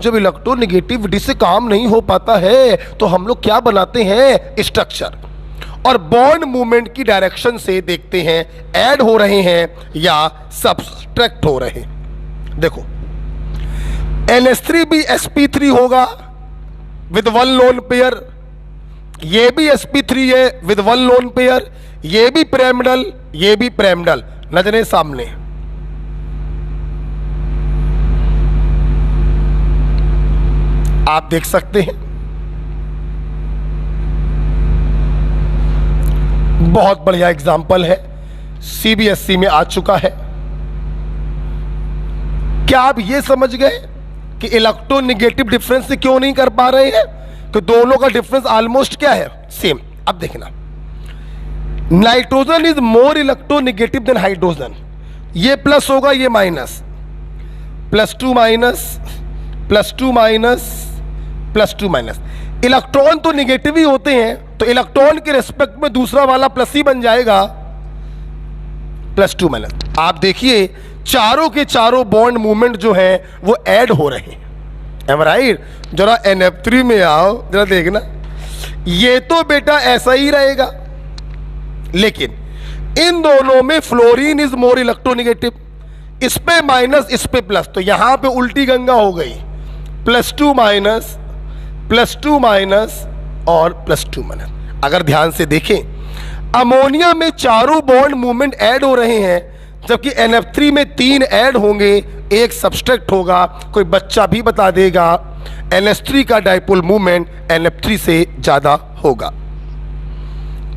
जब इलेक्ट्रोनेगेटिविटी से काम नहीं हो पाता है तो हम लोग क्या बनाते हैं, स्ट्रक्चर। और बॉन्ड मूवमेंट की डायरेक्शन से देखते हैं ऐड हो रहे हैं या सब्सट्रैक्ट हो रहे हैं। देखो, NH3 भी sp3 होगा विद 1 लोन पेयर, ये भी sp3 है विद 1 लोन पेयर, ये भी पिरामिडल, ये भी पिरामिडल, नजरें सामने। आप देख सकते हैं, बहुत बढ़िया एग्जाम्पल है, सीबीएसई में आ चुका है। क्या आप ये समझ गए कि इलेक्ट्रोनेगेटिव डिफरेंस से क्यों नहीं कर पा रहे हैं? तो दोनों का डिफरेंस ऑलमोस्ट क्या है, सेम। अब देखना, nitrogen is more electronegative than hydrogen. ये प्लस होगा, ये minus, +2 minus, +2 minus, +2 minus. Electron तो नेगेटिव ही होते हैं, तो इलेक्ट्रॉन के रिस्पेक्ट में दूसरा वाला प्लस ही बन जाएगा, +2 माइनस। आप देखिए, चारों के चारों बॉन्ड मूवमेंट जो है वो ऐड हो रहे हैं। Am right? जरा NF3 में आओ, जरा देखना, ये तो बेटा ऐसा ही रहेगा, लेकिन इन दोनों में फ्लोरीन इज मोर इलेक्ट्रोनेगेटिव। इस पे माइनस, इस पे प्लस, तो यहां पे उल्टी गंगा हो गई, +2 माइनस, +2 माइनस और +2 माइनस। अगर ध्यान से देखें, अमोनिया में चारों बॉन्ड मूवमेंट ऐड हो रहे हैं, जबकि NF3 में 3 ऐड होंगे, 1 सब्सट्रैक्ट होगा। कोई बच्चा भी बता देगा NH3 का डायपोल मूवमेंट NF3 से ज्यादा होगा।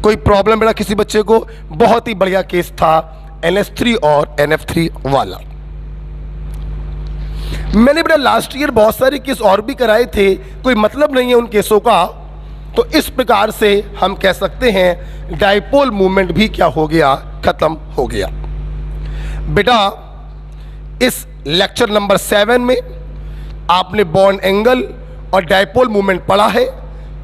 कोई प्रॉब्लम बेटा किसी बच्चे को? बहुत ही बढ़िया केस था NH3 और NF3 वाला। मैंने बेटा लास्ट ईयर बहुत सारे केस और भी कराए थे, कोई मतलब नहीं है उन केसों का। तो इस प्रकार से हम कह सकते हैं डायपोल मूवमेंट भी क्या हो गया, खत्म हो गया। बेटा इस लेक्चर नंबर 7 में आपने बॉन्ड एंगल और डायपोल मूवमेंट पढ़ा है,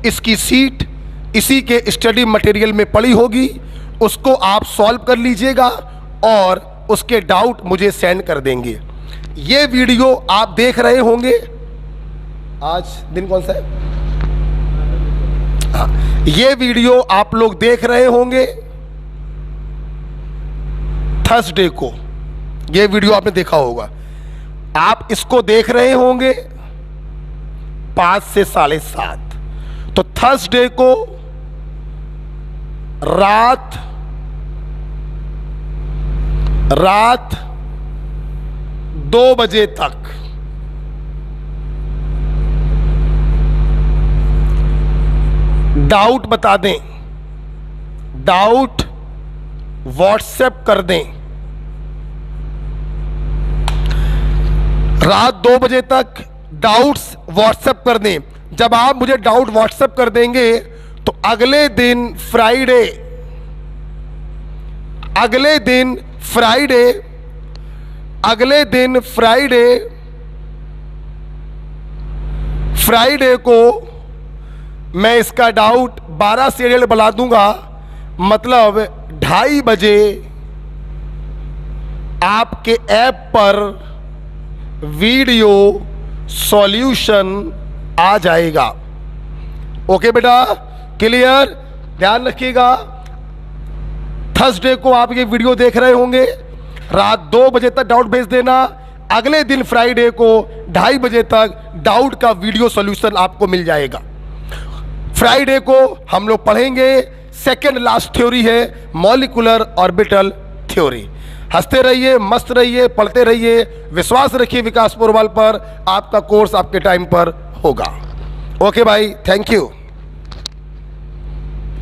इसकी सीट इसी के स्टडी मटेरियल में पड़ी होगी, उसको आप सॉल्व कर लीजिएगा और उसके डाउट मुझे सेंड कर देंगे। ये वीडियो आप देख रहे होंगे, आज दिन कौन सा है? हाँ, ये वीडियो आप लोग देख रहे होंगे थर्सडे को, ये वीडियो आपने देखा होगा। आप इसको देख रहे होंगे 5 से 7:30। तो थर्सडे को रात 2 बजे तक डाउट बता दें, डाउट व्हाट्सएप कर दें। रात 2 बजे तक डाउट्स व्हाट्सएप कर दें। जब आप मुझे डाउट व्हाट्सएप कर देंगे तो अगले दिन फ्राइडे को मैं इसका डाउट 12 सीरियल बना दूंगा, मतलब 2:30 बजे आपके ऐप पर वीडियो सॉल्यूशन आ जाएगा। ओके बेटा, क्लियर? ध्यान रखिएगा, थर्सडे को आप ये वीडियो देख रहे होंगे, रात 2 बजे तक डाउट भेज देना। अगले दिन फ्राइडे को 2:30 बजे तक डाउट का वीडियो सॉल्यूशन आपको मिल जाएगा। फ्राइडे को हम लोग पढ़ेंगे सेकेंड लास्ट थ्योरी है मॉलिक्यूलर ऑर्बिटल थ्योरी। हंसते रहिए, मस्त रहिए, पढ़ते रहिए, विश्वास रखिए विकास पोरवाल पर, आपका कोर्स आपके टाइम पर होगा। ओके भाई, थैंक यू।